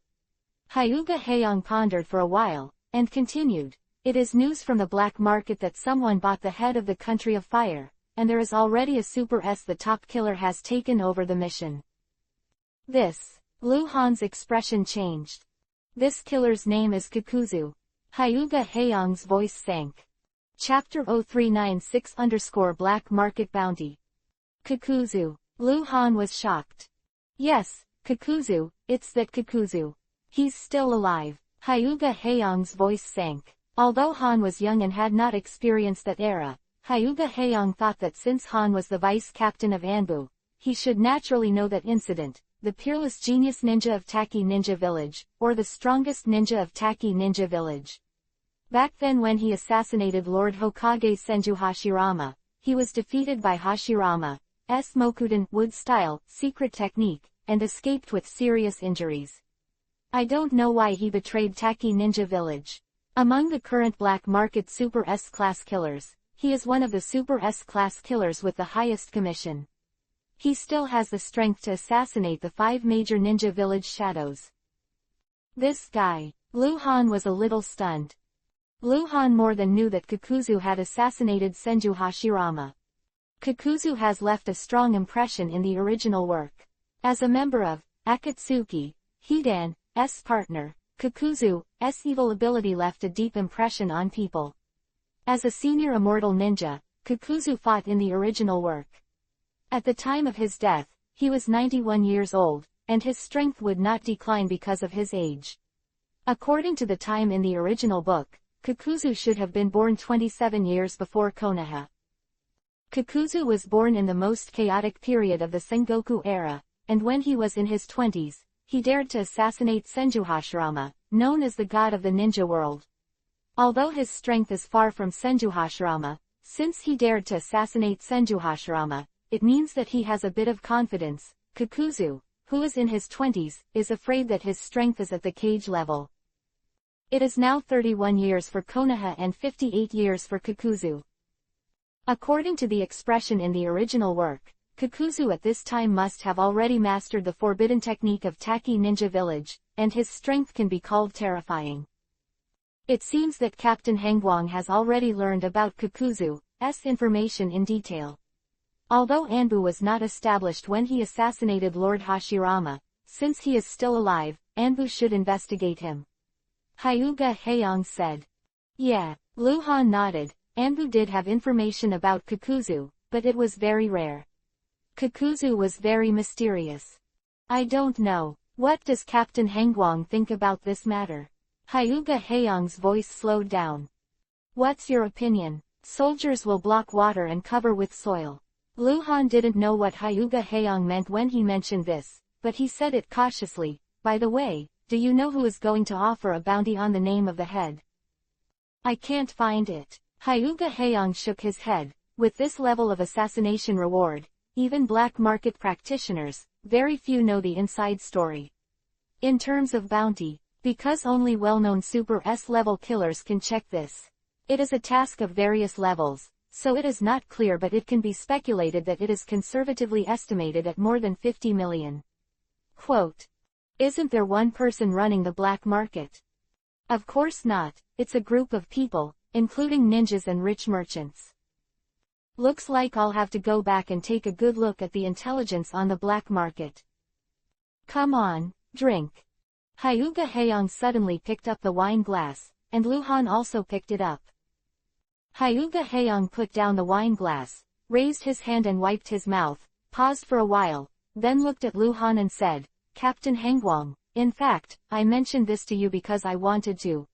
A: Hyuga Haeyoung pondered for a while, and continued, it is news from the black market that someone bought the head of the country of fire, and there is already a Super S. The top killer has taken over the mission. This. Lu Han's expression changed. This killer's name is Kikuzu. Hyuga Haeyoung's voice sank. Chapter 0396_Black Market Bounty. Kikuzu. Lu Han was shocked. Yes, Kikuzu, it's that Kikuzu. He's still alive. Hyuga Haeyoung's voice sank. Although Han was young and had not experienced that era, Hyuga Haeyoung thought that since Han was the vice captain of Anbu, he should naturally know that incident, the peerless genius ninja of Taki Ninja Village, or the strongest ninja of Taki Ninja Village. Back then when he assassinated Lord Hokage Senju Hashirama, he was defeated by Hashirama's Mokuden wood-style secret technique, and escaped with serious injuries. I don't know why he betrayed Taki Ninja Village. Among the current black market Super S-class killers, he is one of the Super S-class killers with the highest commission. He still has the strength to assassinate the 5 major ninja village shadows. This guy. Lu Han was a little stunned. Lu Han more than knew that Kikuzu had assassinated Senju Hashirama. Kikuzu has left a strong impression in the original work. As a member of Akatsuki, Hidan's partner, Kikuzu's evil ability left a deep impression on people. As a senior immortal ninja, Kikuzu fought in the original work. At the time of his death, he was 91 years old, and his strength would not decline because of his age. According to the time in the original book, Kikuzu should have been born 27 years before Konoha. Kikuzu was born in the most chaotic period of the Sengoku era, and when he was in his 20s, he dared to assassinate Senju Hashirama, known as the god of the ninja world. Although his strength is far from Senju Hashirama, since he dared to assassinate Senju Hashirama, it means that he has a bit of confidence. Kakuzu, who is in his 20s, is afraid that his strength is at the Kage level. It is now 31 years for Konoha and 58 years for Kakuzu. According to the expression in the original work, Kakuzu at this time must have already mastered the forbidden technique of Taki Ninja Village, and his strength can be called terrifying. It seems that Captain Hangwang has already learned about Kakuzu's information in detail. Although Anbu was not established when he assassinated Lord Hashirama, since he is still alive, Anbu should investigate him. Hyuga Haeyong said. Yeah, Lu Han nodded. Anbu did have information about Kakuzu, but it was very rare. Kakuzu was very mysterious. I don't know. What does Captain Hangwang think about this matter? Hyuga Haeyong's voice slowed down. What's your opinion? Soldiers will block water and cover with soil. Lu Han didn't know what Hyuga Haeyong meant when he mentioned this, but he said it cautiously. By the way, do you know who is going to offer a bounty on the name of the head? I can't find it. Hyuga Haeyong shook his head. With this level of assassination reward, even black market practitioners, very few know the inside story. In terms of bounty, because only well-known Super S-level killers can check this. It is a task of various levels, so it is not clear, but it can be speculated that it is conservatively estimated at more than 50 million. Quote. Isn't there one person running the black market? Of course not, it's a group of people, including ninjas and rich merchants. Looks like I'll have to go back and take a good look at the intelligence on the black market. Come on, drink. Hyuga Haeyong suddenly picked up the wine glass, and Lu Han also picked it up. Hyuga Haeyong put down the wine glass, raised his hand and wiped his mouth, paused for a while, then looked at Lu Han and said, Captain Hangwang, in fact, I mentioned this to you because I wanted to.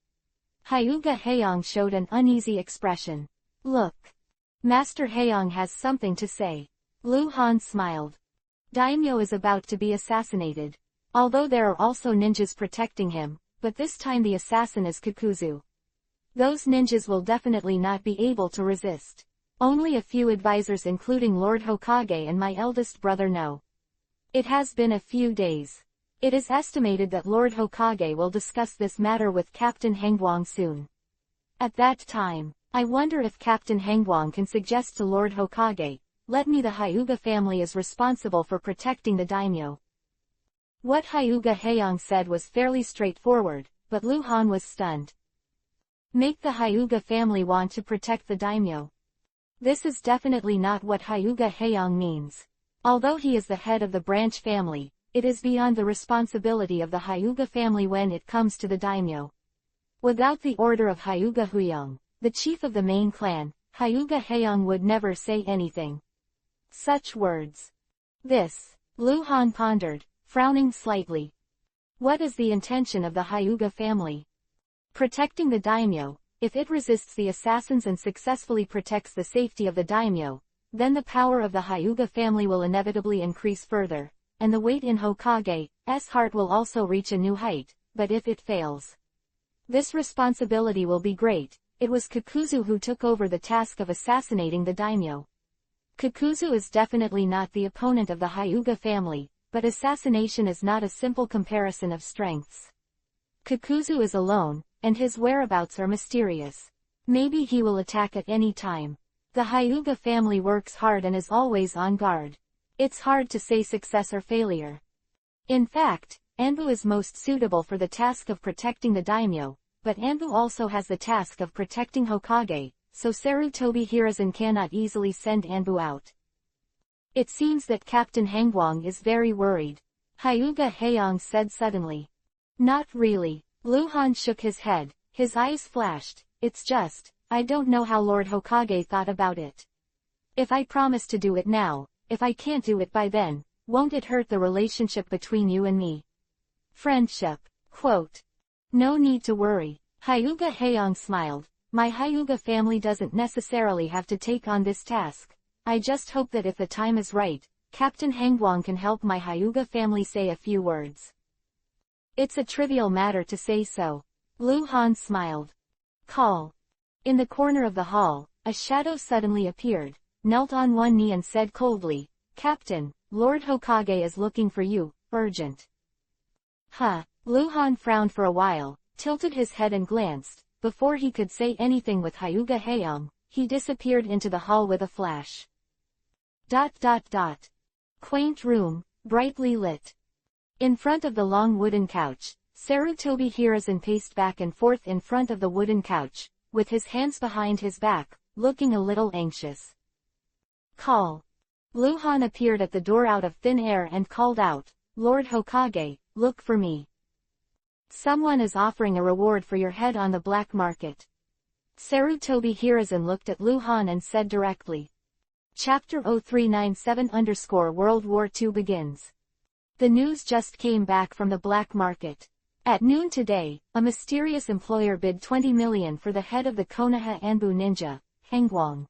A: Hyuga Haeyong showed an uneasy expression. Look. Master Haeyong has something to say. Lu Han smiled. Daimyo is about to be assassinated. Although there are also ninjas protecting him, but this time the assassin is Kakuzu. Those ninjas will definitely not be able to resist. Only a few advisors including Lord Hokage and my eldest brother know. It has been a few days. It is estimated that Lord Hokage will discuss this matter with Captain Hangwang soon. At that time, I wonder if Captain Hangwang can suggest to Lord Hokage, let me the Hyuga family is responsible for protecting the daimyo. What Hyuga Haeyong said was fairly straightforward, but Lu Han was stunned. Make the Hyuga family want to protect the daimyo. This is definitely not what Hyuga Haeyong means. Although he is the head of the branch family, it is beyond the responsibility of the Hyuga family when it comes to the daimyo. Without the order of Hyuga Huyong, the chief of the main clan, Hyuga Haeyong would never say anything. Such words. This, Lu Han pondered, frowning slightly. What is the intention of the Hyuga family? Protecting the daimyo. If it resists the assassins and successfully protects the safety of the daimyo, then the power of the Hyuga family will inevitably increase further, and the weight in Hokage's heart will also reach a new height, but if it fails, this responsibility will be great. It was Kakuzu who took over the task of assassinating the daimyo. Kakuzu is definitely not the opponent of the Hyuga family, but assassination is not a simple comparison of strengths. Kakuzu is alone, and his whereabouts are mysterious. Maybe he will attack at any time. The Hyuga family works hard and is always on guard. It's hard to say success or failure. In fact, Anbu is most suitable for the task of protecting the daimyo, but Anbu also has the task of protecting Hokage, so Sarutobi Hiruzen cannot easily send Anbu out. It seems that Captain Hangwang is very worried. Hyuga Haeyong said suddenly. Not really. Lu Han shook his head, his eyes flashed. It's just, I don't know how Lord Hokage thought about it. If I promise to do it now, if I can't do it by then, won't it hurt the relationship between you and me? Friendship. Quote. No need to worry. Hyuga Haeyong smiled. My Hyuga family doesn't necessarily have to take on this task. I just hope that if the time is right, Captain Hangwang can help my Hyuga family say a few words. It's a trivial matter to say so. Lu Han smiled. Call. In the corner of the hall, a shadow suddenly appeared, knelt on one knee and said coldly, Captain, Lord Hokage is looking for you, urgent. Huh. Lu Han frowned for a while, tilted his head and glanced. Before he could say anything with Hyuga Haeum, he disappeared into the hall with a flash. ... Quaint room, brightly lit. In front of the long wooden couch, Sarutobi Hiruzen paced back and forth in front of the wooden couch, with his hands behind his back, looking a little anxious. Call. Lu Han appeared at the door out of thin air and called out, Lord Hokage, look for me. Someone is offering a reward for your head on the black market. Sarutobi Hiruzen looked at Lu Han and said directly. Chapter 0397_World War II begins. The news just came back from the black market. At noon today, a mysterious employer bid 20 million for the head of the Konoha Anbu ninja, Hangguang.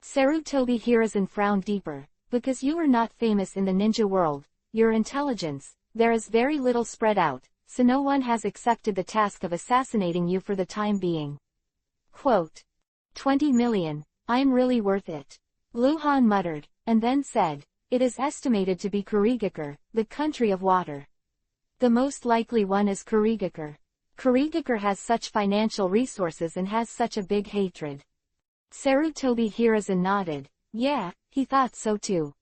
A: Sarutobi Hiruzen frowned deeper. Because you are not famous in the ninja world, your intelligence, there is very little spread out, so no one has accepted the task of assassinating you for the time being. Quote. 20 million, I'm really worth it. Lu Han muttered, and then said, it is estimated to be Kurigakure, the country of water. The most likely one is Kurigakure. Kurigakure has such financial resources and has such a big hatred. Sarutobi Hiruzen nodded. Yeah, he thought so too.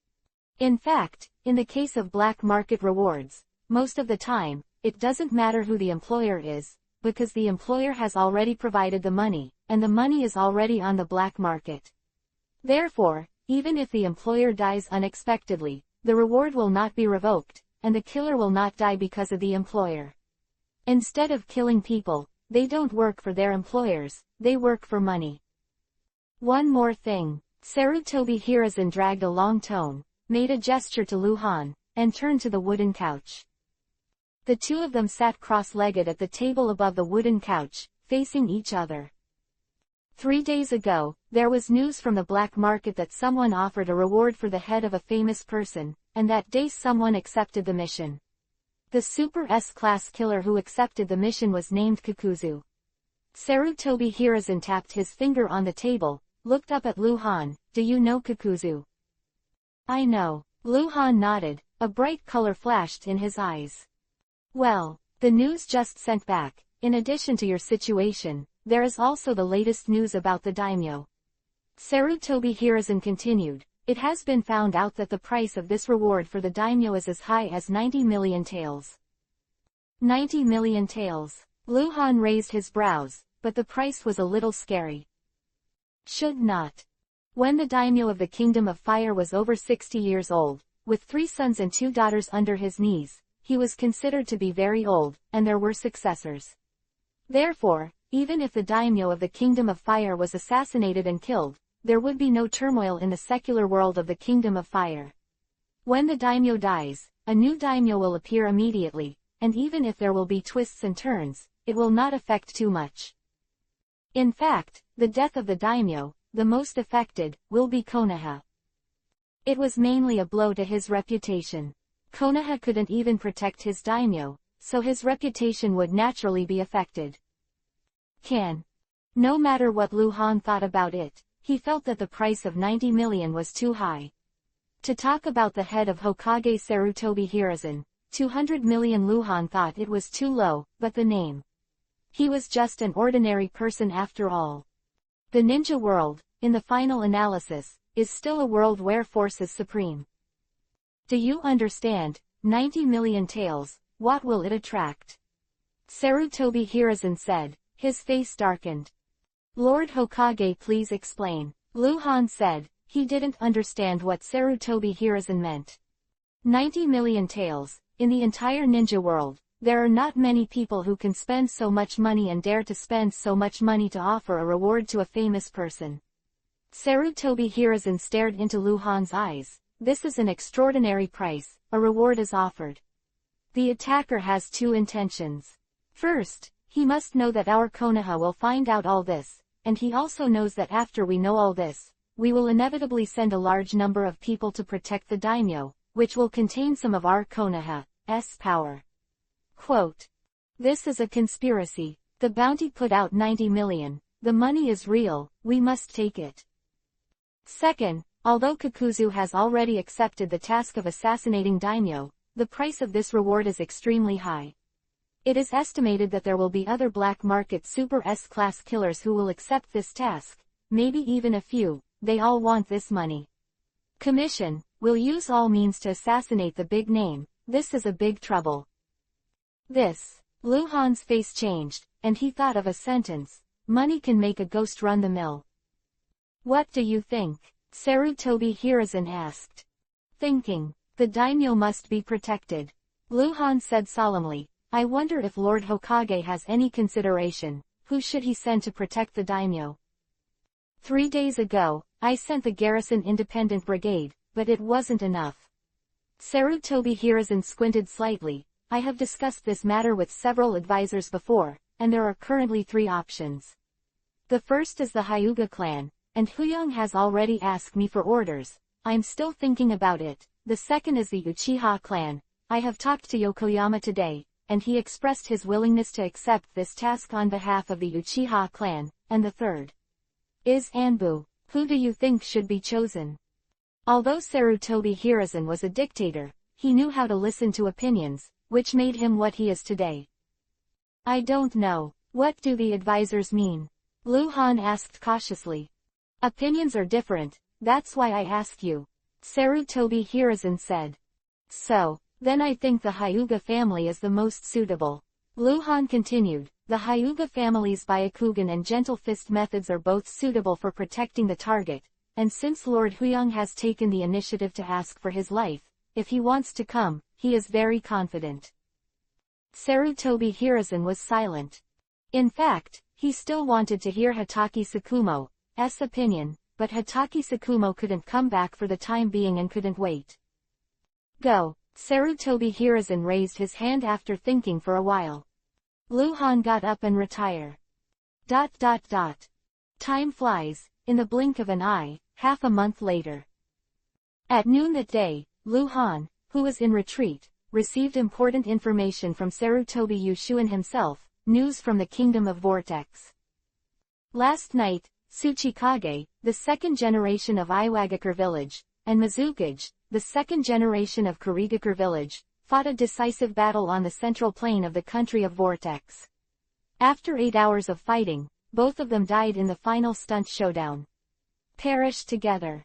A: In fact, in the case of black market rewards, most of the time, it doesn't matter who the employer is, because the employer has already provided the money, and the money is already on the black market. Therefore, even if the employer dies unexpectedly, the reward will not be revoked, and the killer will not die because of the employer. Instead of killing people, they don't work for their employers, they work for money. One more thing. Sarutobi Hiruzen dragged a long tone, made a gesture to Lu Han, and turned to the wooden couch. The two of them sat cross-legged at the table above the wooden couch, facing each other. 3 days ago, there was news from the black market that someone offered a reward for the head of a famous person, and that day someone accepted the mission. The Super S-class killer who accepted the mission was named Kakuzu. Sarutobi Hiruzen tapped his finger on the table, looked up at Lu Han. Do you know Kakuzu? I know. Lu Han nodded, a bright color flashed in his eyes. Well, the news just sent back, in addition to your situation, there is also the latest news about the daimyo. Sarutobi Hiruzen continued, it has been found out that the price of this reward for the daimyo is as high as 90 million taels. 90 million taels. Lu Han raised his brows, but the price was a little scary. Should not. When the daimyo of the Kingdom of Fire was over 60 years old, with 3 sons and 2 daughters under his knees, he was considered to be very old, and there were successors. Therefore, even if the daimyo of the Kingdom of Fire was assassinated and killed, there would be no turmoil in the secular world of the Kingdom of Fire. When the daimyo dies, a new daimyo will appear immediately, and even if there will be twists and turns, it will not affect too much. In fact, the death of the daimyo, the most affected, will be Konoha. It was mainly a blow to his reputation. Konoha couldn't even protect his daimyo, so his reputation would naturally be affected. No matter what Lu Han thought about it, he felt that the price of 90 million was too high. To talk about the head of Hokage Sarutobi Hiruzen, 200 million. Lu Han thought it was too low, but the name. He was just an ordinary person after all. The ninja world, in the final analysis, is still a world where force is supreme. Do you understand? 90 million taels, what will it attract? Sarutobi Hiruzen said, his face darkened. Lord Hokage, please explain. Lu Han said, he didn't understand what Sarutobi Hiruzen meant. 90 million taels, in the entire ninja world, there are not many people who can spend so much money and dare to spend so much money to offer a reward to a famous person. Sarutobi Hiruzen stared into Lu Han's eyes. This is an extraordinary price, a reward is offered. The attacker has 2 intentions. First, he must know that our Konoha will find out all this, and he also knows that after we know all this, we will inevitably send a large number of people to protect the daimyo, which will contain some of our Konoha's power. Quote. This is a conspiracy. The bounty put out 90 million. The money is real, we must take it. Second, although Kakuzu has already accepted the task of assassinating daimyo, the price of this reward is extremely high. It is estimated that there will be other black market super S-class killers who will accept this task, maybe even a few. They all want this money. Commission, will use all means to assassinate the big name. This is a big trouble. This. Lu Han's face changed, and he thought of a sentence. Money can make a ghost run the mill. What do you think? Sarutobi Hiruzen asked. Thinking. The daimyo must be protected. Lu Han said solemnly. I wonder if Lord Hokage has any consideration. Who should he send to protect the daimyo? 3 days ago, I sent the garrison independent brigade, but it wasn't enough. Sarutobi Hiruzen squinted slightly. I have discussed this matter with several advisors before, and there are currently 3 options. The first is the Hyuga clan, and Huyang has already asked me for orders. I'm still thinking about it. The second is the Uchiha clan. I have talked to Yokoyama today, and he expressed his willingness to accept this task on behalf of the Uchiha clan, and the third is Anbu. Who do you think should be chosen? Although Sarutobi Hiruzen was a dictator, he knew how to listen to opinions, which made him what he is today. I don't know. What do the advisors mean? Lu Han asked cautiously. Opinions are different, that's why I ask you. Sarutobi Hiruzen said. So, then I think the Hyuga family is the most suitable. Lu Han continued, the Hyuga family's Byakugan and gentle fist methods are both suitable for protecting the target, and since Lord Huyang has taken the initiative to ask for his life, if he wants to come, he is very confident. Sarutobi Hiruzen was silent. In fact, he still wanted to hear Hatake Tsukumo's opinion, but Hatake Tsukumo couldn't come back for the time being and couldn't wait. Go. Sarutobi Hiruzen raised his hand after thinking for a while. Lu Han got up and retired. Time flies, in the blink of an eye, half a month later. At noon that day, Lu Han, who was in retreat, received important information from Sarutobi Yushuin himself, news from the Kingdom of Vortex. Last night, Tsuchikage, the second generation of Iwagakure village, and Mizukage, the second generation of Kurigakure village, fought a decisive battle on the central plain of the country of Vortex. After 8 hours of fighting, both of them died in the final stunt showdown. Perished together.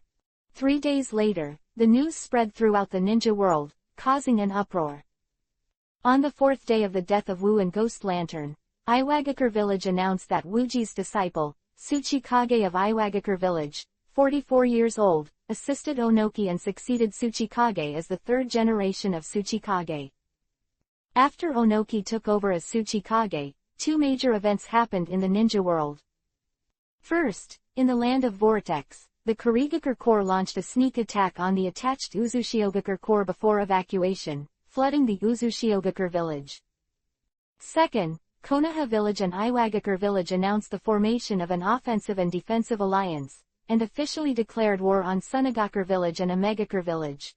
A: 3 days later, the news spread throughout the ninja world, causing an uproar. On the 4th day of the death of Wu and Ghost Lantern, Iwagakure village announced that Wuji's disciple, Tsuchikage of Iwagakure village, 44 years old, assisted Onoki and succeeded Tsuchikage as the 3rd generation of Tsuchikage. After Onoki took over as Tsuchikage, 2 major events happened in the ninja world. First, in the land of Vortex, the Kurigakure Corps launched a sneak attack on the attached Uzushiogakure Corps before evacuation, flooding the Uzushiogakure village. Second, Konoha village and Iwagakure village announced the formation of an offensive and defensive alliance, and officially declared war on Sunagakure village and Omegakure village.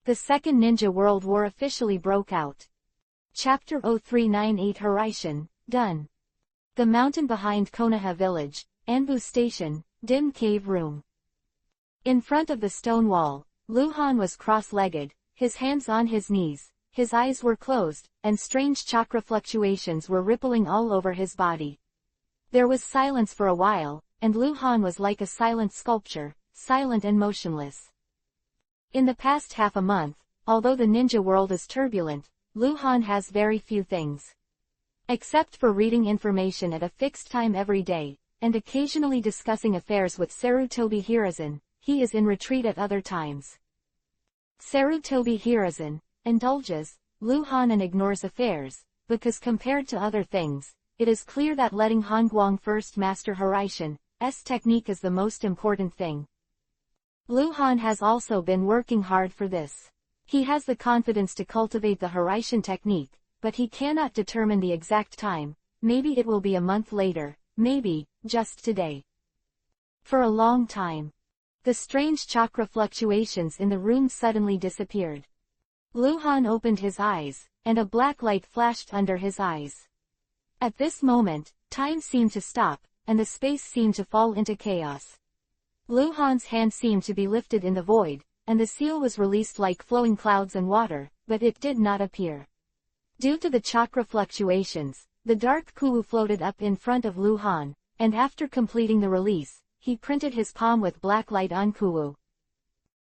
A: The Second Ninja World War officially broke out. Chapter 0398 Hiraishin, done. The mountain behind Konoha village, Anbu Station, dim cave room. In front of the stone wall, Lu Han was cross-legged, his hands on his knees, his eyes were closed, and strange chakra fluctuations were rippling all over his body. There was silence for a while, and Lu Han was like a silent sculpture, silent and motionless. In the past half a month, although the ninja world is turbulent, Lu Han has very few things. Except for reading information at a fixed time every day, and occasionally discussing affairs with Sarutobi Hiruzen, he is in retreat at other times. Sarutobi Hiruzen indulges Lu Han and ignores affairs, because compared to other things, it is clear that letting Han Guang first master Hiraishin's technique is the most important thing. Lu Han has also been working hard for this. He has the confidence to cultivate the Hiraishin technique, but he cannot determine the exact time. Maybe it will be a month later, maybe just today. For a long time, the strange chakra fluctuations in the room suddenly disappeared. Lu Han opened his eyes, and a black light flashed under his eyes. At this moment, time seemed to stop, and the space seemed to fall into chaos. Lu Han's hand seemed to be lifted in the void, and the seal was released like flowing clouds and water, but it did not appear. Due to the chakra fluctuations, the dark Kobo floated up in front of Lu Han, and after completing the release, he printed his palm with black light on Kobo.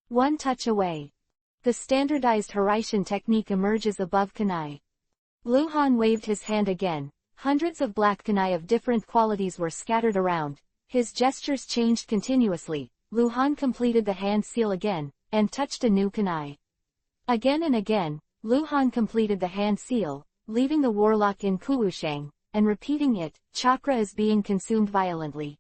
A: One touch away. The standardized Hiraishin technique emerges above kunai. Lu Han waved his hand again. Hundreds of black kunai of different qualities were scattered around. His gestures changed continuously. Lu Han completed the hand seal again, and touched a new kunai. Again and again, Lu Han completed the hand seal, leaving the warlock in Kuwushang, and repeating it, chakra is being consumed violently.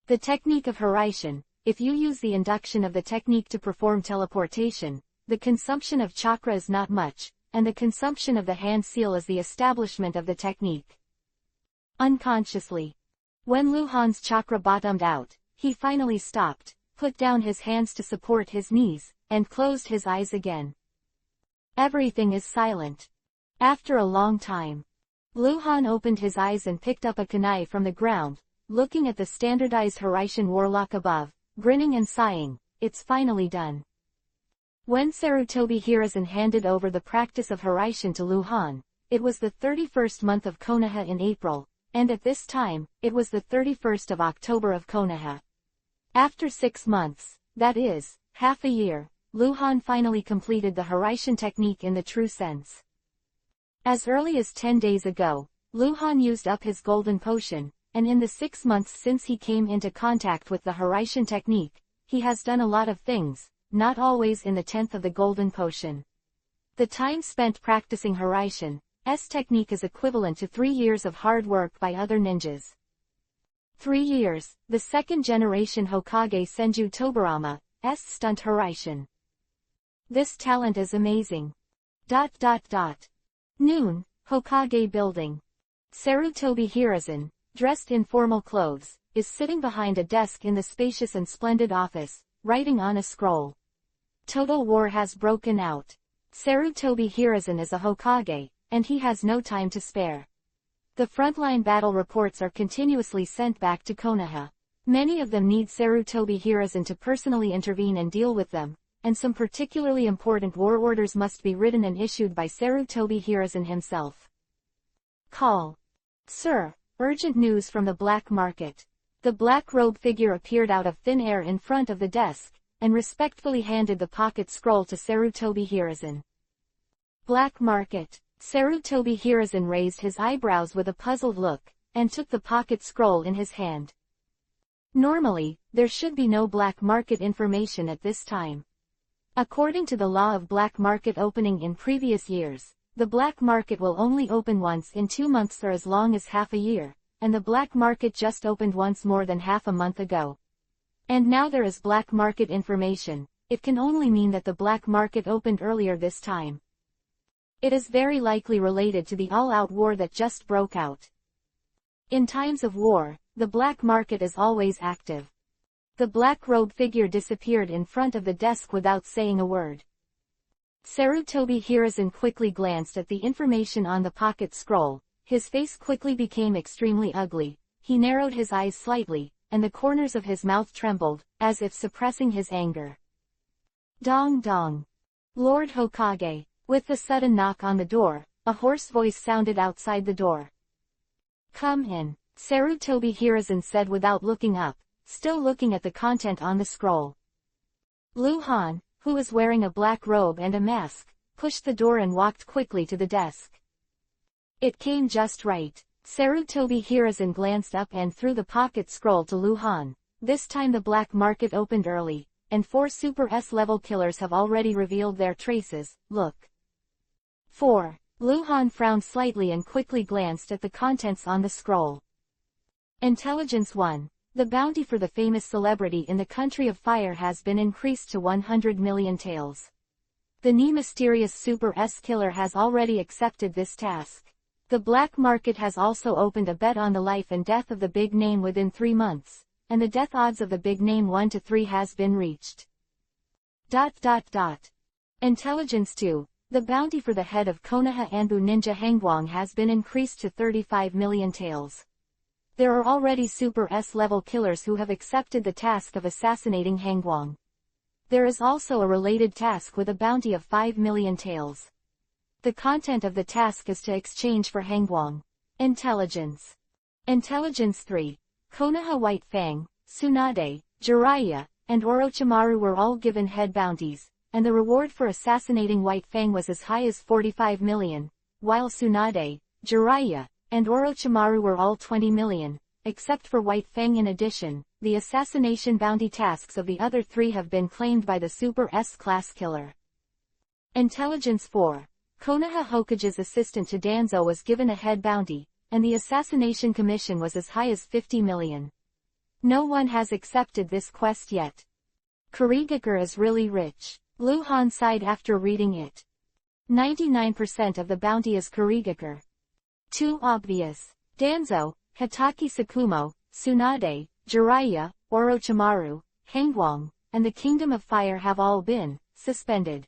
A: The technique of Hiraishin. If you use the induction of the technique to perform teleportation, the consumption of chakra is not much, and the consumption of the hand seal is the establishment of the technique. Unconsciously. When Lu Han's chakra bottomed out, he finally stopped, put down his hands to support his knees, and closed his eyes again. Everything is silent. After a long time, Lu Han opened his eyes and picked up a kunai from the ground, looking at the standardized Hiraishin warlock above, grinning and sighing, it's finally done. When Sarutobi Hiruzen handed over the practice of Hiraishin to Lu Han, it was the 31st month of Konoha in April, and at this time, it was the 31st of October of Konoha. After 6 months, that is, half a year, Lu Han finally completed the Hiraishin technique in the true sense. As early as 10 days ago, Lu Han used up his golden potion, and in the 6 months since he came into contact with the Hiraishin technique, he has done a lot of things, not always in the 10th of the golden potion. The time spent practicing Hiraishin's technique is equivalent to 3 years of hard work by other ninjas. 3 years, the second generation Hokage Senju Tobarama's stunt Hiraishin. This talent is amazing. Noon, Hokage building. Sarutobi Hiruzen, dressed in formal clothes, is sitting behind a desk in the spacious and splendid office, writing on a scroll. Total war has broken out. Sarutobi Hiruzen is a Hokage, and he has no time to spare. The frontline battle reports are continuously sent back to Konoha. Many of them need Sarutobi Hiruzen to personally intervene and deal with them, and some particularly important war orders must be written and issued by Sarutobi Hiruzen himself. Call. Sir, urgent news from the black market. The black robe figure appeared out of thin air in front of the desk, and respectfully handed the pocket scroll to Sarutobi Hiruzen. Black market. Sarutobi Hiruzen raised his eyebrows with a puzzled look, and took the pocket scroll in his hand. Normally, there should be no black market information at this time. According to the law of black market opening in previous years, the black market will only open once in 2 months or as long as half a year, and the black market just opened once more than half a month ago. And now there is black market information. It can only mean that the black market opened earlier this time. It is very likely related to the all-out war that just broke out. In times of war, the black market is always active. The black robe figure disappeared in front of the desk without saying a word. Sarutobi Hiruzen quickly glanced at the information on the pocket scroll. His face quickly became extremely ugly. He narrowed his eyes slightly, and the corners of his mouth trembled, as if suppressing his anger. Dong dong. Lord Hokage. With the sudden knock on the door, a hoarse voice sounded outside the door. Come in, Sarutobi Hiruzen said without looking up, still looking at the content on the scroll. Lu Han, who was wearing a black robe and a mask, pushed the door and walked quickly to the desk. It came just right. Sarutobi Hiruzen glanced up and threw the pocket scroll to Lu Han. This time the black market opened early, and 4 Super S-level killers have already revealed their traces. Look. 4. Lu Han frowned slightly and quickly glanced at the contents on the scroll. Intelligence 1. The bounty for the famous celebrity in the country of fire has been increased to 100 million taels. The mysterious Super S killer has already accepted this task. The black market has also opened a bet on the life and death of the big name within 3 months, and the death odds of the big name 1 to 3 has been reached. Intelligence 2. The bounty for the head of Konoha Anbu ninja Hangwang has been increased to 35 million taels. There are already Super S-level killers who have accepted the task of assassinating Hangwang. There is also a related task with a bounty of 5 million taels. The content of the task is to exchange for Hangwang. Intelligence. Intelligence 3. Konoha White Fang, Tsunade, Jiraiya, and Orochimaru were all given head bounties, and the reward for assassinating White Fang was as high as 45 million, while Tsunade, Jiraiya, and Orochimaru were all 20 million, except for White Fang. In addition, the assassination bounty tasks of the other three have been claimed by the Super S-class killer. Intelligence 4. Konoha Hokage's assistant to Danzo was given a head bounty, and the assassination commission was as high as 50 million. No one has accepted this quest yet. Kurigakure is really rich. Luhan sighed after reading it. 99% of the bounty is Kurigakure. Too obvious. Danzo, Hitaki Tsukumo, Tsunade, Jiraiya, Orochimaru, Hangwang, and the Kingdom of Fire have all been suspended.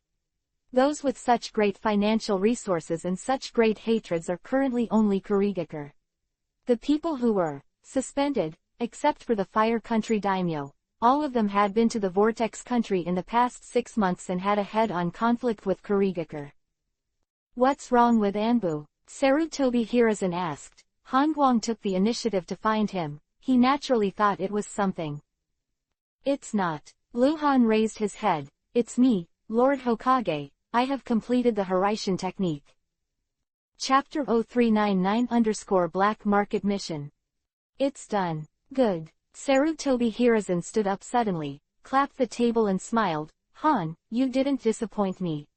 A: Those with such great financial resources and such great hatreds are currently only Kurigakure. The people who were suspended, except for the Fire Country daimyo, all of them had been to the Vortex Country in the past 6 months and had a head-on conflict with Kurigakure. What's wrong with Anbu? Sarutobi Hiruzen asked. Hangwang took the initiative to find him. He naturally thought it was something. It's not. Luhan raised his head. It's me, Lord Hokage. I have completed the Hiraishin technique. Chapter 0399-Black Market Mission. It's done. Good. Sarutobi Hiruzen stood up suddenly, clapped the table and smiled. Han, you didn't disappoint me.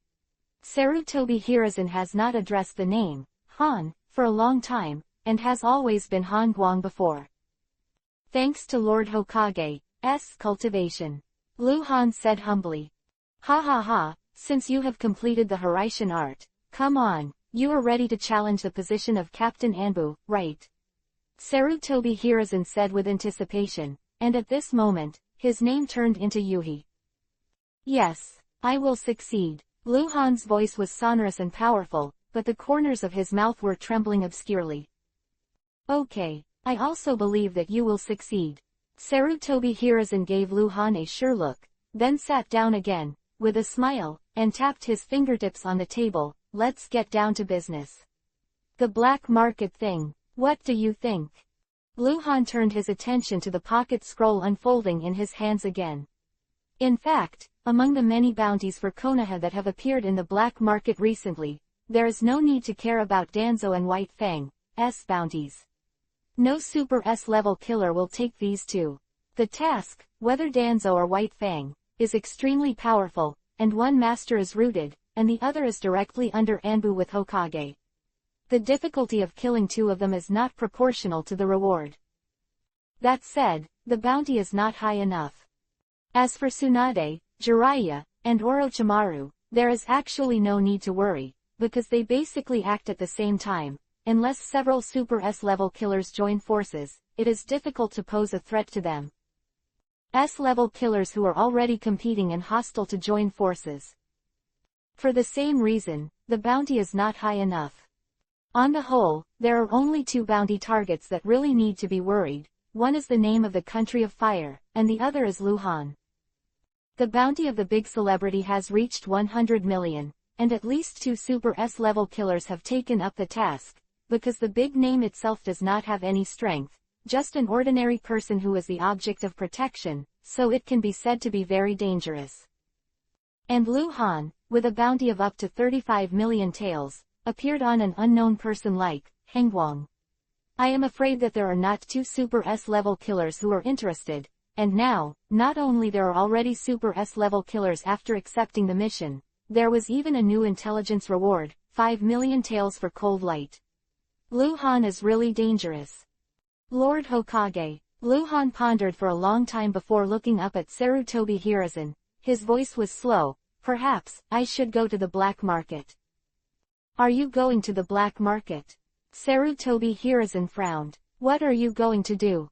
A: Sarutobi Hiruzen has not addressed the name, Han, for a long time, and has always been Hangwang before. Thanks to Lord Hokage's cultivation. Luhan said humbly. Ha ha ha, since you have completed the Hiraishin art, come on, you are ready to challenge the position of Captain Anbu, right? Sarutobi Hiruzen said with anticipation, and at this moment, his name turned into Yuhi. Yes, I will succeed. Luhan's voice was sonorous and powerful, but the corners of his mouth were trembling obscurely. Okay, I also believe that you will succeed. Sarutobi Hiruzen gave Luhan a sure look, then sat down again, with a smile, and tapped his fingertips on the table. Let's get down to business. The black market thing, what do you think? Luhan turned his attention to the pocket scroll unfolding in his hands again. In fact, among the many bounties for Konoha that have appeared in the black market recently, there is no need to care about Danzo and White Fang's bounties. No Super S-level killer will take these two. The task, whether Danzo or White Fang, is extremely powerful, and one master is rooted, and the other is directly under Anbu with Hokage. The difficulty of killing two of them is not proportional to the reward. That said, the bounty is not high enough. As for Tsunade, Jiraiya, and Orochimaru, there is actually no need to worry, because they basically act at the same time. Unless several Super S-level killers join forces, it is difficult to pose a threat to them. S-level killers who are already competing and hostile to join forces. For the same reason, the bounty is not high enough. On the whole, there are only two bounty targets that really need to be worried. One is the name of the Country of Fire, and the other is Luhan. The bounty of the big celebrity has reached 100 million, and at least two Super S-level killers have taken up the task, because the big name itself does not have any strength, just an ordinary person who is the object of protection, so it can be said to be very dangerous. And Luhan, with a bounty of up to 35 million taels, appeared on an unknown person like Hangwang. I am afraid that there are not two Super S-level killers who are interested, and now, not only there are already Super S-level killers after accepting the mission, there was even a new intelligence reward, 5 million taels for cold light. Luhan is really dangerous. Lord Hokage. Luhan pondered for a long time before looking up at Sarutobi Hiruzen. His voice was slow. Perhaps, I should go to the black market. Are you going to the black market? Sarutobi Hiruzen frowned. What are you going to do?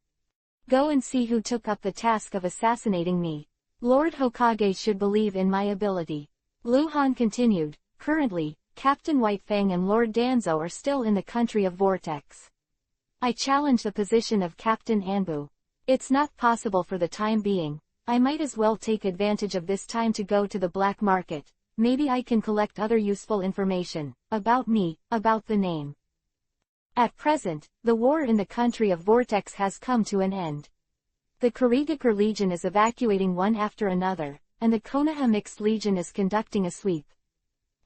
A: Go and see who took up the task of assassinating me. Lord Hokage should believe in my ability. Luhan continued, Currently, Captain White Fang and Lord Danzo are still in the country of Vortex. I challenge the position of Captain Anbu. It's not possible for the time being. I might as well take advantage of this time to go to the black market. Maybe I can collect other useful information, about me, about the name. At present, the war in the country of Vortex has come to an end. The Kurigakure Legion is evacuating one after another, and the Konoha Mixed Legion is conducting a sweep.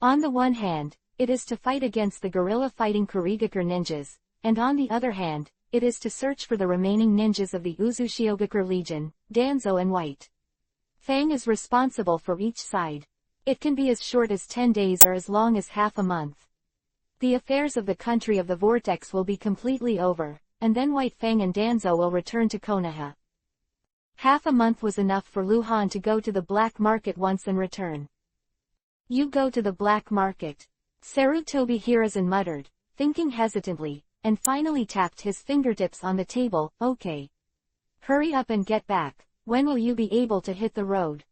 A: On the one hand, it is to fight against the guerrilla-fighting Kurigakure ninjas, and on the other hand, it is to search for the remaining ninjas of the Uzushiogakure Legion, Danzo and White Fang is responsible for each side. It can be as short as 10 days or as long as half a month. The affairs of the country of the Vortex will be completely over, and then White Fang and Danzo will return to Konoha. Half a month was enough for Luhan to go to the black market once and return. You go to the black market. Sarutobi Hiruzen muttered, thinking hesitantly, and finally tapped his fingertips on the table. Okay. Hurry up and get back. When will you be able to hit the road?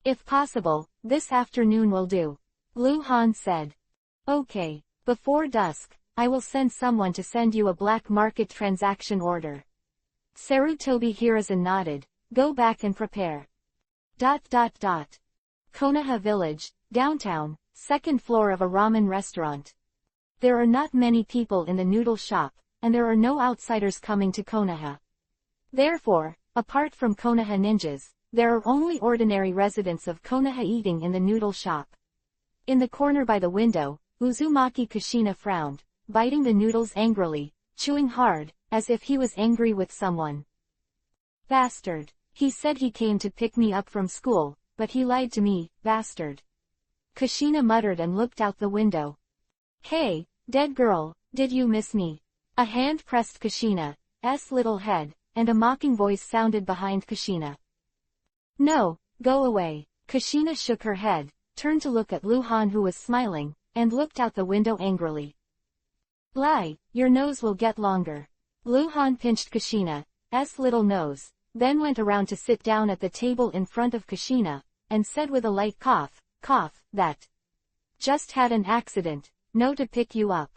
A: If possible, this afternoon will do. Luhan said. Okay. Before dusk, I will send someone to send you a black market transaction order. Sarutobi Hiruzen nodded. Go back and prepare. Konoha Village, downtown, second floor of a ramen restaurant. There are not many people in the noodle shop, and there are no outsiders coming to Konoha. Therefore, apart from Konoha ninjas, there are only ordinary residents of Konoha eating in the noodle shop. In the corner by the window, Uzumaki Kushina frowned, biting the noodles angrily, chewing hard, as if he was angry with someone. Bastard. He said he came to pick me up from school, but he lied to me, bastard. Kushina muttered and looked out the window. Hey, dead girl, did you miss me? A hand pressed Kushina's little head, and a mocking voice sounded behind Kushina. No, go away. Kushina shook her head, turned to look at Luhan who was smiling, and looked out the window angrily. Lie, your nose will get longer. Luhan pinched Kushina's little nose, then went around to sit down at the table in front of Kushina, and said with a light cough, that just had an accident, no to pick you up.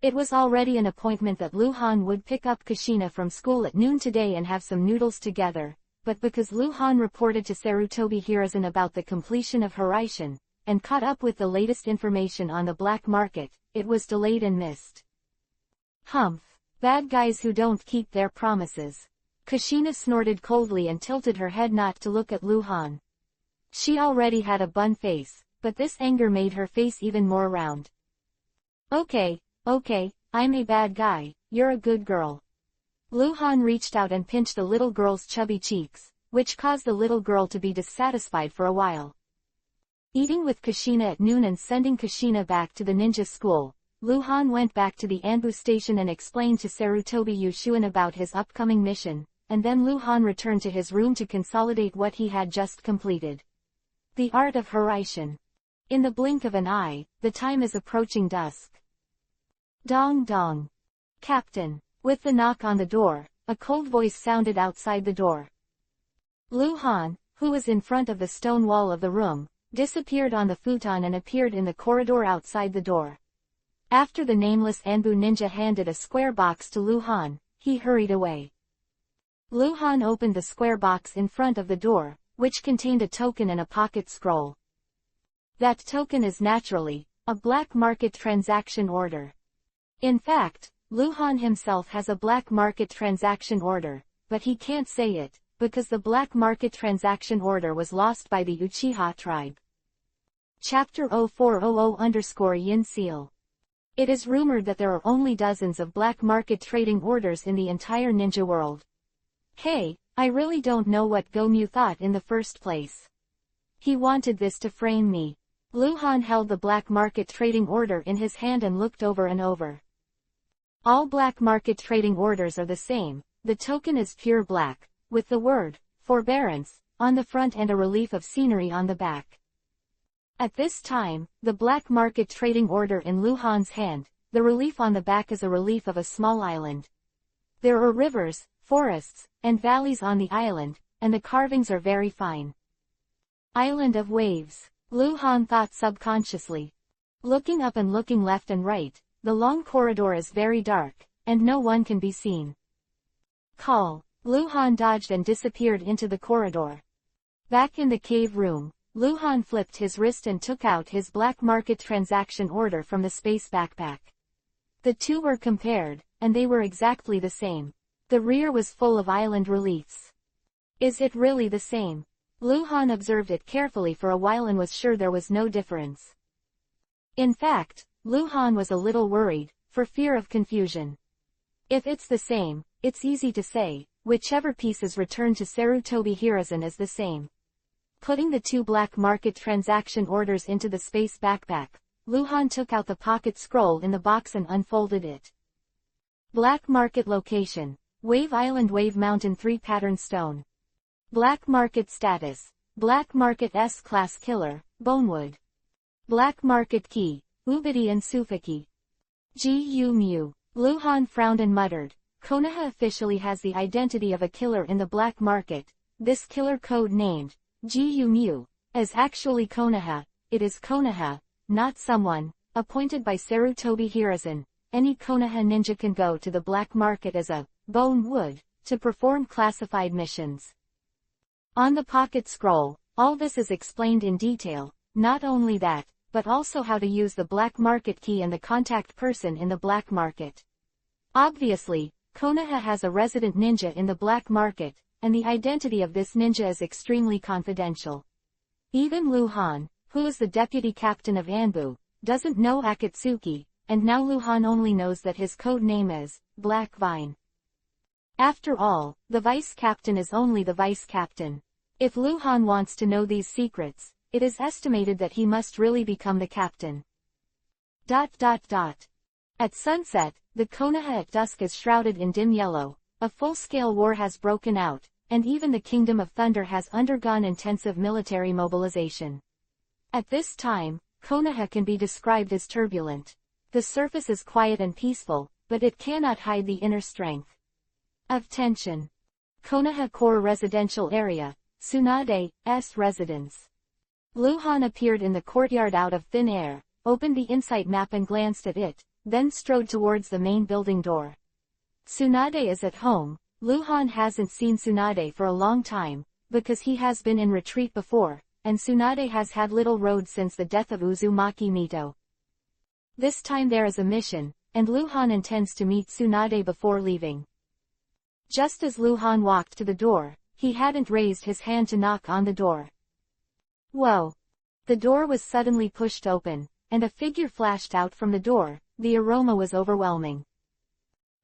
A: It was already an appointment that Luhan would pick up Kushina from school at noon today and have some noodles together, but because Luhan reported to Sarutobi Hiruzen about the completion of Horaishin, and caught up with the latest information on the black market, it was delayed and missed. Humph. Bad guys who don't keep their promises. Kushina snorted coldly and tilted her head not to look at Luhan. She already had a bun face, but this anger made her face even more round. Okay, I'm a bad guy, you're a good girl. Luhan reached out and pinched the little girl's chubby cheeks, which caused the little girl to be dissatisfied for a while. Eating with Kushina at noon and sending Kushina back to the ninja school, Luhan went back to the Anbu station and explained to Sarutobi Yushuin about his upcoming mission, and then Luhan returned to his room to consolidate what he had just completed. The art of Horaishin. In the blink of an eye, the time is approaching dusk. Dong dong. Captain. With the knock on the door, a cold voice sounded outside the door. Luhan, who was in front of the stone wall of the room, disappeared on the futon and appeared in the corridor outside the door. After the nameless Anbu ninja handed a square box to Luhan, he hurried away. Luhan opened the square box in front of the door, which contained a token and a pocket scroll. That token is naturally a black market transaction order. In fact, Luhan himself has a black market transaction order, but he can't say it, because the black market transaction order was lost by the Uchiha tribe. Chapter 0400_Yin Seal. It is rumored that there are only dozens of black market trading orders in the entire ninja world. Hey, I really don't know what Gomyu thought in the first place. He wanted this to frame me. Luhan held the black market trading order in his hand and looked over and over. All black market trading orders are the same. The token is pure black, with the word, forbearance, on the front and a relief of scenery on the back. At this time, the black market trading order in Luhan's hand, the relief on the back is a relief of a small island. There are rivers, forests, and valleys on the island, and the carvings are very fine. Island of Waves. Lu Han thought subconsciously. Looking up and looking left and right, the long corridor is very dark, and no one can be seen. Call. Lu Han dodged and disappeared into the corridor. Back in the cave room, Lu Han flipped his wrist and took out his black market transaction order from the space backpack. The two were compared, and they were exactly the same. The rear was full of island reliefs. Is it really the same? Lu Han observed it carefully for a while and was sure there was no difference. In fact, Lu Han was a little worried, for fear of confusion. If it's the same, it's easy to say, whichever piece is returned to Sarutobi Hiruzen is the same. Putting the two black market transaction orders into the space backpack, Lu Han took out the pocket scroll in the box and unfolded it. Black market location: Wave Island, Wave Mountain, 3 pattern stone. Black market status: Black market S-class killer, Bonewood. Black market key: Ubidi and Sufaki. Gu Mu. Lu Han frowned and muttered, Konoha officially has the identity of a killer in the black market. This killer, code named Gu Mu, is actually Konoha. It is Konoha, not someone appointed by Sarutobi Hiruzen. Any Konoha ninja can go to the black market as a Bonewood to perform classified missions. On the pocket scroll, all this is explained in detail. Not only that, but also how to use the black market key and the contact person in the black market. Obviously, Konoha has a resident ninja in the black market, and the identity of this ninja is extremely confidential. Even Lu Han, who is the deputy captain of Anbu, doesn't know Akatsuki, and now Lu Han only knows that his code name is Black Vine. After all, the vice captain is only the vice captain. If Lu Han wants to know these secrets, it is estimated that he must really become the captain. At sunset, the Konoha at dusk is shrouded in dim yellow. A full-scale war has broken out, and even the Kingdom of Thunder has undergone intensive military mobilization. At this time, Konoha can be described as turbulent. The surface is quiet and peaceful, but it cannot hide the inner strength of tension. Konoha Core Residential Area, Tsunade's residence. Lu Han appeared in the courtyard out of thin air, opened the insight map and glanced at it, then strode towards the main building door. Tsunade is at home. Lu Han hasn't seen Tsunade for a long time, because he has been in retreat before, and Tsunade has had little road since the death of Uzumaki Mito. This time there is a mission, and Lu Han intends to meet Tsunade before leaving. Just as Lu Han walked to the door, he hadn't raised his hand to knock on the door. Whoa! The door was suddenly pushed open, and a figure flashed out from the door. The aroma was overwhelming.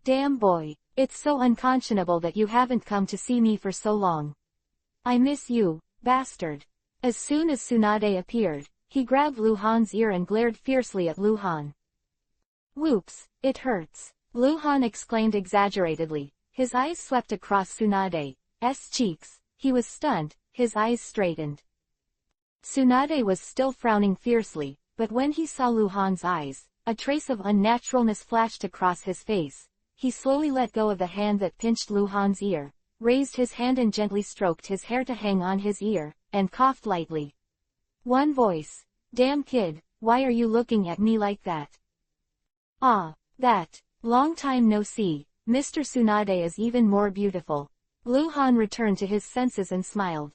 A: Damn boy, it's so unconscionable that you haven't come to see me for so long. I miss you, bastard. As soon as Tsunade appeared, he grabbed Lu Han's ear and glared fiercely at Lu Han. Whoops, it hurts, Lu Han exclaimed exaggeratedly. His eyes swept across Tsunade's cheeks. He was stunned, his eyes straightened. Tsunade was still frowning fiercely, but when he saw Lu Han's eyes, a trace of unnaturalness flashed across his face. He slowly let go of the hand that pinched Lu Han's ear, raised his hand and gently stroked his hair to hang on his ear, and coughed lightly. One voice. Damn kid, why are you looking at me like that? Ah, that. Long time no see. Mr. Tsunade is even more beautiful. Lu Han returned to his senses and smiled.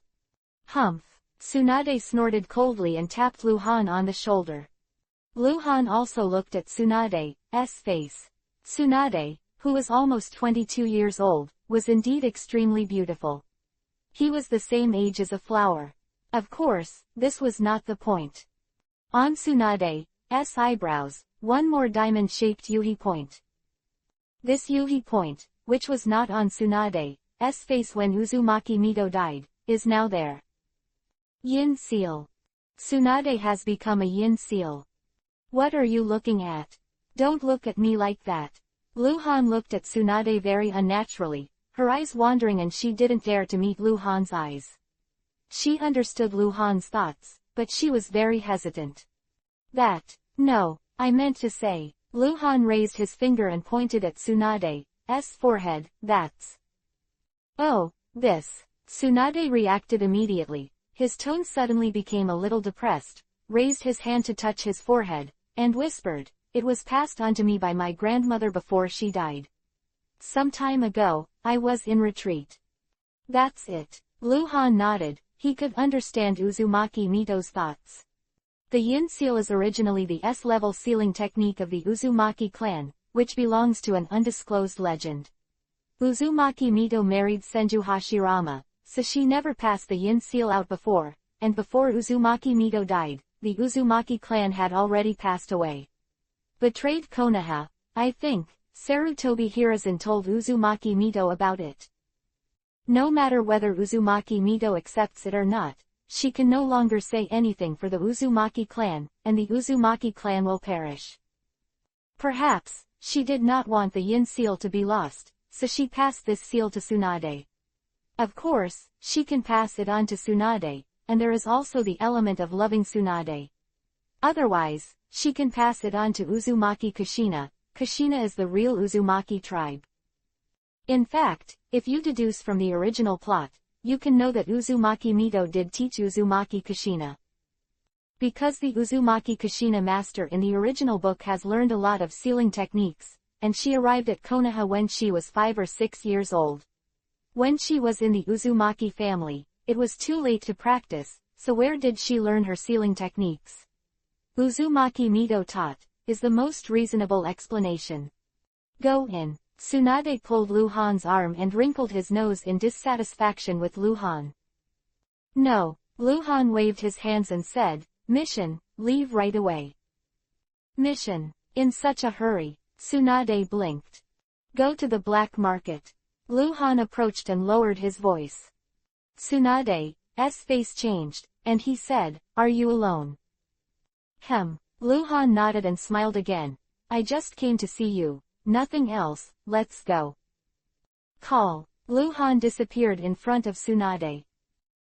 A: Humph. Tsunade snorted coldly and tapped Lu Han on the shoulder. Lu Han also looked at Tsunade's face. Tsunade, who was almost 22 years old, was indeed extremely beautiful. He was the same age as a flower. Of course, this was not the point. On Tsunade's eyebrows, one more diamond-shaped Yuhi point. This Yuhi point, which was not on Tsunade's face when Uzumaki Mito died, is now there. Yin seal. Tsunade has become a yin seal. What are you looking at? Don't look at me like that. Lu Han looked at Tsunade very unnaturally, her eyes wandering, and she didn't dare to meet Lu Han's eyes. She understood Lu Han's thoughts, but she was very hesitant. No, I meant to say. Lu Han raised his finger and pointed at Tsunade's forehead. That's. Oh, this. Tsunade reacted immediately. His tone suddenly became a little depressed, raised his hand to touch his forehead, and whispered, "It was passed on to me by my grandmother before she died. Some time ago, I was in retreat." "That's it." Luhan nodded. He could understand Uzumaki Mito's thoughts. The yin seal is originally the S-level sealing technique of the Uzumaki clan, which belongs to an undisclosed legend. Uzumaki Mito married Senju Hashirama, so she never passed the yin seal out before, and before Uzumaki Mito died, the Uzumaki clan had already passed away. Betrayed Konoha, I think. Sarutobi Hiruzen told Uzumaki Mito about it. No matter whether Uzumaki Mito accepts it or not, she can no longer say anything for the Uzumaki clan, and the Uzumaki clan will perish. Perhaps, she did not want the yin seal to be lost, so she passed this seal to Tsunade. Of course, she can pass it on to Tsunade, and there is also the element of loving Tsunade. Otherwise, she can pass it on to Uzumaki Kushina. Kushina is the real Uzumaki tribe. In fact, if you deduce from the original plot, you can know that Uzumaki Mito did teach Uzumaki Kushina. Because the Uzumaki Kushina master in the original book has learned a lot of sealing techniques, and she arrived at Konoha when she was 5 or 6 years old. When she was in the Uzumaki family, it was too late to practice, so where did she learn her sealing techniques? Uzumaki Mito taught, is the most reasonable explanation. Go in. Tsunade pulled Luhan's arm and wrinkled his nose in dissatisfaction with Luhan. No. Luhan waved his hands and said, "Mission, leave right away." Mission. In such a hurry. Tsunade blinked. Go to the black market. Luhan approached and lowered his voice. Tsunade's face changed, and he said, "Are you alone?" Luhan nodded and smiled again. "I just came to see you. Nothing else, let's go." Call. Luhan disappeared in front of Tsunade.